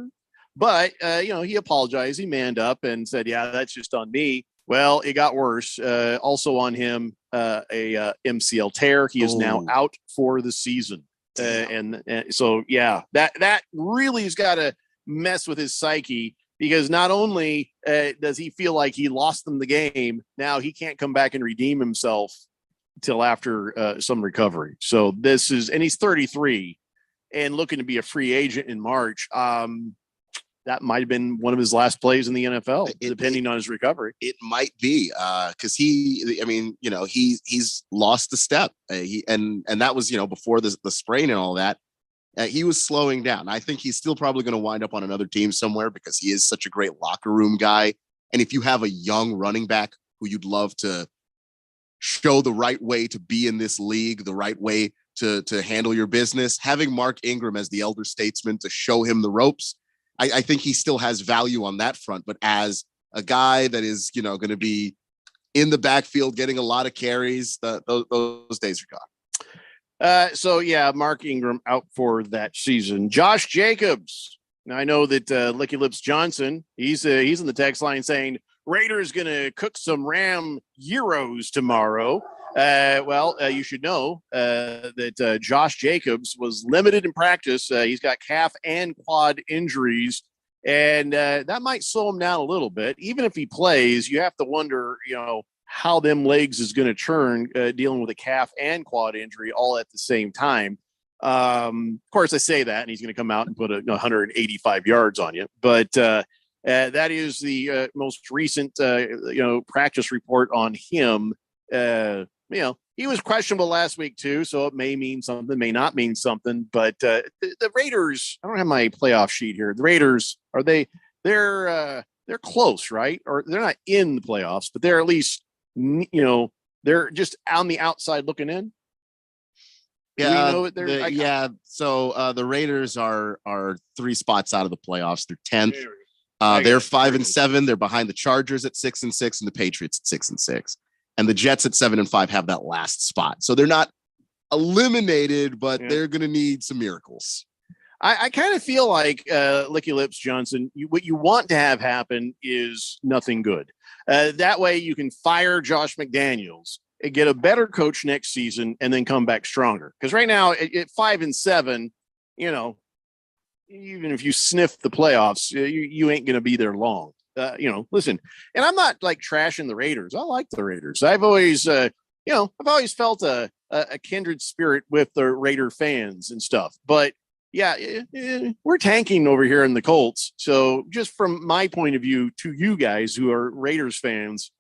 But, he apologized. He manned up and said, yeah, that's just on me. Well, it got worse. Also on him, a MCL tear. He is now out for the season. And so, yeah, that really has got to mess with his psyche, because not only does he feel like he lost them the game, now he can't come back and redeem himself till after some recovery. So and he's 33 and looking to be a free agent in March. That might have been one of his last plays in the NFL, depending on his recovery.
It might be because he's lost the step. And that was, before the sprain and all that. He was slowing down. I think he's still probably going to wind up on another team somewhere because he is such a great locker room guy. And if you have a young running back who you'd love to show the right way to be in this league, the right way to handle your business, having Mark Ingram as the elder statesman to show him the ropes, I think he still has value on that front. But as a guy that is, going to be in the backfield, getting a lot of carries, those days are
gone. Mark Ingram out for that season. Josh Jacobs. Now I know that Licky Lips Johnson, he's in the text line saying Raiders going to cook some Ram gyros tomorrow. You should know that Josh Jacobs was limited in practice. He's got calf and quad injuries, and that might slow him down a little bit. Even if he plays, you have to wonder, how them legs is going to turn dealing with a calf and quad injury all at the same time. Of course, I say that, and he's going to come out and put 185 yards on you. But that is the most recent, practice report on him. He was questionable last week too, so it may mean something, may not mean something. But the Raiders, I don't have my playoff sheet here. The Raiders, they're close, right? Or they're not in the playoffs, but they're at least, they're just on the outside looking in.
So the Raiders are 3 spots out of the playoffs. They're 10th. They're 5-7. They're behind the Chargers at 6-6 and the Patriots at 6-6. And the Jets at 7-5 have that last spot. So they're not eliminated, but they're going to need some miracles.
I kind of feel like Licky Lips Johnson, what you want to have happen is nothing good. That way you can fire Josh McDaniels and get a better coach next season and then come back stronger. Because right now at 5-7, even if you sniff the playoffs, you ain't going to be there long. Listen, and I'm not like trashing the Raiders. I like the Raiders. I've always felt a kindred spirit with the Raider fans and stuff. But we're tanking over here in the Colts. So just from my point of view to you guys who are Raiders fans,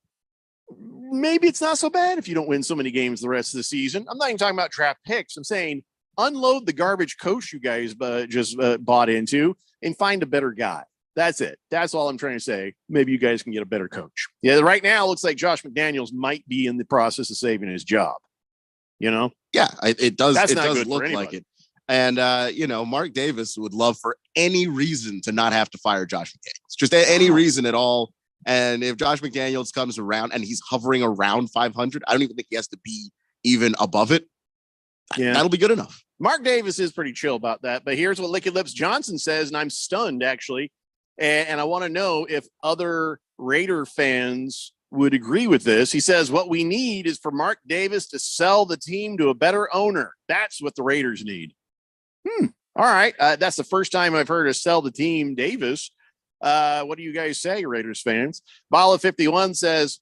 maybe it's not so bad if you don't win so many games the rest of the season. I'm not even talking about draft picks. I'm saying unload the garbage coach you guys just bought into and find a better guy. That's it. That's all I'm trying to say. Maybe you guys can get a better coach. Yeah, right now it looks like Josh McDaniels might be in the process of saving his job.
Yeah, it does. It does look like it. And Mark Davis would love for any reason to not have to fire Josh McDaniels, just any reason at all. And if Josh McDaniels comes around and he's hovering around 500, I don't even think he has to be even above it. Yeah, that'll be good enough.
Mark Davis is pretty chill about that. But here's what Licky Lips Johnson says, and I'm stunned actually. And I want to know if other Raider fans would agree with this. He says, what we need is for Mark Davis to sell the team to a better owner. That's what the Raiders need. All right. That's the first time I've heard of sell the team Davis. What do you guys say, Raiders fans? Bala 51 says,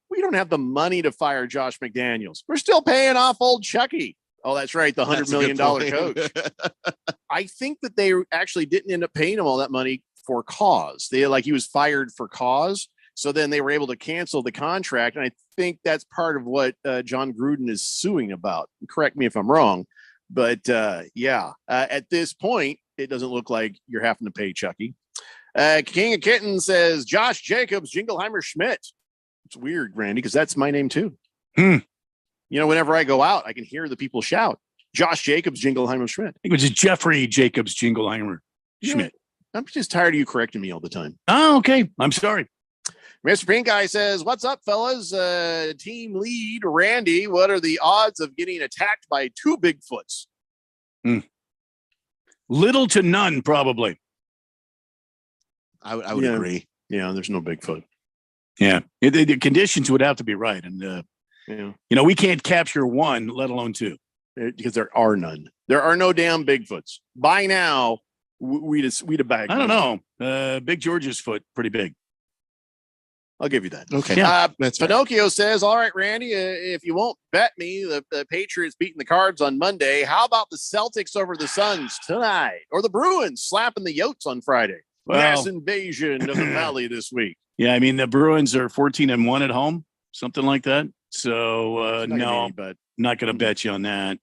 we don't have the money to fire Josh McDaniels. We're still paying off old Chucky. Oh, that's right. The $100 million coach. I think that they actually didn't end up paying him all that money for cause. He was fired for cause. So then they were able to cancel the contract. And I think that's part of what John Gruden is suing about. Correct me if I'm wrong. But at this point, it doesn't look like you're having to pay Chucky. King of Kitten says, Josh Jacobs, Jingleheimer Schmidt. It's weird, Randy, because that's my name too. Whenever I go out, I can hear the people shout, Josh Jacobs, Jingleheimer Schmidt.
I think it was Jeffrey Jacobs, Jingleheimer Schmidt.
I'm just tired of you correcting me all the time.
Oh, okay. I'm sorry.
Mr. Pink Guy says, what's up, fellas? Team lead, Randy, what are the odds of getting attacked by two Bigfoots?
Little to none, probably.
I would agree.
Yeah, there's no Bigfoot.
Yeah. The conditions would have to be right. And, we can't capture one, let alone two.
Because there are none. There are no damn Bigfoots. By now, we'd have bagged.
I don't know. Big George's foot, pretty big.
I'll give you that.
Okay.
That's Pinocchio says, all right, Randy, if you won't bet me the Patriots beating the Cards on Monday, how about the Celtics over the Suns tonight? Or the Bruins slapping the Yotes on Friday? Mass invasion of the Valley this week.
Yeah, I mean, the Bruins are 14-1 at home, something like that. So, no,
but
not going to bet you on that.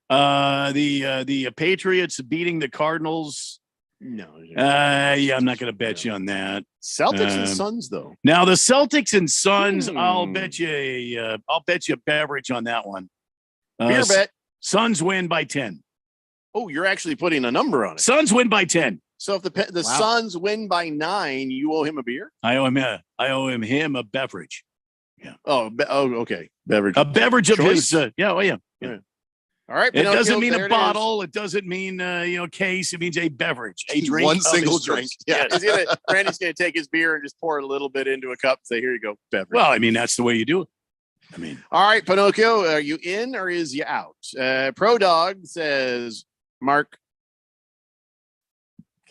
The Patriots beating the Cardinals.
No.
I'm not going to bet you on that.
Celtics and Suns, though.
Now the Celtics and Suns, I'll bet you a beverage on that one.
Beer bet.
Suns win by 10.
Oh, you're actually putting a number on it.
Suns win by 10.
So if the Suns win by 9, you owe him a beer?
I owe him a beverage. Yeah.
Okay. Beverage.
A beverage of his. Yeah.
All right.
It doesn't mean a bottle. It doesn't mean case. It means a beverage, a drink.
One single drink.
Yeah. Randy's gonna take his beer and just pour a little bit into a cup and say, "Here you go, beverage."
Well, I mean, that's the way you do it.
All right, Pinocchio, are you in or is you out? Pro Dog says, Mark.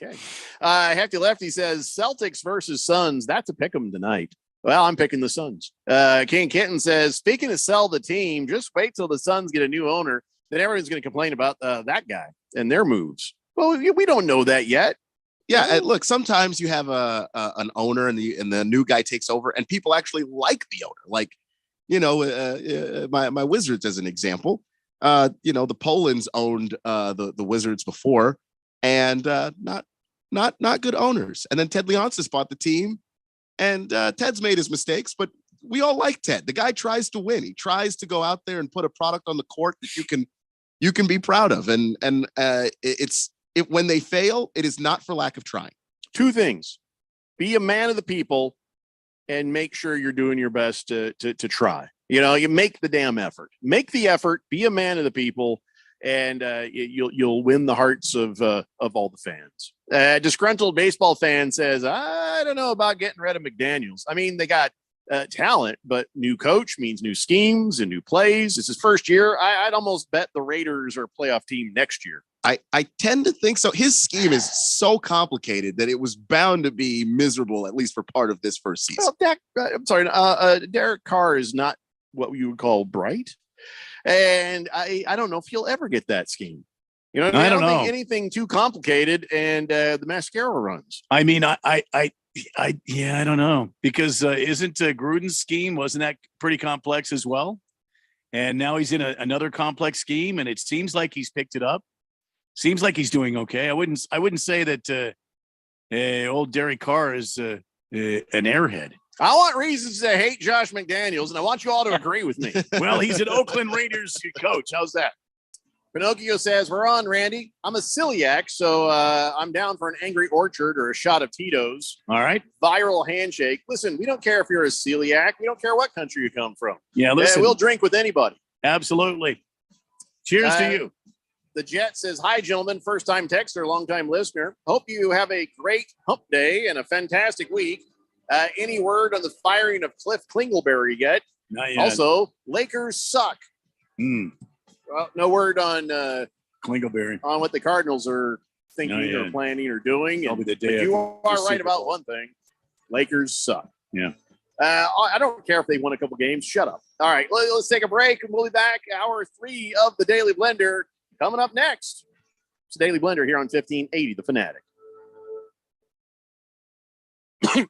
Okay. Hefty Lefty says Celtics versus Suns. That's a pick 'em tonight. Well, I'm picking the Suns. King Kitten says, speaking of sell the team, just wait till the Suns get a new owner. Then everyone's going to complain about that guy and their moves. Well, we don't know that yet.
Yeah, look, sometimes you have an owner and the new guy takes over and people actually like the owner. Like, my Wizards as an example. The Polands owned the Wizards before and not good owners. And then Ted Leonsis bought the team and Ted's made his mistakes, but we all like Ted. The guy tries to win. He tries to go out there and put a product on the court that you can be proud of. And when they fail, it is not for lack of trying.
Two things: be a man of the people, and make sure you're doing your best to try. You make the damn effort. Make the effort. Be a man of the people, and you'll win the hearts of all the fans. Disgruntled baseball fan says, I don't know about getting rid of McDaniels. I mean, they got talent, but new coach means new schemes and new plays. It's his first year. I'd almost bet the Raiders are a playoff team next year.
I tend to think so. His scheme is so complicated that it was bound to be miserable, at least for part of this first season.
Well, Derek Carr is not what you would call bright. And I don't know if he'll ever get that scheme. I don't think anything too complicated and the mascara runs.
I mean, I don't know, because isn't Gruden's scheme, wasn't that pretty complex as well? And now he's in another complex scheme, and it seems like he's picked it up. Seems like he's doing okay. I wouldn't say that old Derek Carr is an airhead.
I want reasons to hate Josh McDaniels, and I want you all to agree with me.
Well, he's an Oakland Raiders coach. How's that?
Pinocchio says, we're on, Randy. I'm a celiac, so I'm down for an Angry Orchard or a shot of Tito's.
All right.
Viral handshake. Listen, we don't care if you're a celiac. We don't care what country you come from.
Yeah, listen.
We'll drink with anybody.
Absolutely. Cheers to you.
The Jet says, hi, gentlemen. First-time texter, long-time listener. Hope you have a great hump day and a fantastic week. Any word on the firing of Cliff Klingleberry yet?
Not yet.
Also, Lakers suck. Well, no word on
Klingleberry.
on what the Cardinals are thinking
Not
or
yet.
planning or doing.
Probably the day
But you
after
are
the
right
Super
about
Bowl.
one thing. Lakers suck.
Yeah.
I don't care if they won a couple games. Shut up. All right, let's take a break, and we'll be back. Hour 3 of the Daily Blender coming up next. It's the Daily Blender here on 1580 The Fanatic.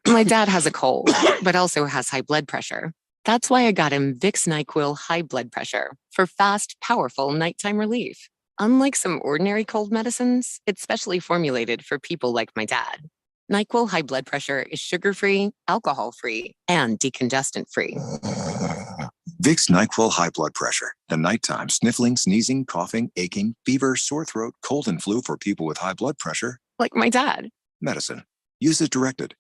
My dad has a cold, but also has high blood pressure. That's why I got him Vicks NyQuil High Blood Pressure for fast, powerful nighttime relief. Unlike some ordinary cold medicines, it's specially formulated for people like my dad. NyQuil High Blood Pressure is sugar-free, alcohol-free, and decongestant-free.
Vicks NyQuil High Blood Pressure. The nighttime sniffling, sneezing, coughing, aching, fever, sore throat, cold, and flu for people with high blood pressure.
Like my dad.
Medicine. Use as directed.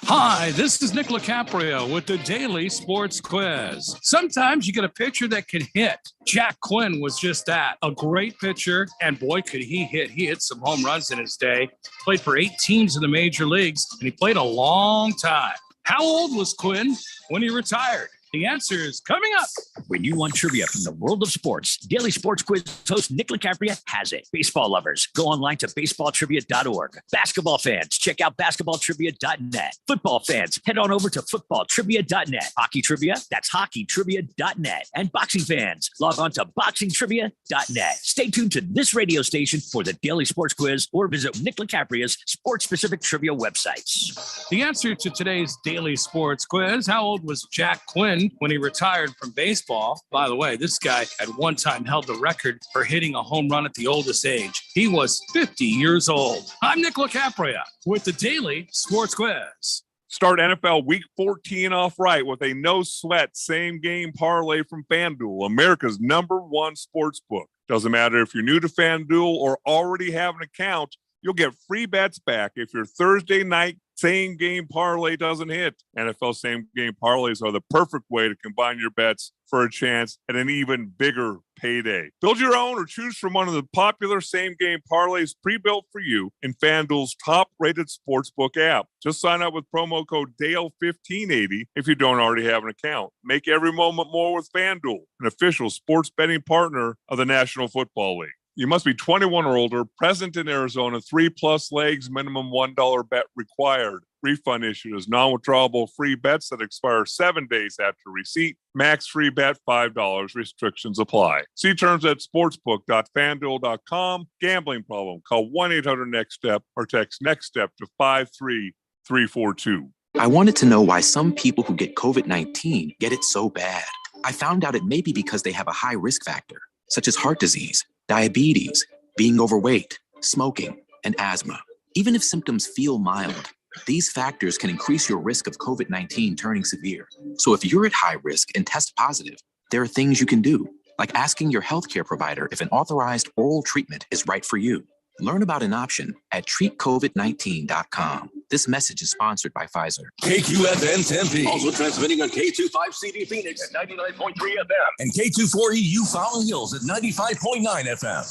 Hi, this is Nick LaCaprio with the Daily Sports Quiz. Sometimes you get a pitcher that can hit. Jack Quinn was just that, a great pitcher, and boy, could he hit. He hit some home runs in his day, played for 8 teams in the major leagues, and he played a long time. How old was Quinn when he retired? The answer is coming up.
When you want trivia from the world of sports, Daily Sports Quiz host Nick LaCapria has it. Baseball lovers, go online to baseballtrivia.org. Basketball fans, check out basketballtrivia.net. Football fans, head on over to footballtrivia.net. Hockey trivia, that's hockeytrivia.net. And boxing fans, log on to boxingtrivia.net. Stay tuned to this radio station for the Daily Sports Quiz or visit Nick LaCapria's sports-specific trivia websites.
The answer to today's Daily Sports Quiz, how old was Jack Quinn when he retired from baseball? By the way, this guy at one time held the record for hitting a home run at the oldest age. He was 50 years old. I'm Nick LaCapria with the Daily Sports Quiz.
Start NFL Week 14 off right with a no-sweat same-game parlay from FanDuel, America's #1 sports book. Doesn't matter if you're new to FanDuel or already have an account, you'll get free bets back if your Thursday night same-game parlay doesn't hit. NFL same-game parlays are the perfect way to combine your bets for a chance at an even bigger payday. Build your own or choose from one of the popular same-game parlays pre-built for you in FanDuel's top-rated sportsbook app. Just sign up with promo code DALE1580 if you don't already have an account. Make every moment more with FanDuel, an official sports betting partner of the National Football League. You must be 21 or older, present in Arizona, 3+ legs, minimum $1 bet required. Refund issued as non-withdrawable free bets that expire 7 days after receipt. Max free bet $5. Restrictions apply. See terms at sportsbook.fanduel.com. Gambling problem? Call 1-800-NEXT-STEP or text NEXT STEP to 53342.
I wanted to know why some people who get COVID-19 get it so bad. I found out it may be because they have a high risk factor, such as heart disease, diabetes, being overweight, smoking, and asthma. Even if symptoms feel mild, these factors can increase your risk of COVID-19 turning severe. So if you're at high risk and test positive, there are things you can do, like asking your healthcare provider if an authorized oral treatment is right for you. Learn about an option at treatcovid19.com. This message is sponsored by Pfizer.
KQFN Tempe. Also transmitting on K25CD Phoenix at 99.3 FM. And K24EU Fountain Hills at 95.9 FM.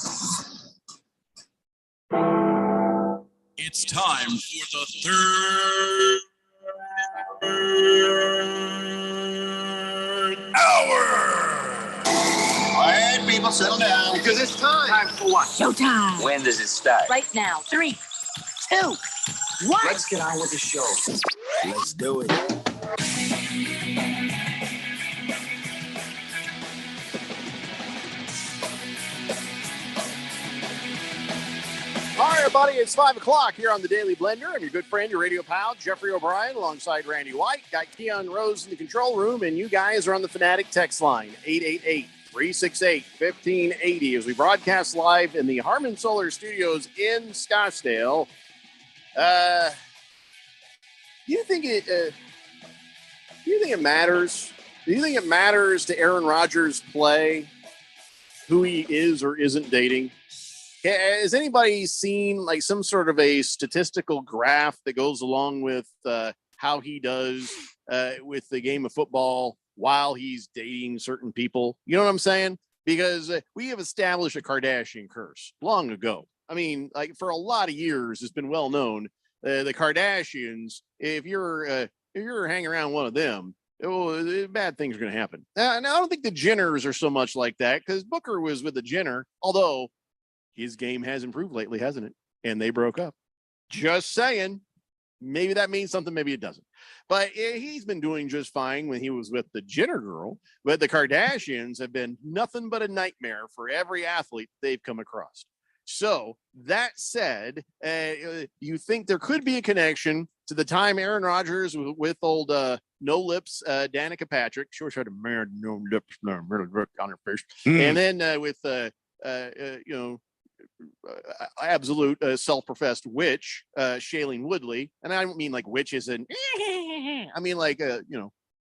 It's time for the third hour.
Quiet, people, settle down.
Because it's time.
Time for what?
Showtime.
When does it start?
Right now. 3, 2, 1.
Let's get on with the show. Let's do it.
All right, everybody, it's 5 o'clock here on the Daily Blender. I'm your good friend, your radio pal, Jeffrey O'Brien, alongside Randy White. Got Keon Rose in the control room, and you guys are on the Fanatic text line, 888-368-1580, as we broadcast live in the Harman Solar Studios in Scottsdale. Do you think it matters? Do you think it matters to Aaron Rodgers' play who he is or isn't dating? Has anybody seen like some sort of a statistical graph that goes along with how he does with the game of football while he's dating certain people? You know what I'm saying? Because we have established a Kardashian curse long ago. I mean, like for a lot of years, it's been well known. The Kardashians, if you're if you're hanging around one of them, bad things are going to happen. Now, I don't think the Jenners are so much like that because Booker was with the Jenner, although his game has improved lately, hasn't it? And they broke up. Just saying. Maybe that means something, maybe it doesn't. But he's been doing just fine when he was with the Jenner girl. But the Kardashians have been nothing but a nightmare for every athlete they've come across. So that said, you think there could be a connection to the time Aaron Rodgers with old no lips Danica Patrick. She always had a married no lips on her face. And then with absolute self-professed witch, Shailene Woodley, and I don't mean like witches and I mean like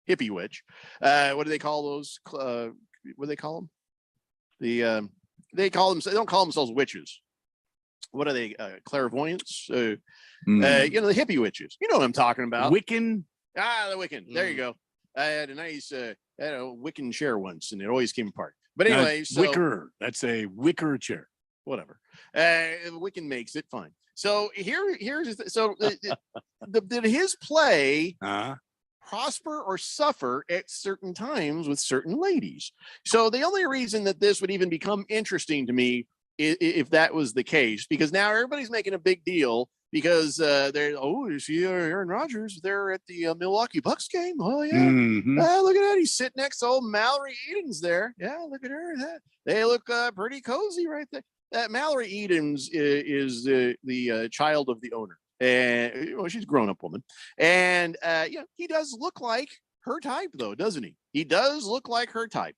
hippie witch. What do they call those? What do they call them? They don't call themselves witches. What are they? Clairvoyants? The hippie witches. You know what I'm talking about?
Wiccan.
The Wiccan. There you go. I had a nice Wiccan chair once, and it always came apart. But anyway,
wicker. That's a wicker chair.
Whatever. Wiccan makes it fine. So here's did his play prosper or suffer at certain times with certain ladies? So the only reason that this would even become interesting to me if that was the case, because now everybody's making a big deal because you see Aaron Rodgers there at the Milwaukee Bucks game. Oh yeah.
Mm-hmm.
Look at that. He's sitting next to old Mallory Edens there. Yeah, look at her. They look pretty cozy right there. Mallory Edens is the child of the owner, and she's a grown-up woman, and he does look like her type, though, doesn't he? He does look like her type.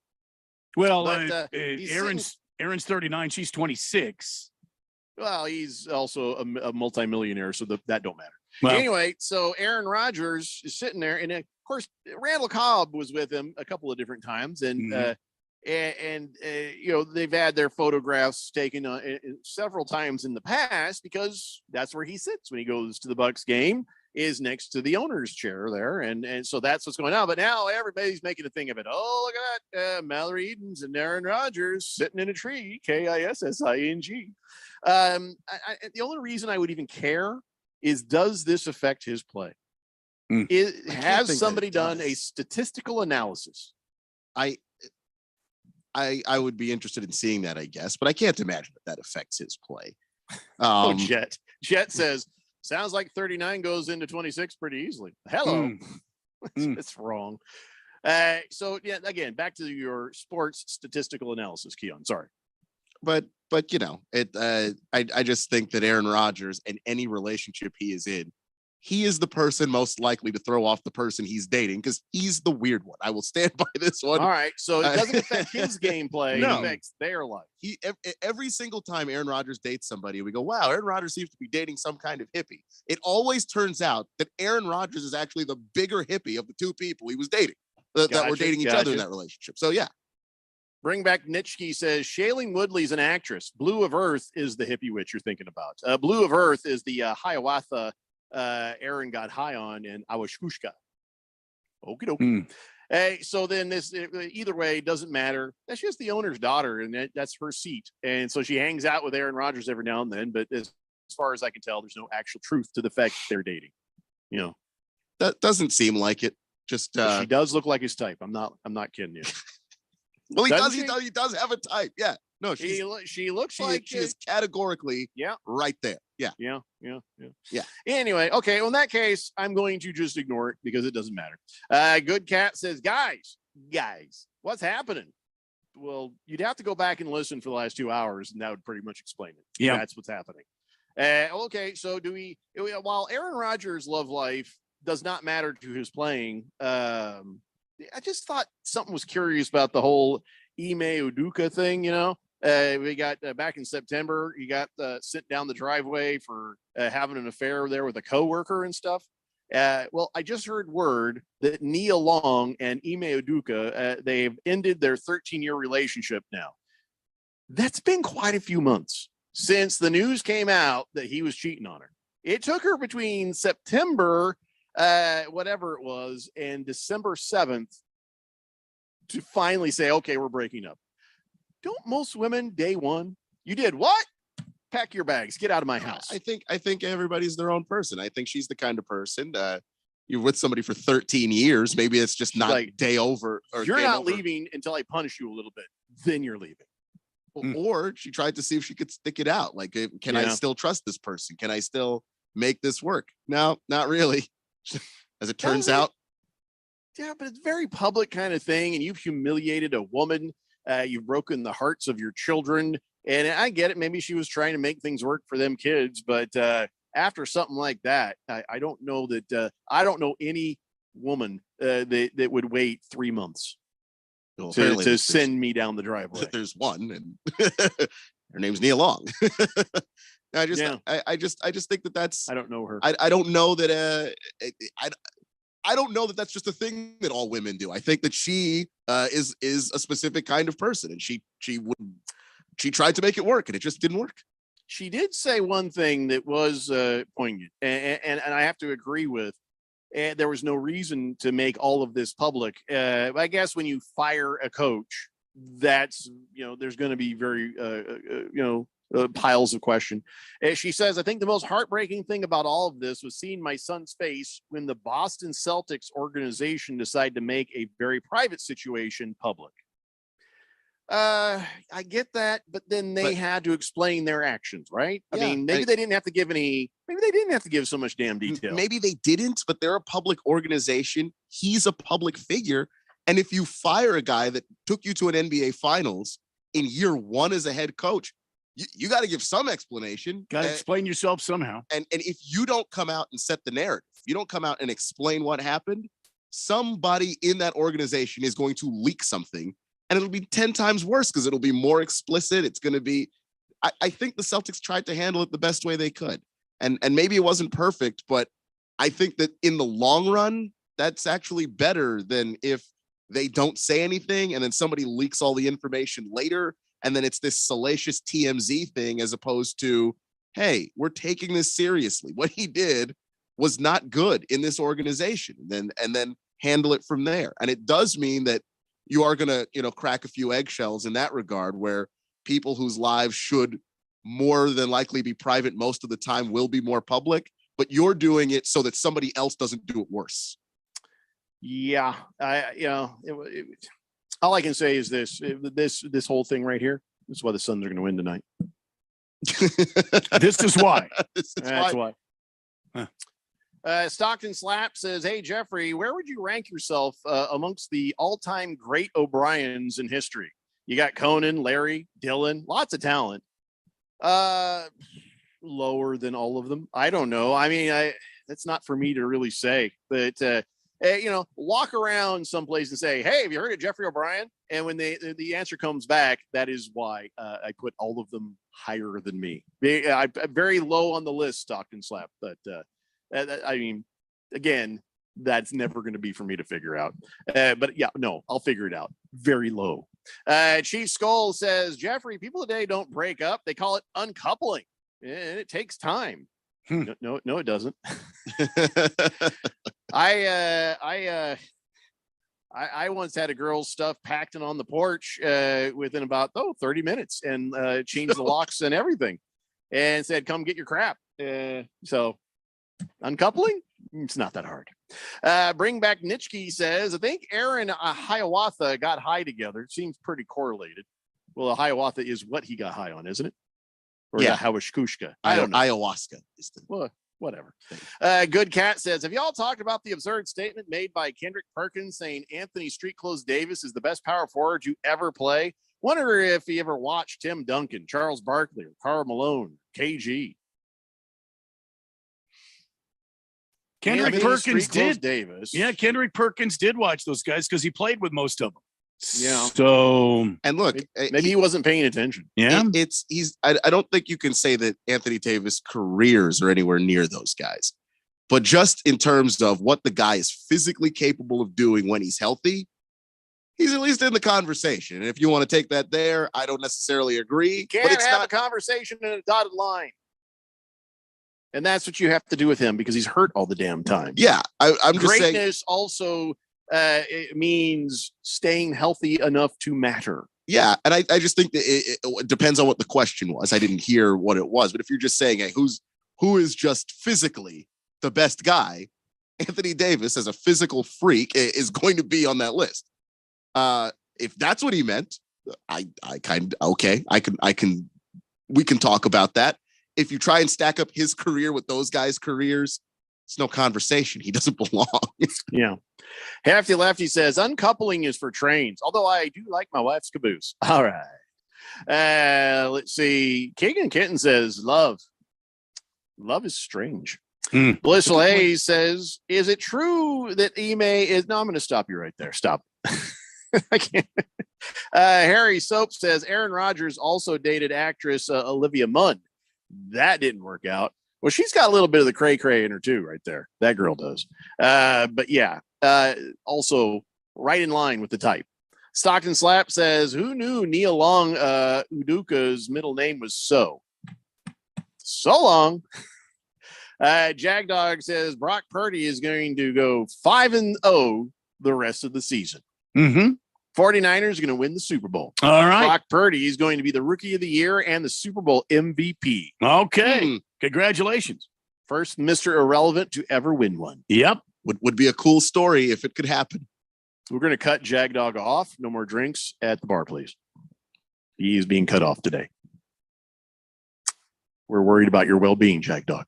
Well,
but,
Aaron's 39, she's 26.
Well, he's also a multimillionaire, so that don't matter.
Well,
anyway, so Aaron Rodgers is sitting there, and of course, Randall Cobb was with him a couple of different times, and. They've had their photographs taken several times in the past because that's where he sits when he goes to the Bucks game, is next to the owner's chair there, and so that's what's going on. But now everybody's making a thing of it. Oh, look at that, Mallory Edens and Aaron Rodgers sitting in a tree, Kissing. The only reason I would even care is, does this affect his play? Has somebody done a statistical analysis?
I would be interested in seeing that, I guess, but I can't imagine that affects his play.
Jet says, sounds like 39 goes into 26 pretty easily. Hello. It's wrong. So yeah, again, back to your sports statistical analysis, Keon. Sorry.
But I just think that Aaron Rodgers and any relationship he is in, he is the person most likely to throw off the person he's dating because he's the weird one. I will stand by this one.
All right. So it doesn't affect his gameplay.
No.
It affects their life.
Every single time Aaron Rodgers dates somebody, we go, wow, Aaron Rodgers seems to be dating some kind of hippie. It always turns out that Aaron Rodgers is actually the bigger hippie of the two people he was dating that were dating each other in that relationship. So, yeah.
Bring Back Nitschke says, Shailene Woodley's an actress. Blue of Earth is the hippie witch you're thinking about. Blue of Earth is the Hiawatha Aaron got high on in Awashkushka. Okie dokie. So then this either way doesn't matter. That's just the owner's daughter, and that's her seat. And so she hangs out with Aaron Rodgers every now and then. But as far as I can tell, there's no actual truth to the fact that they're dating.
That doesn't seem like it. Just
she does look like his type. I'm not kidding you.
Well, he does have a type. Yeah. No,
she looks like
she is categorically right there. Yeah.
Anyway, okay. Well, in that case, I'm going to just ignore it because it doesn't matter. Good Cat says, guys, what's happening? Well, you'd have to go back and listen for the last 2 hours, and that would pretty much explain it.
Yeah,
that's what's happening. Okay, so while Aaron Rodgers' love life does not matter to his playing, I just thought something was curious about the whole Ime Udoka thing. We got back in September, he got sent down the driveway for having an affair there with a coworker and stuff. Well, I just heard word that Nia Long and Ime Udoka, they've ended their 13-year relationship now. That's been quite a few months since the news came out that he was cheating on her. It took her between September, whatever it was, and December 7th to finally say, okay, we're breaking up. Don't most women day one? You did what? Pack your bags, get out of my house.
I think everybody's their own person. I think she's the kind of person you're with somebody for 13 years. Maybe it's just not
like,
day over. Or
you're not
over.
leaving until I punish you a little bit. Then you're leaving.
Or she tried to see if she could stick it out. Like, can I still trust this person? Can I still make this work? No, not really. As it turns out.
Yeah, but it's a very public kind of thing. And you've humiliated a woman. You've broken the hearts of your children. And I get it. Maybe she was trying to make things work for them kids. But after something like that, I don't know that I don't know any woman that would wait 3 months to send me down the driveway.
There's one, and her name's Nia Long. I just think that's.
I don't know her.
I don't know that. I don't know that that's just a thing that all women do. I think that she is a specific kind of person, and she tried to make it work, and it just didn't work.
She did say one thing that was poignant, and I have to agree with. And there was no reason to make all of this public. I guess when you fire a coach, that's there's going to be very piles of question. She says, I think the most heartbreaking thing about all of this was seeing my son's face when the Boston Celtics organization decided to make a very private situation public. I get that, but then they had to explain their actions, right? I mean, maybe they didn't have to give so much damn detail.
Maybe they didn't, but they're a public organization. He's a public figure. And if you fire a guy that took you to an NBA finals in year one as a head coach, you got to give some explanation.
Got to explain yourself somehow.
And if you don't come out and set the narrative, you don't come out and explain what happened, somebody in that organization is going to leak something. And it'll be 10 times worse because it'll be more explicit. It's going to be, I think the Celtics tried to handle it the best way they could. And maybe it wasn't perfect, but I think that in the long run, that's actually better than if they don't say anything and then somebody leaks all the information later. And then it's this salacious TMZ thing as opposed to, hey, we're taking this seriously. What he did was not good in this organization. And then handle it from there. And it does mean that you are going to, crack a few eggshells in that regard, where people whose lives should more than likely be private most of the time will be more public, but you're doing it so that somebody else doesn't do it worse.
Yeah. All I can say is this whole thing right here. This is why the Suns are going to win tonight.
This is why.
That's why. Huh. Stockton Slap says, hey, Jeffrey, where would you rank yourself amongst the all-time great O'Briens in history? You got Conan, Larry, Dylan, lots of talent. Lower than all of them. I don't know. I mean, that's not for me to really say, but walk around someplace and say, hey, have you heard of Jeffrey O'Brien? And when the answer comes back, that is why I put all of them higher than me. I'm very low on the list, Stockton Slap, but I mean, again, that's never going to be for me to figure out. But yeah, no, I'll figure it out. Very low. Chief Skull says, Jeffrey, people today don't break up. They call it uncoupling, and it takes time. No, it doesn't. I once had a girl's stuff packed and on the porch within about 30 minutes and changed the locks and everything and said, come get your crap. So uncoupling, it's not that hard. Bring Back Nitschke says, I think Aaron Hiawatha got high together. It seems pretty correlated. Well, Hiawatha is what he got high on, isn't it? Or
yeah,
Hawashkushka. I don't know.
Ayahuasca is the
whatever. Good Cat says, have y'all talked about the absurd statement made by Kendrick Perkins saying Anthony Street Clothes Davis is the best power forward you ever play? Wonder if he ever watched Tim Duncan, Charles Barkley, or Karl Malone, KG.
Kendrick Perkins did.
Davis.
Yeah, Kendrick Perkins did watch those guys because he played with most of them.
Yeah.
So,
and look,
maybe he wasn't paying attention.
Yeah.
I don't think you can say that Anthony Davis careers are anywhere near those guys, but just in terms of what the guy is physically capable of doing when he's healthy, he's at least in the conversation. And if you want to take that there, I don't necessarily agree.
You can't have a conversation in a dotted line. And that's what you have to do with him because he's hurt all the damn time.
Yeah. I'm just saying.
Greatness also it means staying healthy enough to matter.
Yeah. And I just think that it depends on what the question was. I didn't hear what it was, but if you're just saying, hey, who is just physically the best guy, Anthony Davis as a physical freak is going to be on that list. If that's what he meant, we can talk about that. If you try and stack up his career with those guys' careers, it's no conversation. He doesn't belong.
Yeah. Hefty Lefty says uncoupling is for trains, although I do like my wife's caboose. All right. Let's see. Keegan Kitten says love is strange. Blissful Hayes says, is it true that Ime is... No, I'm going to stop you right there. Stop. I can't. Harry Soap says Aaron Rodgers also dated actress Olivia Munn. That didn't work out. Well, she's got a little bit of the cray-cray in her too, right there. That girl does. But yeah, also right in line with the type. Stockton Slap says, who knew Neil Long Uduka's middle name was So Long. Jagdog says Brock Purdy is going to go 5-0 the rest of the season. 49ers are going to win the Super Bowl.
All right.
Brock Purdy is going to be the Rookie of the Year and the Super Bowl MVP.
Okay. Congratulations.
First Mr. Irrelevant to ever win one.
Yep.
Would be a cool story if it could happen.
We're going to cut Jagdog off. No more drinks at the bar, please. He is being cut off today. We're worried about your well-being, Jagdog.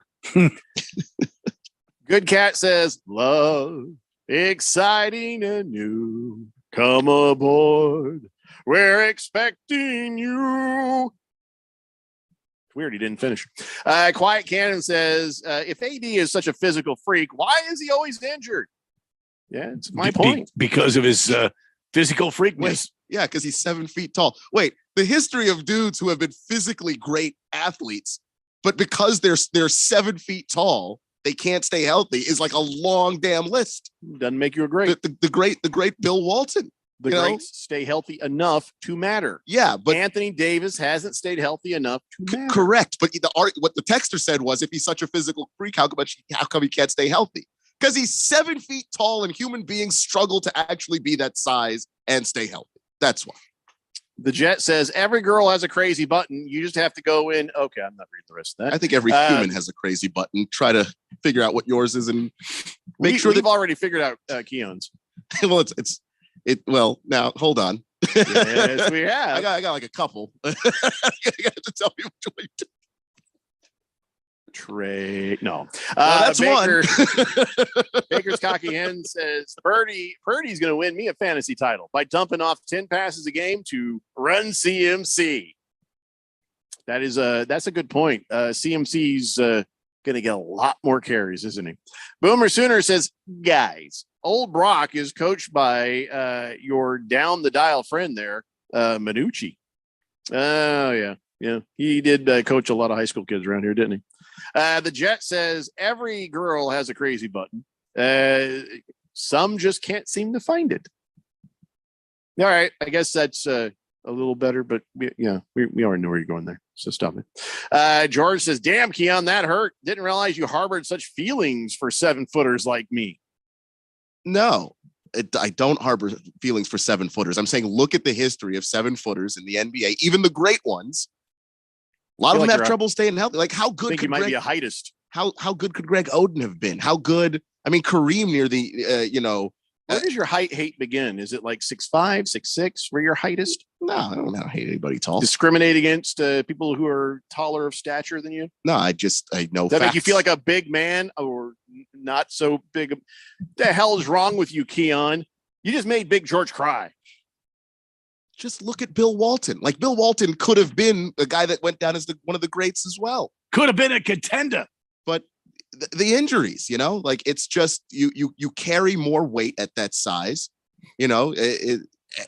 Good Cat says, love, exciting and new. Come aboard. We're expecting you. Weird, he didn't finish. Quiet Cannon says, if AD is such a physical freak, why is he always injured? Yeah, it's my point.
Because of his physical freakness.
Yeah, because he's 7 feet tall. Wait, the history of dudes who have been physically great athletes, but because they're 7 feet tall, they can't stay healthy is like a long damn list.
Doesn't make you a great.
The great Bill Walton.
The greats stay healthy enough to matter.
Yeah, but
Anthony Davis hasn't stayed healthy enough to matter.
Correct. But what the texter said was, if he's such a physical freak, how come he can't stay healthy? Because he's 7 feet tall and human beings struggle to actually be that size and stay healthy. That's why.
The Jet says every girl has a crazy button. You just have to go in. Okay, I'm not reading the rest of that.
I think every human has a crazy button. Try to figure out what yours is and make sure
we've already figured out Keon's.
Well, well, now hold on.
Yes, we have.
I got like a couple. I got to tell you which one you did.
Trade. No.
That's
Baker,
one.
Baker's Cocky Hen says Purdy's going to win me a fantasy title by dumping off 10 passes a game to run CMC. That's a good point. CMC's going to get a lot more carries, isn't he? Boomer Sooner says, guys, old Brock is coached by your down the dial friend there, Manucci. Oh, yeah. Yeah, he did coach a lot of high school kids around here, didn't he? The Jet says every girl has a crazy button. Some just can't seem to find it. All right, I guess that's a little better, but we already know where you're going there, so stop it. George says, damn, Keon, that hurt. Didn't realize you harbored such feelings for 7-footers like me.
No, I don't harbor feelings for 7-footers. I'm saying look at the history of 7-footers in the NBA, even the great ones. A lot of them have trouble staying healthy. Like how good
could Greg, be a heightist.
How good could Greg Oden have been? How good? I mean, Kareem near the
Where does your height hate begin? Is it like 6'5", 6'6" for your heightest?
No, I don't know. Hate anybody tall.
Discriminate against people who are taller of stature than you?
No, I know.
That make you feel like a big man or not so big? The hell is wrong with you, Keon? You just made Big George cry.
Just look at Bill Walton. Like Bill Walton could have been a guy that went down as one of the greats as well.
Could have been a contender.
But the injuries, like it's just you carry more weight at that size. It's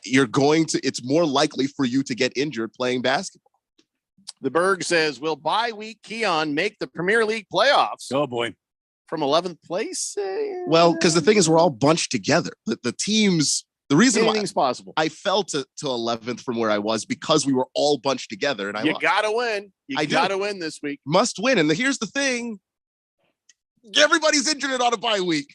more likely for you to get injured playing basketball.
The Berg says, will bye week Keon make the Premier League playoffs?
Oh boy.
From 11th place?
Well, because the thing is, we're all bunched together. The teams. The reason
anything's possible.
I fell to 11th from where I was because we were all bunched together, and
you got to win. You got to win this week.
Must win. And here's the thing: everybody's injured on a bye week.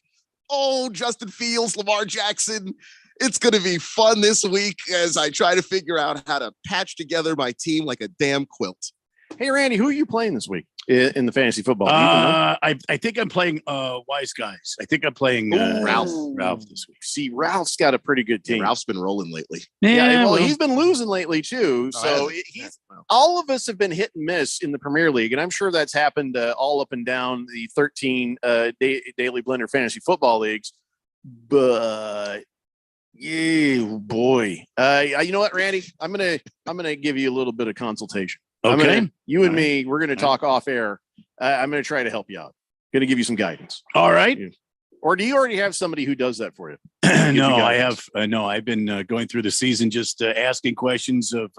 Oh, Justin Fields, Lamar Jackson. It's going to be fun this week as I try to figure out how to patch together my team like a damn quilt.
Hey, Randy, who are you playing this week? in the fantasy football?
I think I'm playing Wise Guys. I think I'm playing Ralph this week.
See, Ralph's got a pretty good team.
Ralph's been rolling lately.
Well, he's been losing lately too. So all of us have been hit and miss in the Premier League, and I'm sure that's happened all up and down the 13 Daily Blender fantasy football leagues. But yeah, boy, you know what, Randy? I'm gonna give you a little bit of consultation.
Okay,
you and me, we're gonna talk off air. I'm gonna try to help you out. Gonna give you some guidance.
All right.
Or do you already have somebody who does that for you?
No, I have. No, I've been going through the season just asking questions of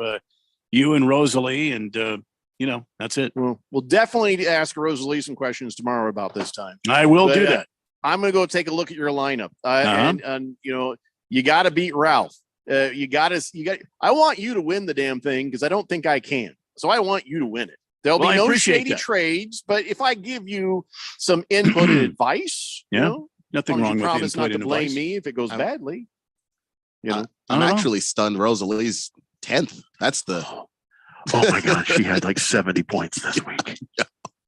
you and Rosalie, and that's it.
Well, we'll definitely ask Rosalie some questions tomorrow about this time.
I will do that.
I'm going to go take a look at your lineup, and you got to beat Ralph. You got. I want you to win the damn thing because I don't think I can. So I want you to win it. There'll be no shady trades, but if I give you some input and advice,
nothing wrong with
promise
input
not
and
to blame
advice.
me if it goes badly.
I'm actually stunned. Rosalie's 10th. That's the.
Oh my gosh, she had like 70 points this week.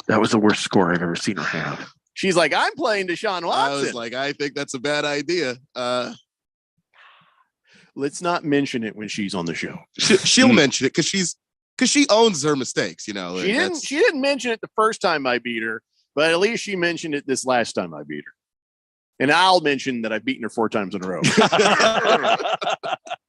That was the worst score I've ever seen her have. She's like, I'm playing Deshaun Watson.
I was like, I think that's a bad idea.
Let's not mention it when she's on the show.
She'll mention it because she owns her mistakes. She
didn't mention it the first time I beat her, but at least she mentioned it this last time I beat her. And I'll mention that I've beaten her 4 times in a row.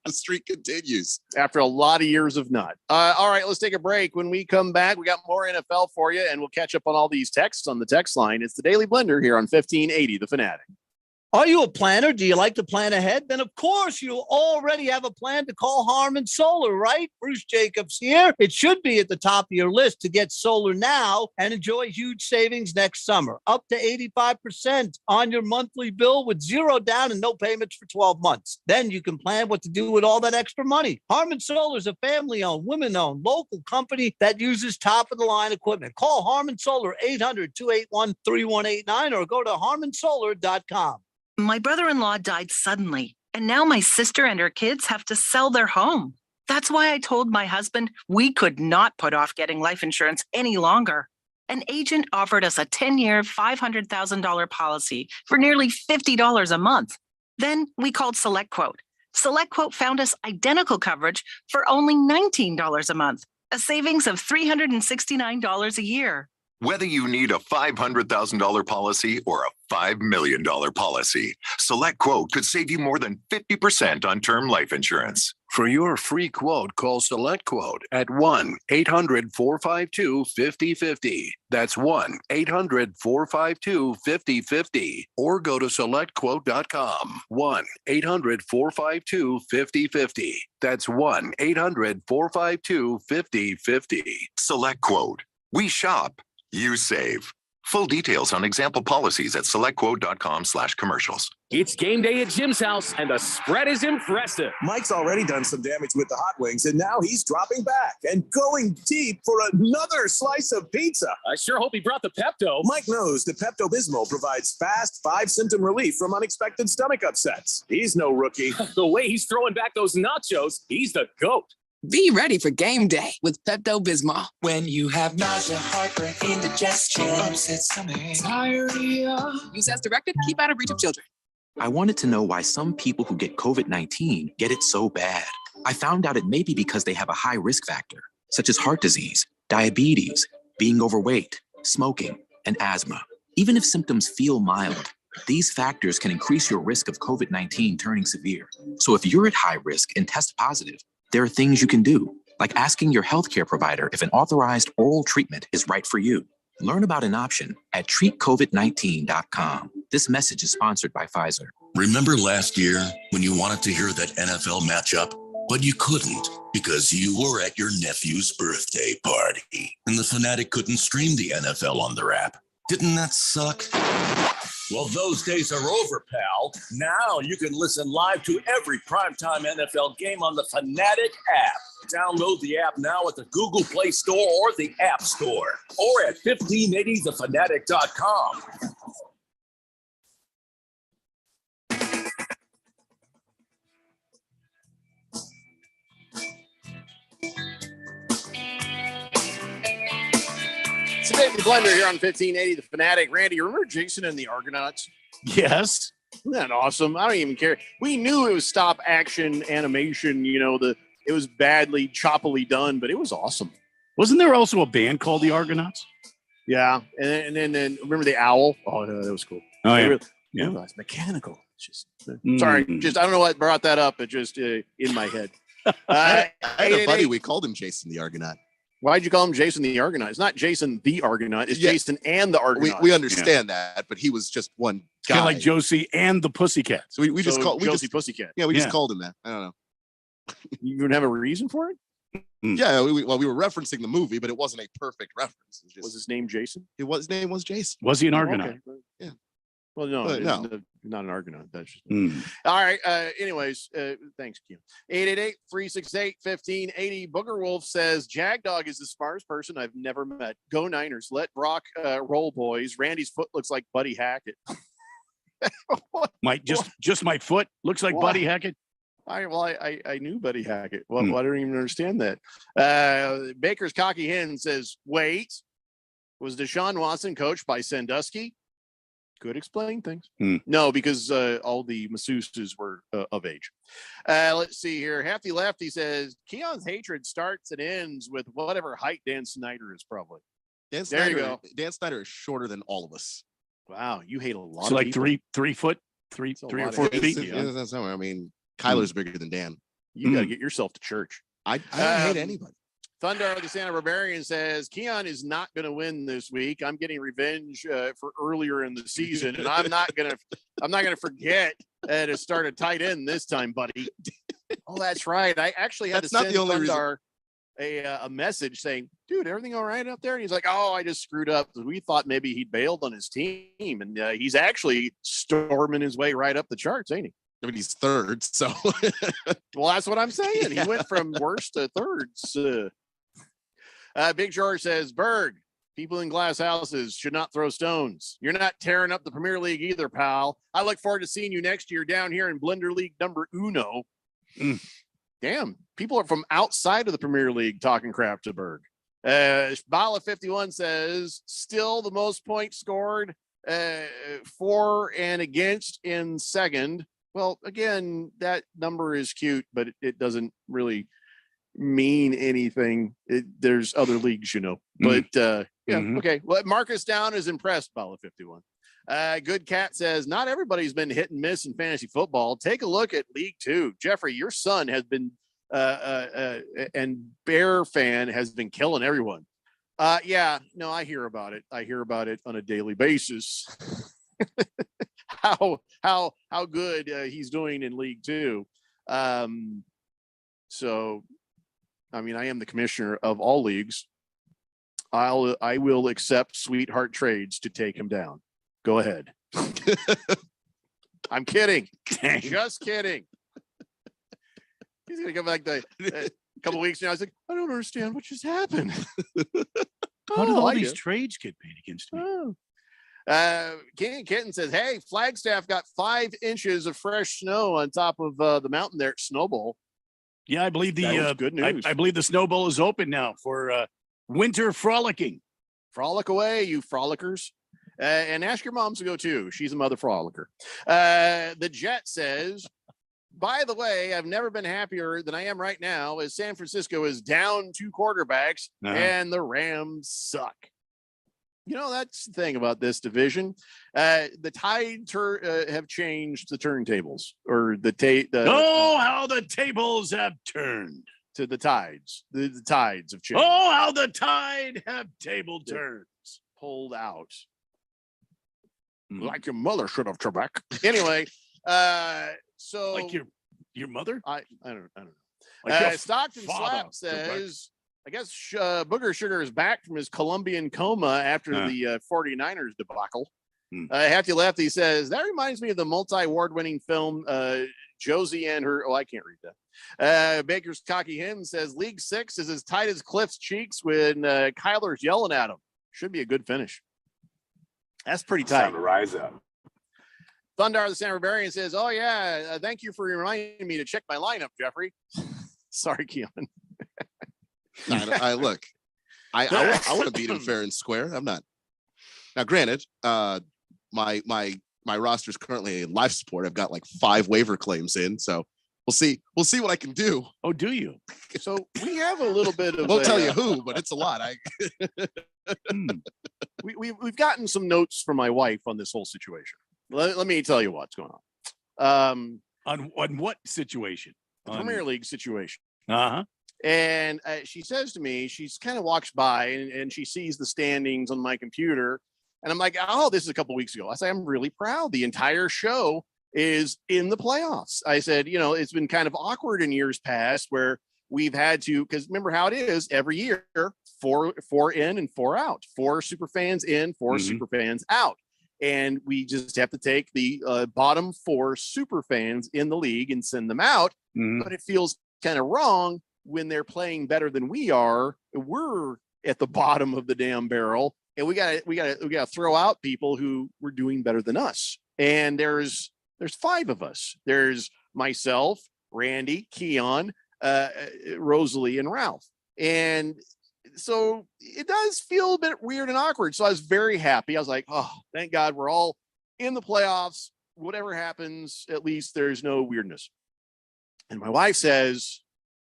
The streak continues
after a lot of years of not. All right, let's take a break. When we come back, we got more NFL for you, and we'll catch up on all these texts on the text line. It's the Daily Blender here on 1580 The Fanatic.
Are you a planner? Do you like to plan ahead? Then, of course, you already have a plan to call Harman Solar, right? Bruce Jacobs here. It should be at the top of your list to get solar now and enjoy huge savings next summer. Up to 85% on your monthly bill with 0 down and no payments for 12 months. Then you can plan what to do with all that extra money. Harman Solar is a family-owned, women-owned, local company that uses top-of-the-line equipment. Call Harman Solar 800-281-3189 or go to harmansolar.com.
My brother-in-law died suddenly, and now my sister and her kids have to sell their home. That's why I told my husband we could not put off getting life insurance any longer. An agent offered us a 10-year, $500,000 policy for nearly $50 a month. Then we called SelectQuote. SelectQuote found us identical coverage for only $19 a month, a savings of $369 a year.
Whether you need a $500,000 policy or a $5 million policy, SelectQuote could save you more than 50% on term life insurance.
For your free quote, call SelectQuote at 1-800-452-5050. That's 1-800-452-5050. Or go to SelectQuote.com. 1-800-452-5050. That's 1-800-452-5050.
SelectQuote. We shop. You save. Full details on example policies at selectquote.com/commercials.
It's game day at Jim's house, and the spread is impressive.
Mike's already done some damage with the hot wings, and now he's dropping back and going deep for another slice of pizza.
I sure hope he brought the Pepto.
Mike knows the Pepto-Bismol provides fast 5-symptom relief from unexpected stomach upsets. He's no rookie.
The way he's throwing back those nachos, he's the GOAT.
Be ready for game day with Pepto-Bismol. When you have nausea, heartburn, indigestion, upset stomach, diarrhea. Use as directed. Keep out of reach of children.
I wanted to know why some people who get COVID-19 get it so bad. I found out it may be because they have a high risk factor, such as heart disease, diabetes, being overweight, smoking, and asthma. Even if symptoms feel mild, these factors can increase your risk of COVID-19 turning severe. So if you're at high risk and test positive, there are things you can do, like asking your healthcare provider if an authorized oral treatment is right for you. Learn about an option at treatcovid19.com. This message is sponsored by Pfizer.
Remember last year when you wanted to hear that NFL matchup, but you couldn't because you were at your nephew's birthday party and the Fanatic couldn't stream the NFL on their app? Didn't that suck? Well, those days are over, pal. Now you can listen live to every primetime NFL game on the Fanatic app. Download the app now at the Google Play Store or the App Store, or at 1580thefanatic.com.
It's a Daily Blender here on 1580 The Fanatic. Randy, you remember Jason and the Argonauts?
Yes.
Isn't that awesome? I don't even care. We knew it was stop action animation. It was badly, choppily done, but it was awesome.
Wasn't there also a band called the Argonauts?
Yeah, and then remember the owl? Oh, no, that was cool.
Oh, yeah.
Yeah, it's mechanical. It's just sorry, I don't know what brought that up. It just in my head.
I had a buddy. We called him Jason the Argonaut.
Why'd you call him Jason the Argonaut? It's not Jason the Argonaut. It's Jason and the Argonaut.
We understand that, but he was just one guy.
Kind of like Josie and the Pussycat.
So we just called
Josie Pussycat.
Yeah, we just called him that. I don't know.
You would have a reason for it?
Yeah, we were referencing the movie, but it wasn't a perfect reference.
Was his name Jason?
His name was Jason.
Was he an Argonaut?
Okay.
Yeah.
Well, no,
no.
Not an Argonaut. That's just all right. Anyways, thanks, Kim. 888-368-1580. Booger Wolf says Jagdog is the smartest person I've never met. Go Niners. Let Brock roll, boys. Randy's foot looks like Buddy Hackett.
Just my foot looks like Buddy Hackett.
I knew Buddy Hackett. Well, I don't even understand that. Baker's Cocky Hen says, wait, was Deshaun Watson coached by Sandusky? Could explain things. No, because all the masseuses were of age. Let's see here. Hefty Lefty says Keon's hatred starts and ends with whatever height Dan Snyder is probably.
Dan
There you go.
Snyder is shorter than all of us.
Wow, you hate a lot
So
of
like
people.
three foot, three or 4 feet.
That's somewhere. I mean, Kyler's bigger than Dan.
You got to get yourself to church.
I don't hate anybody.
Thunder the Santa Barbarian says Keon is not going to win this week. I'm getting revenge for earlier in the season, and I'm not gonna forget to start a tight end this time, buddy. Oh, that's right. I actually had to send Thundar a message saying, "Dude, everything all right up there?" And he's like, "Oh, I just screwed up. We thought maybe he'd bailed on his team, and he's actually storming his way right up the charts, ain't he?"
I mean, he's third, so
well, that's what I'm saying. He went from worst to thirds. Big George says, Berg, people in glass houses should not throw stones. You're not tearing up the Premier League either, pal. I look forward to seeing you next year down here in Blender League number uno. Damn, people are from outside of the Premier League talking crap to Berg. Bala 51 says, still the most points scored for and against in second. Well, again, that number is cute, but it doesn't really mean anything. There's other leagues, but okay. Well, Marcus Down is impressed. Bala 51. Good Cat says not everybody's been hit and miss in fantasy football. Take a look at League Two. Jeffrey, your son has been and Bear fan has been killing everyone. I hear about it. I hear about it on a daily basis. how good he's doing in League Two. So I mean, I am the commissioner of all leagues. I will accept sweetheart trades to take him down. Go ahead. I'm kidding. Just kidding. He's gonna come back a couple weeks now. I was like, I don't understand what just happened.
How did all these trades get made against me?
King Kitten says, hey, Flagstaff got 5 inches of fresh snow on top of the mountain there at Snowball.
Yeah, I believe
good news.
I believe the Snow Bowl is open now for winter frolicking.
Frolic away, you frolickers. And ask your moms to go too. She's a mother frolicker. The Jet says, by the way, I've never been happier than I am right now as San Francisco is down 2 quarterbacks and the Rams suck. That's the thing about this division. The Tide have changed the turntables, or
how the tables have turned
to the Tides. The Tides have changed.
Oh, how the Tide have table turns
pulled out. Like your mother should have, Trebek. Anyway, so
like your mother?
I don't know.
Like
Stockton Slap says, I guess Booger Sugar is back from his Colombian coma after the 49ers debacle. Hefty Lefty says, that reminds me of the multi-award winning film Josie and her. Oh, I can't read that. Baker's Cocky Hen says, League 6 is as tight as Cliff's cheeks when Kyler's yelling at him. Should be a good finish. That's pretty tight.
Time to rise up.
Thundar the Santa Barbarian says, oh, yeah, thank you for reminding me to check my lineup, Jeffrey. Sorry, Keon.
I look, I want to beat him fair and square. I'm not. Now, granted, my roster is currently in life support. I've got like 5 waiver claims in, so we'll see. We'll see what I can do.
Oh, do you?
So we have a little bit of.
Won't tell you who, but it's a lot.
We've gotten some notes from my wife on this whole situation. Let me tell you what's going on.
On what situation?
The Premier League situation.
Uh-huh.
And she says to me, she's kind of walks by and she sees the standings on my computer. And I'm like, oh, this is a couple weeks ago. I say, I'm really proud. The entire show is in the playoffs. I said, it's been kind of awkward in years past where we've had to, because remember how it is every year, 4 in and 4 out, 4 super fans in, 4 super fans out. And we just have to take the bottom 4 super fans in the league and send them out. But it feels kind of wrong when they're playing better than we are. We're at the bottom of the damn barrel, and we gotta throw out people who were doing better than us. And there's 5 of us. There's myself, Randy, Keon, Rosalie, and Ralph. And so it does feel a bit weird and awkward. So I was very happy. I was like, oh, thank God we're all in the playoffs. Whatever happens, at least there's no weirdness. And my wife says,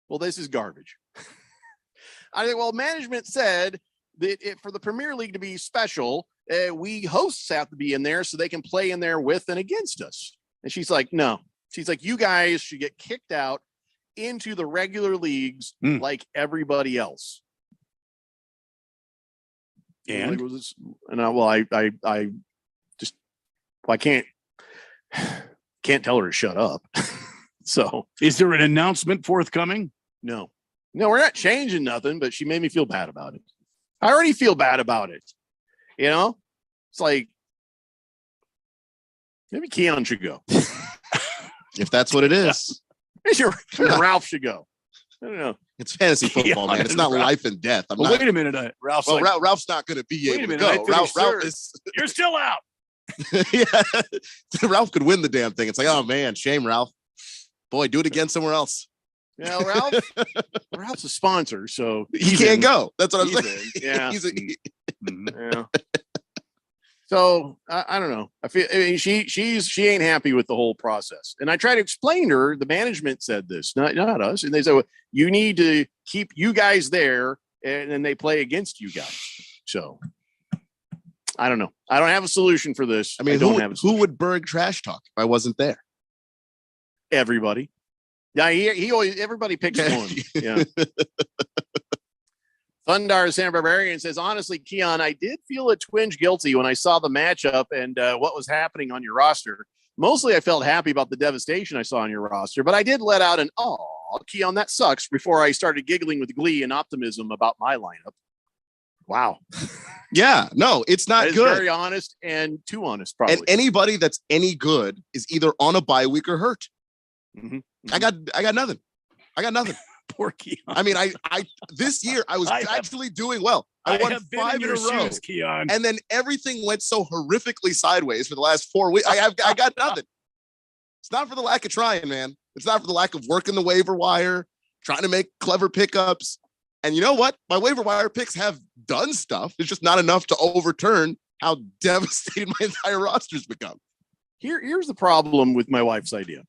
well, this is garbage. I think, well, management said that for the Premier League to be special, we hosts have to be in there so they can play in there with and against us. And she's like, no. She's like, you guys should get kicked out into the regular leagues like everybody else.
And
I can't tell her to shut up. So
is there an announcement forthcoming?
No, we're not changing nothing, but she made me feel bad about it. I already feel bad about it. It's like maybe Keon should go.
If that's what it is.
Ralph should go. I don't know.
It's fantasy football, man. It's not life and death.
Wait a minute. Ralph's
not going to be able to go. Ralph is.
You're still out.
Yeah. Ralph could win the damn thing. It's like, oh man, shame, Ralph. Boy, do it again somewhere else.
Yeah, Ralph's a sponsor, so
he can't go. That's what I'm saying.
Yeah. Yeah. So I don't know. I feel she ain't happy with the whole process. And I try to explain to her, the management said this, not us. And they said, well, you need to keep you guys there, and then they play against you guys. So I don't know. I don't have a solution for this.
I mean, who would Berg trash talk if I wasn't there?
Everybody. Yeah, he always everybody picks one. Yeah. Thundar Santa Barbarian says, honestly, Keon, I did feel a twinge guilty when I saw the matchup and what was happening on your roster. Mostly I felt happy about the devastation I saw on your roster, but I did let out an, oh, Keon, that sucks, before I started giggling with glee and optimism about my lineup. Wow.
Yeah, no, it's not good.
Very honest and too honest, probably.
And anybody that's any good is either on a bye week or hurt.
Mm-hmm.
I got nothing.
Poor Keon.
I mean, I this year I was actually doing well. I won 5 in a row,
Keon.
And then everything went so horrifically sideways for the last 4 weeks. I got nothing. It's not for the lack of trying, man. It's not for the lack of working the waiver wire, trying to make clever pickups. And you know what? My waiver wire picks have done stuff. It's just not enough to overturn how devastated my entire roster's become.
Here's the problem with my wife's idea.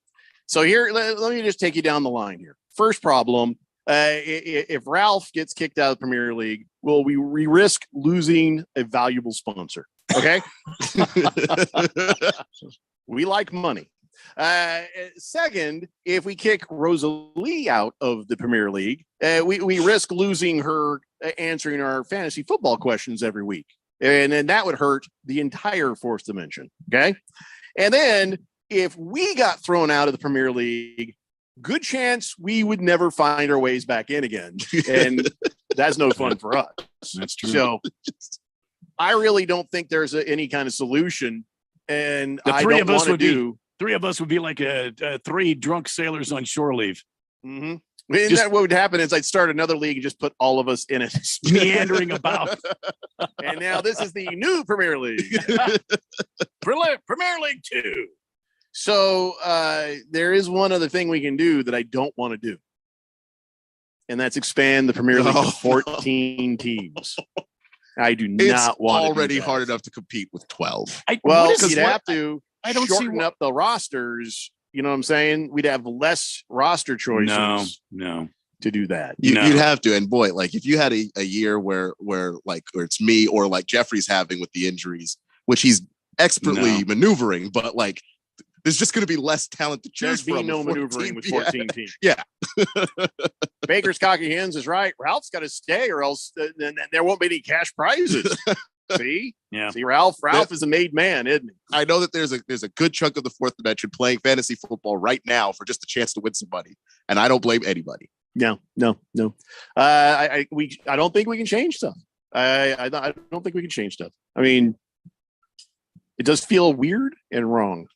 So let me just take you down the line here. First problem, if Ralph gets kicked out of the Premier League, we risk losing a valuable sponsor. Okay. We like money. Second, if we kick Rosalie out of the Premier League, we risk losing her answering our fantasy football questions every week. And then that would hurt the entire fourth dimension. Okay. And then if we got thrown out of the Premier League, good chance we would never find our ways back in again. And that's no fun for us.
That's true.
So I really don't think there's any kind of solution. And
the three of us would be like 3 drunk sailors on shore leave.
Mm-hmm. And that what would happen is I'd start another league and just put all of us in it.
Meandering about.
And now this is the new Premier League.
Premier League 2.
So there is one other thing we can do that I don't want to do. and that's expand the Premier League to 14 teams. I do not want to.
It's already hard enough to compete with 12.
You'd have to shorten up the rosters. You know what I'm saying? We'd have less roster choices.
No.
To do that.
You'd have to. And boy, like if you had a year where it's me or like Jeffrey's having with the injuries, which he's expertly maneuvering, but like there's just going to be less talent to choose from.
There'd be no maneuvering with 14 teams.
Yeah.
Baker's Cocky Hens is right. Ralph's got to stay or else there won't be any cash prizes. See?
Yeah.
See, Ralph is a made man, isn't he?
I know that there's a good chunk of the fourth dimension playing fantasy football right now for just a chance to win some money. And I don't blame anybody.
No. I don't think we can change stuff. I don't think we can change stuff. I mean, it does feel weird and wrong.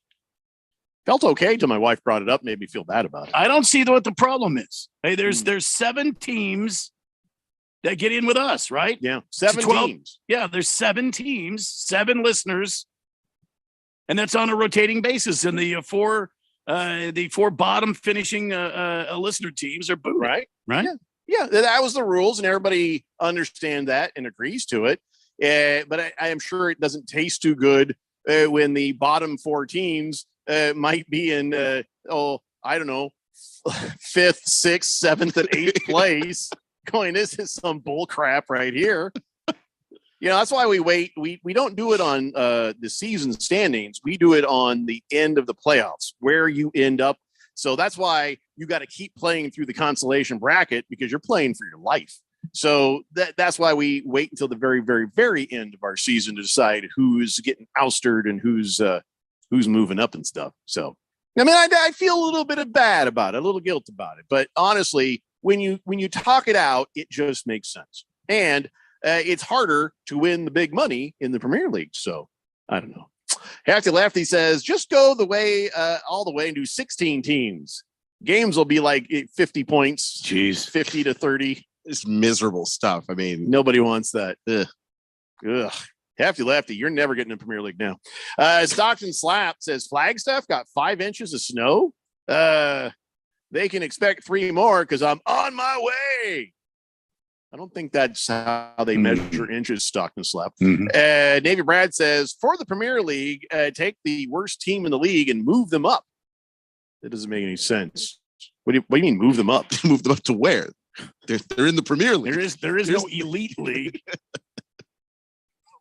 Felt okay till my wife brought it up, made me feel bad about it.
I don't see what the problem is. Hey, there's 7 teams that get in with us, right?
Yeah, 7 teams.
Yeah, there's 7 teams, 7 listeners, and that's on a rotating basis. And the four bottom finishing listener teams are booed.
Right.
Yeah,
that was the rules, and everybody understands that and agrees to it. But I am sure it doesn't taste too good when the bottom 4 teams might be in, I don't know, 5th, 6th, 7th, and 8th place. Going, this is some bull crap right here. That's why we wait. We don't do it on the season standings. We do it on the end of the playoffs, where you end up. So that's why you got to keep playing through the consolation bracket, because you're playing for your life. So that's why we wait until the very, very, very end of our season to decide who's getting ousted and who's moving up and stuff. So, I mean, I feel a little bit bad about it, a little guilt about it. But honestly, when you talk it out, it just makes sense. And it's harder to win the big money in the Premier League. So I don't know. Hefty Lefty says, just go the way, all the way and do 16 teams. Games will be like 50 points.
Jeez.
50 to 30.
It's miserable stuff. I mean,
nobody wants that. Ugh. Hefty Lefty, you're never getting in Premier League now. Stockton Slap says, Flagstaff got 5 inches of snow. They can expect 3 more because I'm on my way. I don't think that's how they measure inches, Stockton Slap. Navy Brad says, for the Premier League, take the worst team in the league and move them up. That doesn't make any sense. What do you mean move them up?
Move them up to where? They're in the Premier League.
There is no elite league.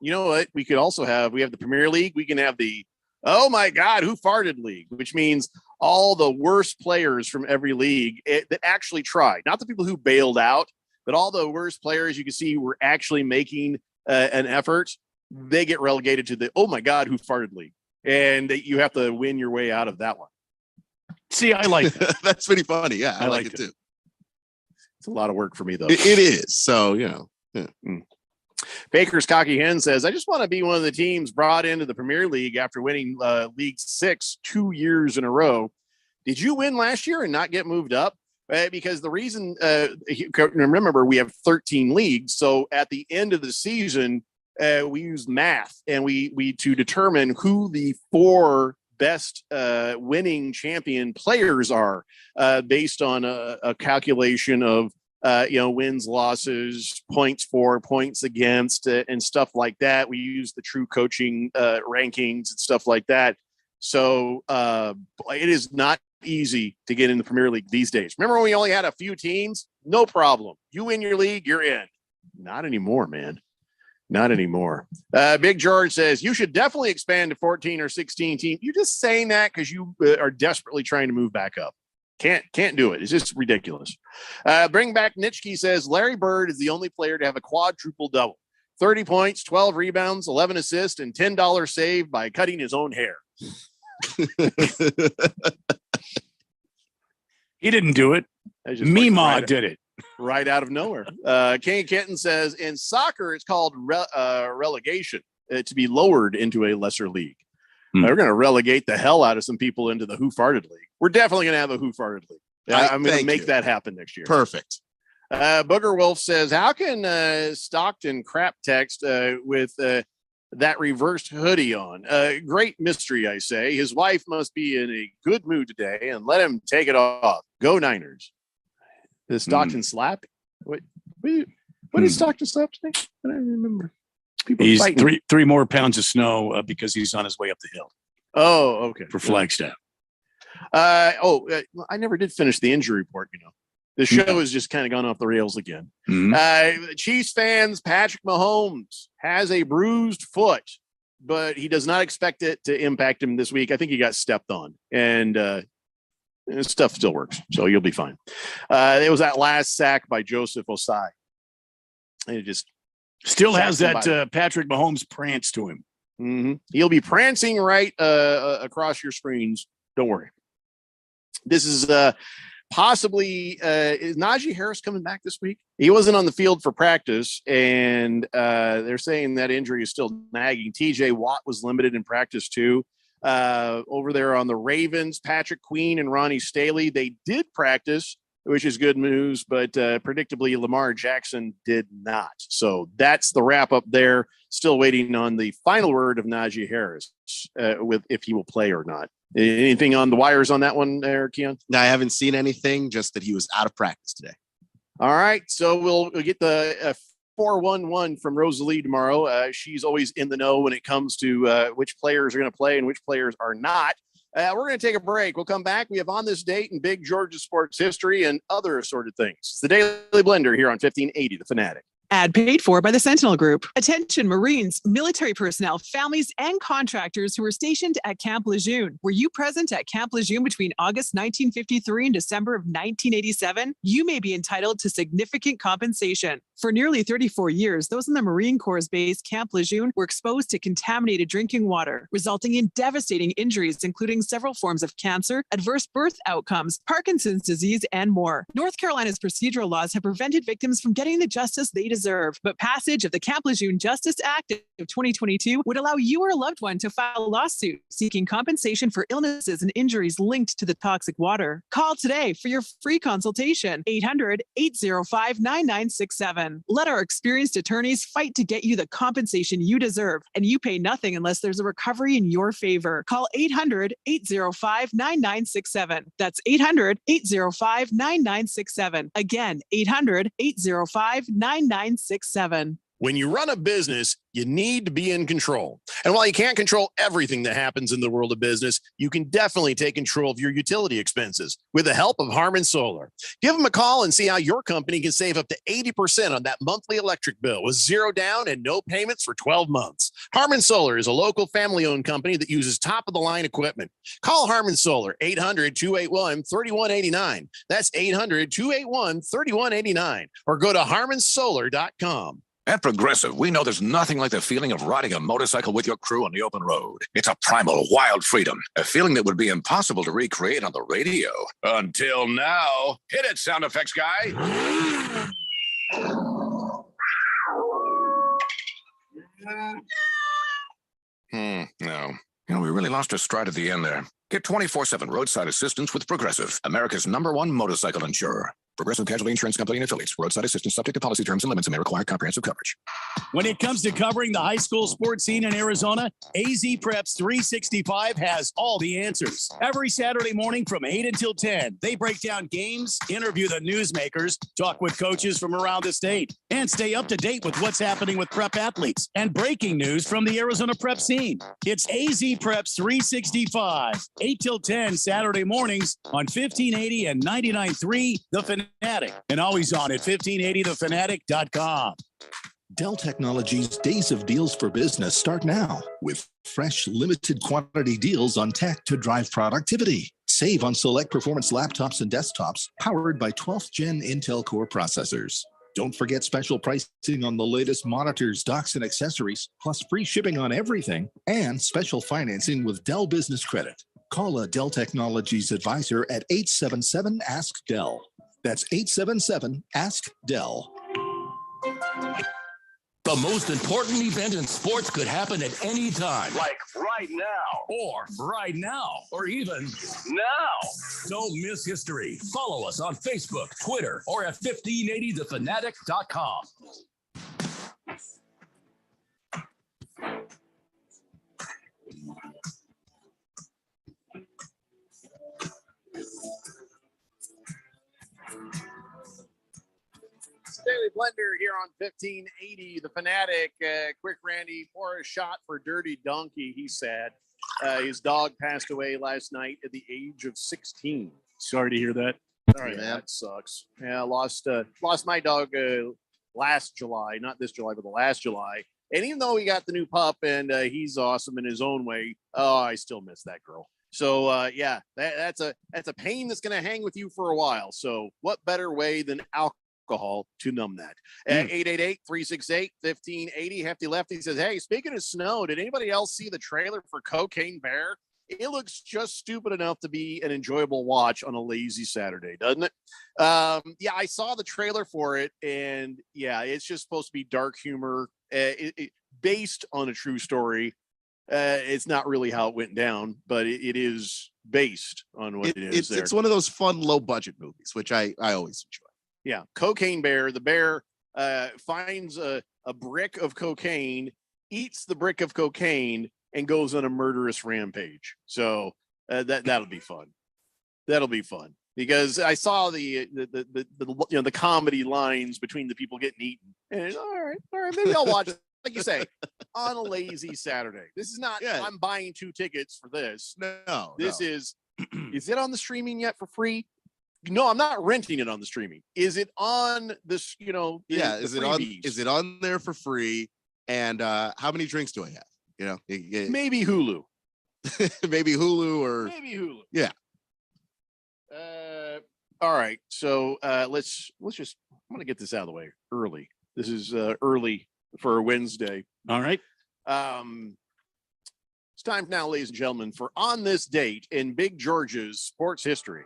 You know what? We could also we have the Premier League. We can have the, oh my God, who farted league, which means all the worst players from every league that actually tried, not the people who bailed out, but all the worst players you can see were actually making an effort. They get relegated to the, oh my God, who farted league. And you have to win your way out of that one.
See, I like that.
That's pretty funny. Yeah, I like it too.
It's a lot of work for me, though.
It is. So, Yeah.
Baker's Cocky Hen says, I just want to be one of the teams brought into the Premier League after winning League 6 2 years in a row. Did you win last year and not get moved up? Because the reason, remember, we have 13 leagues. So at the end of the season, we use math and we to determine who the 4 best winning champion players are based on a calculation of wins, losses, points for, points against, and stuff like that. We use the true coaching rankings and stuff like that. So it is not easy to get in the Premier League these days. Remember when we only had a few teams? No problem. You win your league, you're in. Not anymore, man. Not anymore. Big George says, you should definitely expand to 14 or 16 teams. You're just saying that because you are desperately trying to move back up. Can't do it. It's just ridiculous. Bring Back Nitschke says, Larry Bird is the only player to have a quadruple double. 30 points, 12 rebounds, 11 assists, and $10 saved by cutting his own hair.
He didn't do it. Meemaw did it.
Right out of nowhere. King Kenton says, in soccer, it's called relegation, to be lowered into a lesser league. We're going to relegate the hell out of some people into the Who Farted League. We're definitely going to have a Who Farted League. I'm going to make that happen next year.
Perfect.
Booger Wolf says, how can Stockton crap text with that reversed hoodie on? Great mystery, I say. His wife must be in a good mood today, and let him take it off. Go Niners. The Stockton slap. What is Stockton slap today? I don't remember. People
He's
fighting.
three more pounds of snow because he's on his way up the hill.
Oh, okay.
For Flagstaff.
I never did finish the injury report. The show has just kind of gone off the rails again. Chiefs fans, Patrick Mahomes has a bruised foot, but he does not expect it to impact him this week. I think he got stepped on, and stuff still works, so you'll be fine. It was that last sack by Joseph Osai. It just
still has that Patrick Mahomes prance to him.
Mm-hmm. He'll be prancing right across your screens. Don't worry. This is possibly is Najee Harris coming back this week? He wasn't on the field for practice, and they're saying that injury is still nagging. TJ Watt was limited in practice too. Over there on the Ravens, Patrick Queen and Ronnie Staley, they did practice, which is good news, but predictably Lamar Jackson did not. So that's the wrap up there. Still waiting on the final word of Najee Harris with if he will play or not. Anything on the wires on that one there, Keon?
No, I haven't seen anything, just that he was out of practice today.
All right. So we'll get the 411 from Rosalie tomorrow. She's always in the know when it comes to which players are going to play and which players are not. We're going to take a break. We'll come back. We have On This Date in big Georgia sports history and other assorted things. It's the Daily Blender here on 1580 The Fanatic.
Ad paid for by the Sentinel Group. Attention Marines, military personnel, families, and contractors who were stationed at Camp Lejeune. Were you present at Camp Lejeune between August 1953 and December of 1987? You may be entitled to significant compensation. For nearly 34 years, those in the Marine Corps base Camp Lejeune were exposed to contaminated drinking water, resulting in devastating injuries, including several forms of cancer, adverse birth outcomes, Parkinson's disease, and more. North Carolina's procedural laws have prevented victims from getting the justice they deserve, but passage of the Camp Lejeune Justice Act of 2022 would allow you or a loved one to file a lawsuit seeking compensation for illnesses and injuries linked to the toxic water. Call today for your free consultation, 800-805-9967. Let our experienced attorneys fight to get you the compensation you deserve, and you pay nothing unless there's a recovery in your favor. Call 800-805-9967. That's 800-805-9967. Again, 800-805-9967.
When you run a business, you need to be in control. And while you can't control everything that happens in the world of business, you can definitely take control of your utility expenses with the help of Harmon Solar. Give them a call and see how your company can save up to 80% on that monthly electric bill with zero down and no payments for 12 months. Harmon Solar is a local family-owned company that uses top-of-the-line equipment. Call Harmon Solar, 800-281-3189. That's 800-281-3189. Or go to harmonsolar.com.
At Progressive, we know there's nothing like the feeling of riding a motorcycle with your crew on the open road. It's a primal, wild freedom, a feeling that would be impossible to recreate on the radio. Until now. Hit it, sound effects guy. No. We really lost our stride at the end there. Get 24/7 roadside assistance with Progressive, America's #1 motorcycle insurer. Progressive Casualty Insurance Company and affiliates. Roadside assistance subject to policy terms and limits and may require comprehensive coverage.
When it comes to covering the high school sports scene in Arizona, AZ Preps 365 has all the answers. Every Saturday morning from 8 until 10, they break down games, interview the newsmakers, talk with coaches from around the state, and stay up to date with what's happening with prep athletes and breaking news from the Arizona prep scene. It's AZ Preps 365, 8 till 10 Saturday mornings on 1580 and 99.3 The Fanatic, and always on at 1580thefanatic.com.
Dell Technologies' Days of Deals for Business start now with fresh, limited quantity deals on tech to drive productivity. Save on select performance laptops and desktops powered by 12th Gen Intel Core processors. Don't forget special pricing on the latest monitors, docks, and accessories, plus free shipping on everything, and special financing with Dell Business Credit. Call a Dell Technologies advisor at 877-ASK-DELL. That's 877-ASK-DELL.
The most important event in sports could happen at any time. Like right now. Or right now. Or even now. Don't miss history. Follow us on Facebook, Twitter, or at 1580thefanatic.com.
Daily Blender here on 1580. The Fanatic, quick Randy, pour a shot for Dirty Donkey. He's sad. His dog passed away last night at the age of 16.
Sorry to hear that.
All right, man. That sucks. Yeah, lost my dog last July, not this July, but the last July. And even though he got the new pup and he's awesome in his own way, I still miss that girl. So yeah, that's a pain that's going to hang with you for a while. So what better way than alcohol to numb that? 888-368-1580. Hefty Lefty says, hey, speaking of snow, did anybody else see the trailer for Cocaine Bear? It looks just stupid enough to be an enjoyable watch on a lazy Saturday, doesn't it? Yeah, I saw the trailer for it, and yeah, it's just supposed to be dark humor, based on a true story. It's not really how it went down, but it is based on what it is.
It's one of those fun, low budget movies, which I always enjoy.
Yeah, Cocaine Bear. The bear finds a brick of cocaine, eats the brick of cocaine, and goes on a murderous rampage. So that'll be fun. That'll be fun because I saw the comedy lines between the people getting eaten. And it's, all right, maybe I'll watch it. Like you say, on a lazy Saturday. This is not. Yeah. I'm buying 2 tickets for this.
No,
this is. Is it on the streaming yet for free? No, I'm not renting it on the streaming. Is it on this?
Yeah. Is it on? Is it on there for free? And how many drinks do I have?
Maybe Hulu.
Maybe Hulu or
maybe Hulu.
Yeah.
All right. So let's just. I'm gonna get this out of the way early. This is early for Wednesday.
All right.
It's time now, ladies and gentlemen, for On This Date in Big George's sports history.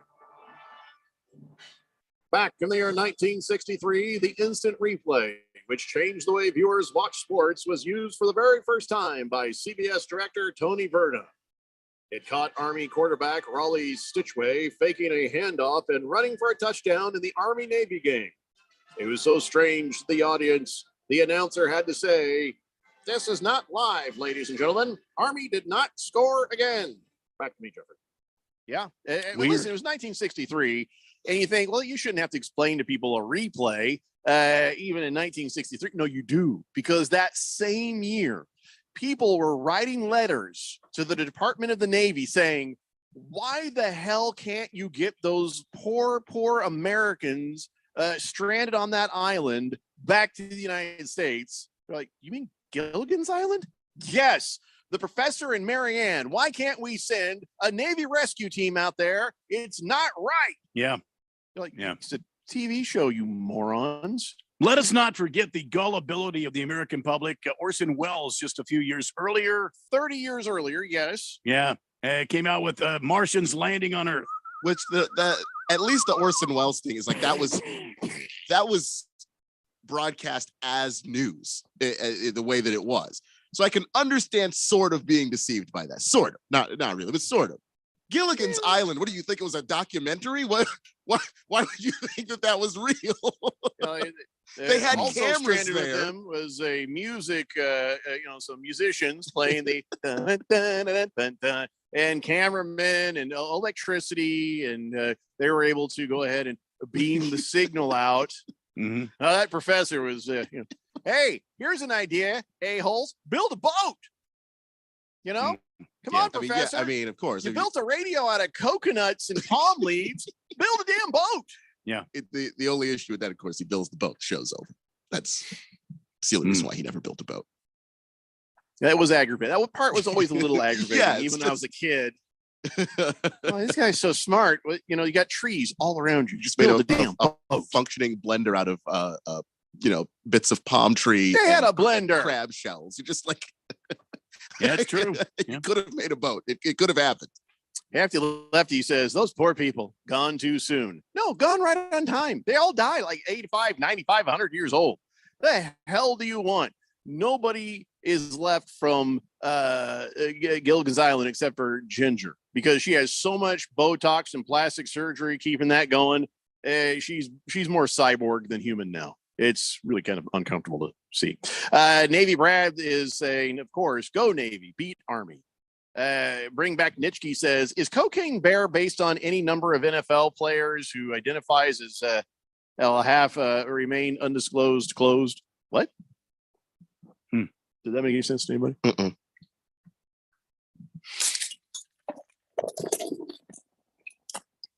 Back in the year 1963, the instant replay, which changed the way viewers watch sports, was used for the very first time by CBS director Tony Verna. It caught Army quarterback Raleigh Stitchway faking a handoff and running for a touchdown in the Army-Navy game. It was so strange to the audience, the announcer had to say, "This is not live, ladies and gentlemen. Army did not score again." Back to me, Jeffrey. Yeah. Listen, it was 1963. And you think, well, you shouldn't have to explain to people a replay, even in 1963. No, you do. Because that same year, people were writing letters to the Department of the Navy saying, why the hell can't you get those poor Americans stranded on that island back to the United States? They're like, you mean Gilligan's Island? Yes. The Professor and Marianne. Why can't we send a Navy rescue team out there? It's not right.
Yeah.
You're like, yeah, it's a TV show, you morons.
Let us not forget the gullibility of the American public. Orson Welles, just a few years earlier.
30 years earlier, yes.
Yeah. Came out with Martians landing on Earth.
Which at least the Orson Welles thing is like that was broadcast as news the way that it was. So I can understand sort of being deceived by that. Sort of. Not really, but sort of. Gilligan's Island. What do you think it was, a documentary? Why would you think that was real? They had
also
cameras
there. With them was a music, some musicians playing the and cameramen and electricity, and they were able to go ahead and beam the signal out.
Mm-hmm.
That professor was, hey, here's an idea, a-holes, build a boat. Come on, Professor.
I mean, of course.
You built a radio out of coconuts and palm leaves. Build a damn boat.
Yeah.
The only issue with that, of course, he builds the boat. Show's over. That's the only reason why he never built a boat.
That was aggravating. That part was always a little aggravating,
Yeah,
even when I was a kid. This guy's so smart. You got trees all around you. Just build a damn
a functioning blender out of bits of palm tree.
They had a blender.
Crab shells. You just like.
Yeah, it's true.
You could have made a boat. It could have happened.
Hefty Lefty says, those poor people gone too soon. No, gone right on time. They all die like 85, 95, 100 years old. The hell do you want? Nobody is left from Gilligan's Island except for Ginger, because she has so much Botox and plastic surgery keeping that going. She's more cyborg than human now. It's really kind of uncomfortable to see. Navy Brad is saying, of course, go Navy, beat Army. Bring Back Nitschke says, is Cocaine Bear based on any number of NFL players who identifies as half remain undisclosed closed. What? Did that make any sense to anybody?
Mm-mm.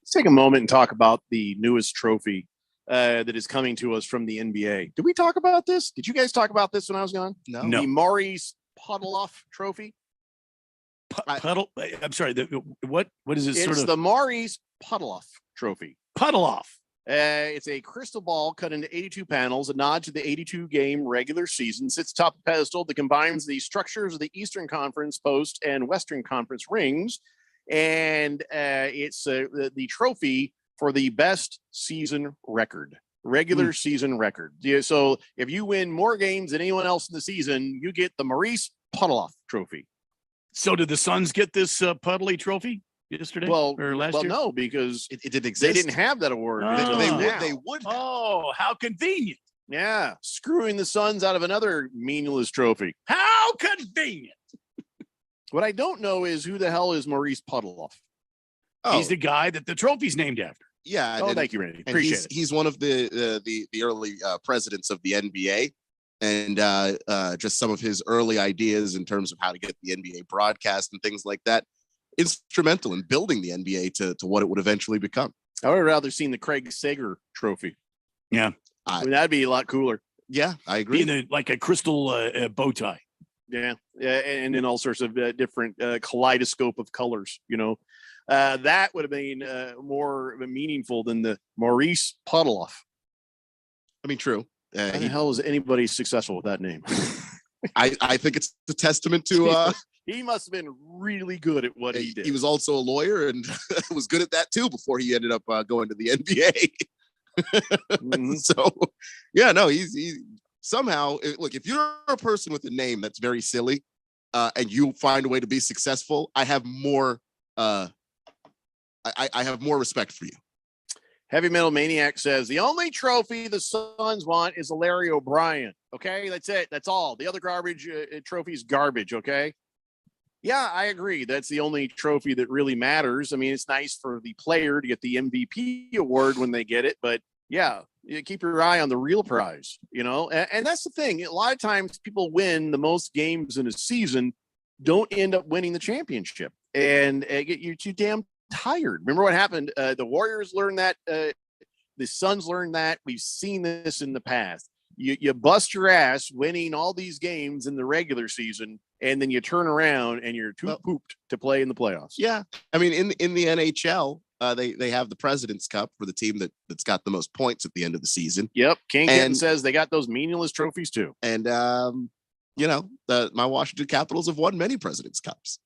Let's take a moment and talk about the newest trophy that is coming to us from the NBA. Did we talk about this? Did you guys talk about this when I was gone?
No.
The Maurice Puddleoff Trophy.
Puddle. I'm sorry. What is it?
It's the Maurice Puddleoff Trophy.
Puddleoff.
It's a crystal ball cut into 82 panels, a nod to the 82-game regular season. Sits atop a pedestal that combines the structures of the Eastern Conference post and Western Conference rings. And it's the trophy for the best season record, regular season record. Yeah, so if you win more games than anyone else in the season, you get the Maurice Puddleoff Trophy.
So did the Suns get this Puddley Trophy yesterday? Or last year?
No, because
it didn't exist.
They didn't have that award.
They would.
Oh, how convenient.
Yeah, screwing the Suns out of another meaningless trophy.
How convenient.
What I don't know is who the hell is Maurice Puddleoff.
Oh.
He's the guy that the trophy's named after.
Yeah.
Oh, thank you, Randy. Appreciate it.
He's one of the early presidents of the NBA, and just some of his early ideas in terms of how to get the NBA broadcast and things like that. Instrumental in building the NBA to what it would eventually become.
I would have rather seen the Craig Sager Trophy.
Yeah,
I mean, that'd be a lot cooler.
Yeah, I agree.
Being like a crystal bow tie.
Yeah, and in all sorts of different kaleidoscope of colors. That would have been more meaningful than the Maurice Puddleoff.
I mean, true.
How the hell is anybody successful with that name?
I think it's a testament to.
He must have been really good at what he did.
He was also a lawyer and was good at that too before he ended up going to the NBA. So, yeah, no, he's somehow, look, if you're a person with a name that's very silly and you find a way to be successful, I have more, I have more respect for you.
Heavy Metal Maniac says the only trophy the Suns want is a Larry O'Brien. Okay, that's it. That's all. The other garbage trophy's garbage. Okay. Yeah, I agree. That's the only trophy that really matters. I mean, it's nice for the player to get the MVP award when they get it, but yeah, you keep your eye on the real prize, and that's the thing. A lot of times people win the most games in a season, don't end up winning the championship, and you're too damn tired. Remember what happened? The Warriors learned that. The Suns learned that. We've seen this in the past. You bust your ass winning all these games in the regular season, and then you turn around and you're too pooped to play in the playoffs.
Yeah, I mean, in the NHL, they have the President's Cup for the team that's got the most points at the end of the season.
Yep, King Kitten says they got those meaningless trophies too.
And my Washington Capitals have won many President's Cups.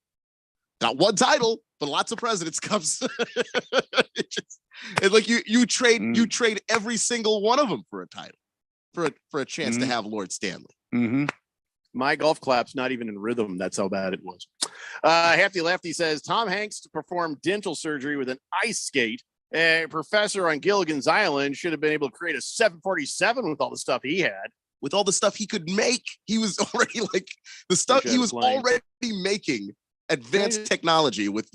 Not one title, but lots of President's Cups. It's like you trade every single one of them for a title. For a chance to have Lord Stanley.
Mm-hmm.
My golf clap's not even in rhythm. That's how bad it was. Hefty Lefty says Tom Hanks performed dental surgery with an ice skate. A professor on Gilligan's Island should have been able to create a 747 with all the stuff he had.
With all the stuff he could make, he was already the stuff he was already making advanced technology with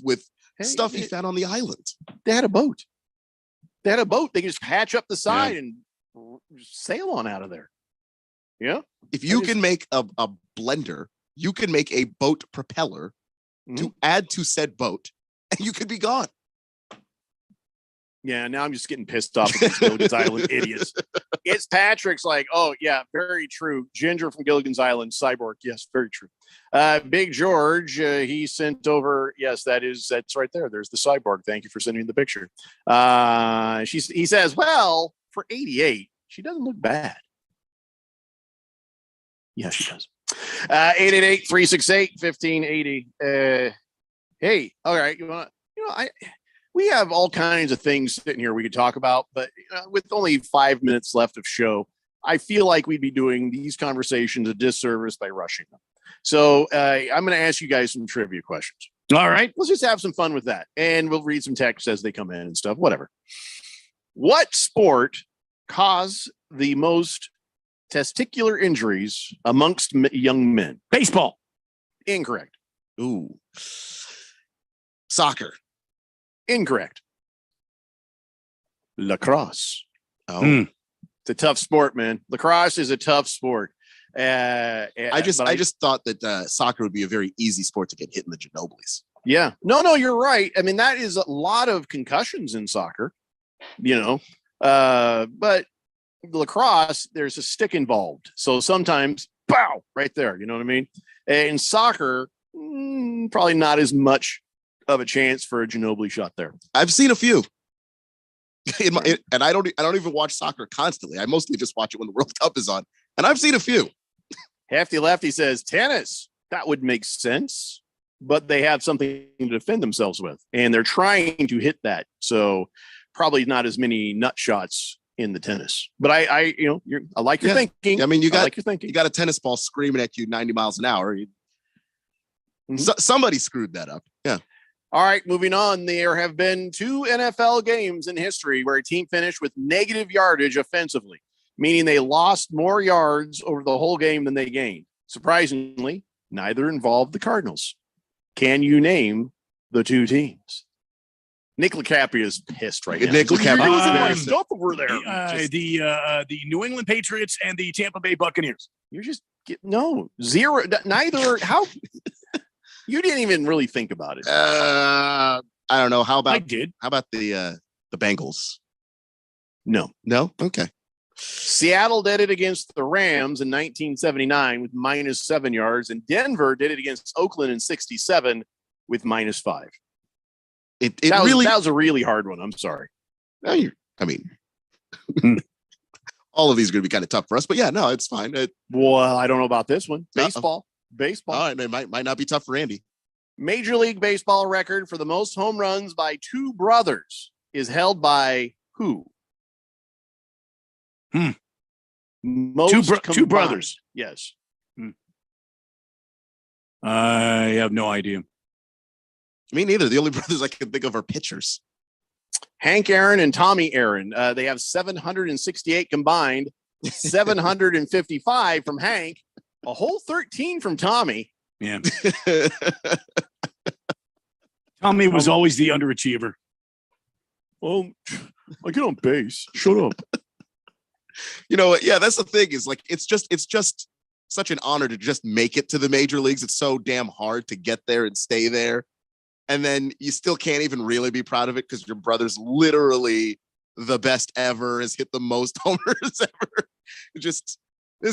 stuff he found on the island.
They had a boat. They could just patch up the side and sail on out of there. Yeah.
If you can make a blender, you can make a boat propeller to add to said boat, and you could be gone.
Yeah, now I'm just getting pissed off at these Gilligan's Island idiots. It's Patrick's like, oh, yeah, very true. Ginger from Gilligan's Island, cyborg. Yes, very true. Big George, he sent over. Yes, that's right there. There's the cyborg. Thank you for sending me the picture. He says, well, for 88, she doesn't look bad. Yeah, she does. 888-368-1580. Hey, all right. We have all kinds of things sitting here we could talk about, but with only 5 minutes left of show, I feel like we'd be doing these conversations a disservice by rushing them. So I'm going to ask you guys some trivia questions.
All right.
Let's just have some fun with that. And we'll read some texts as they come in and stuff, whatever. What sport caused the most testicular injuries amongst young men?
Baseball.
Incorrect.
Ooh. Soccer.
Incorrect. Lacrosse.
Oh,
It's a tough sport, man. Lacrosse is a tough sport.
I just thought that soccer would be a very easy sport to get hit in the Ginobili's.
Yeah. No, you're right. I mean, that is a lot of concussions in soccer, but lacrosse, there's a stick involved. So sometimes, pow, right there. You know what I mean? In soccer, probably not as much of a chance for a Ginobili shot there.
I've seen a few. And I don't even watch soccer constantly. I mostly just watch it when the World Cup is on. And I've seen a few.
Hefty Lefty says tennis. That would make sense, but they have something to defend themselves with, and they're trying to hit that. So probably not as many nut shots in the tennis. But I like your thinking.
I mean, you got
a
tennis ball screaming at you 90 miles an hour. Somebody screwed that up. Yeah.
All right, moving on. There have been 2 NFL games in history where a team finished with negative yardage offensively, meaning they lost more yards over the whole game than they gained. Surprisingly, neither involved the Cardinals. Can you name the 2 teams? Nick LaCapria is pissed right now.
Nick LaCapria
stuff over there.
The New England Patriots and the Tampa Bay Buccaneers.
You're just zero. Neither. How? You didn't even really think about it.
I don't know. How about
I did.
How about the Bengals?
No.
Okay.
Seattle did it against the Rams in 1979 with -7 yards, and Denver did it against Oakland in 67 with -5. That was a really hard one. I'm sorry.
I mean, all of these are going to be kind of tough for us, but yeah, no, it's fine.
Well, I don't know about this one. Baseball.
All right, it might not be tough for Andy.
Major League Baseball record for the most home runs by 2 brothers is held by who? Two brothers. Yes.
I have no idea.
Me neither. The only brothers I can think of are pitchers.
Hank Aaron and Tommy Aaron. They have 768 combined, 755 from Hank, a whole 13 from Tommy.
Yeah. Tommy was always the underachiever.
Well, I get on base. Shut up.
Yeah, that's the thing is like, it's just such an honor to just make it to the major leagues. It's so damn hard to get there and stay there. And then you still can't even really be proud of it because your brother's literally the best ever, has hit the most homers ever. It's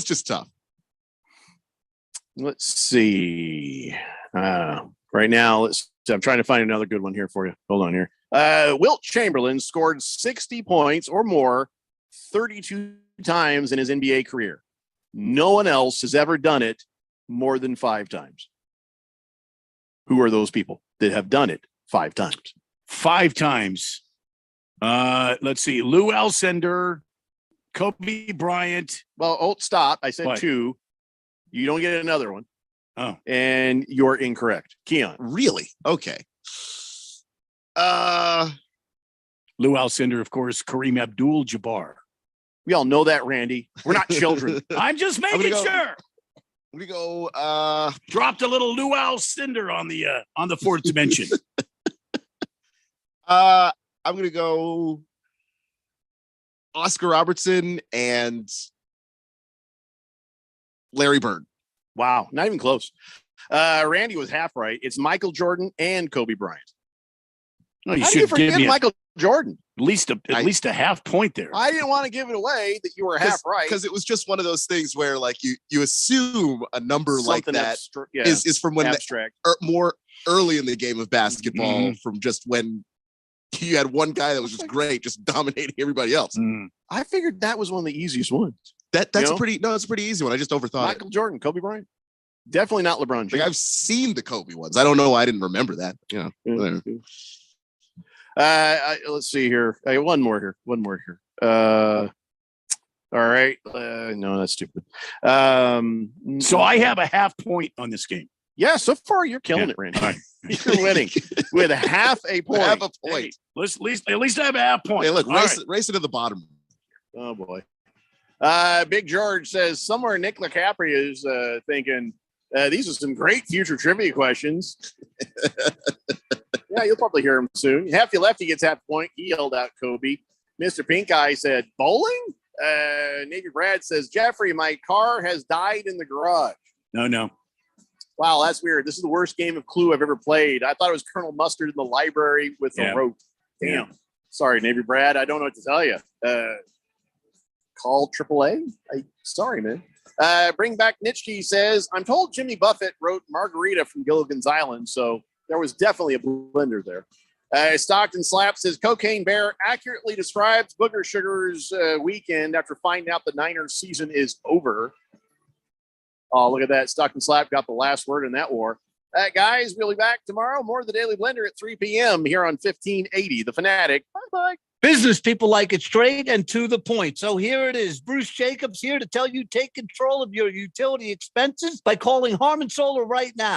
just tough.
Let's see. Right now, I'm trying to find another good one here for you. Hold on here. Wilt Chamberlain scored 60 points or more 32 times in his NBA career. No one else has ever done it more than 5 times. Who are those people that have done it 5 times?
5 times. Let's see. Lou Alcindor, Kobe Bryant.
Well, stop. I said 2. You don't get another one.
Oh.
And you're incorrect. Keon.
Really? Okay.
Lou Alcindor, of course, Kareem Abdul-Jabbar. We all know that, Randy. We're not children. I'm just making sure.
We go.
Dropped a little Lou Alcindor on the fourth dimension.
I'm gonna go Oscar Robertson and Larry Bird.
Wow, not even close. Randy was half right. It's Michael Jordan and Kobe Bryant.
No,
How do you forget Michael Jordan?
At least a half point there.
I didn't want to give it away that you were half right
because it was just one of those things where like you assume a number like that is from when more early in the game of basketball, from just when you had one guy that was just great, just dominating everybody else.
I figured that was one of the easiest ones.
That's it's a pretty easy one. I just overthought
Michael Jordan, Kobe Bryant. Definitely not LeBron James.
Like I've seen the Kobe ones. I don't know why I didn't remember that.
Let's see here. One more here. All right. No, that's stupid.
So I have a half point on this game.
Yeah, so far you're killing it, Randy. Right. You're winning with half a point.
Half a point.
Hey, at least I have a half point.
Hey, look, race it to the bottom.
Oh boy. Big George says somewhere Nick LaCapria is thinking these are some great future trivia questions. Yeah, you'll probably hear him soon. Hefty Lefty gets half point. He yelled out Kobe. Mr. Pink Eye said, bowling? Navy Brad says, Jeffrey, my car has died in the garage.
No.
Wow, that's weird. This is the worst game of Clue I've ever played. I thought it was Colonel Mustard in the library with a rope. Damn.
Yeah.
Sorry, Navy Brad. I don't know what to tell you. Call AAA? Sorry, man. Bring Back Nitschke says, I'm told Jimmy Buffett wrote Margarita from Gilligan's Island, so there was definitely a blender there. Stockton Slap says, Cocaine Bear accurately describes Booger Sugar's weekend after finding out the Niners season is over. Oh, look at that. Stockton Slap got the last word in that war. Guys, we'll be back tomorrow. More of the Daily Blender at 3 p.m. here on 1580 The Fanatic. Bye-bye.
Business people like it straight and to the point. So here it is. Bruce Jacobs here to tell you take control of your utility expenses by calling Harmon Solar right now.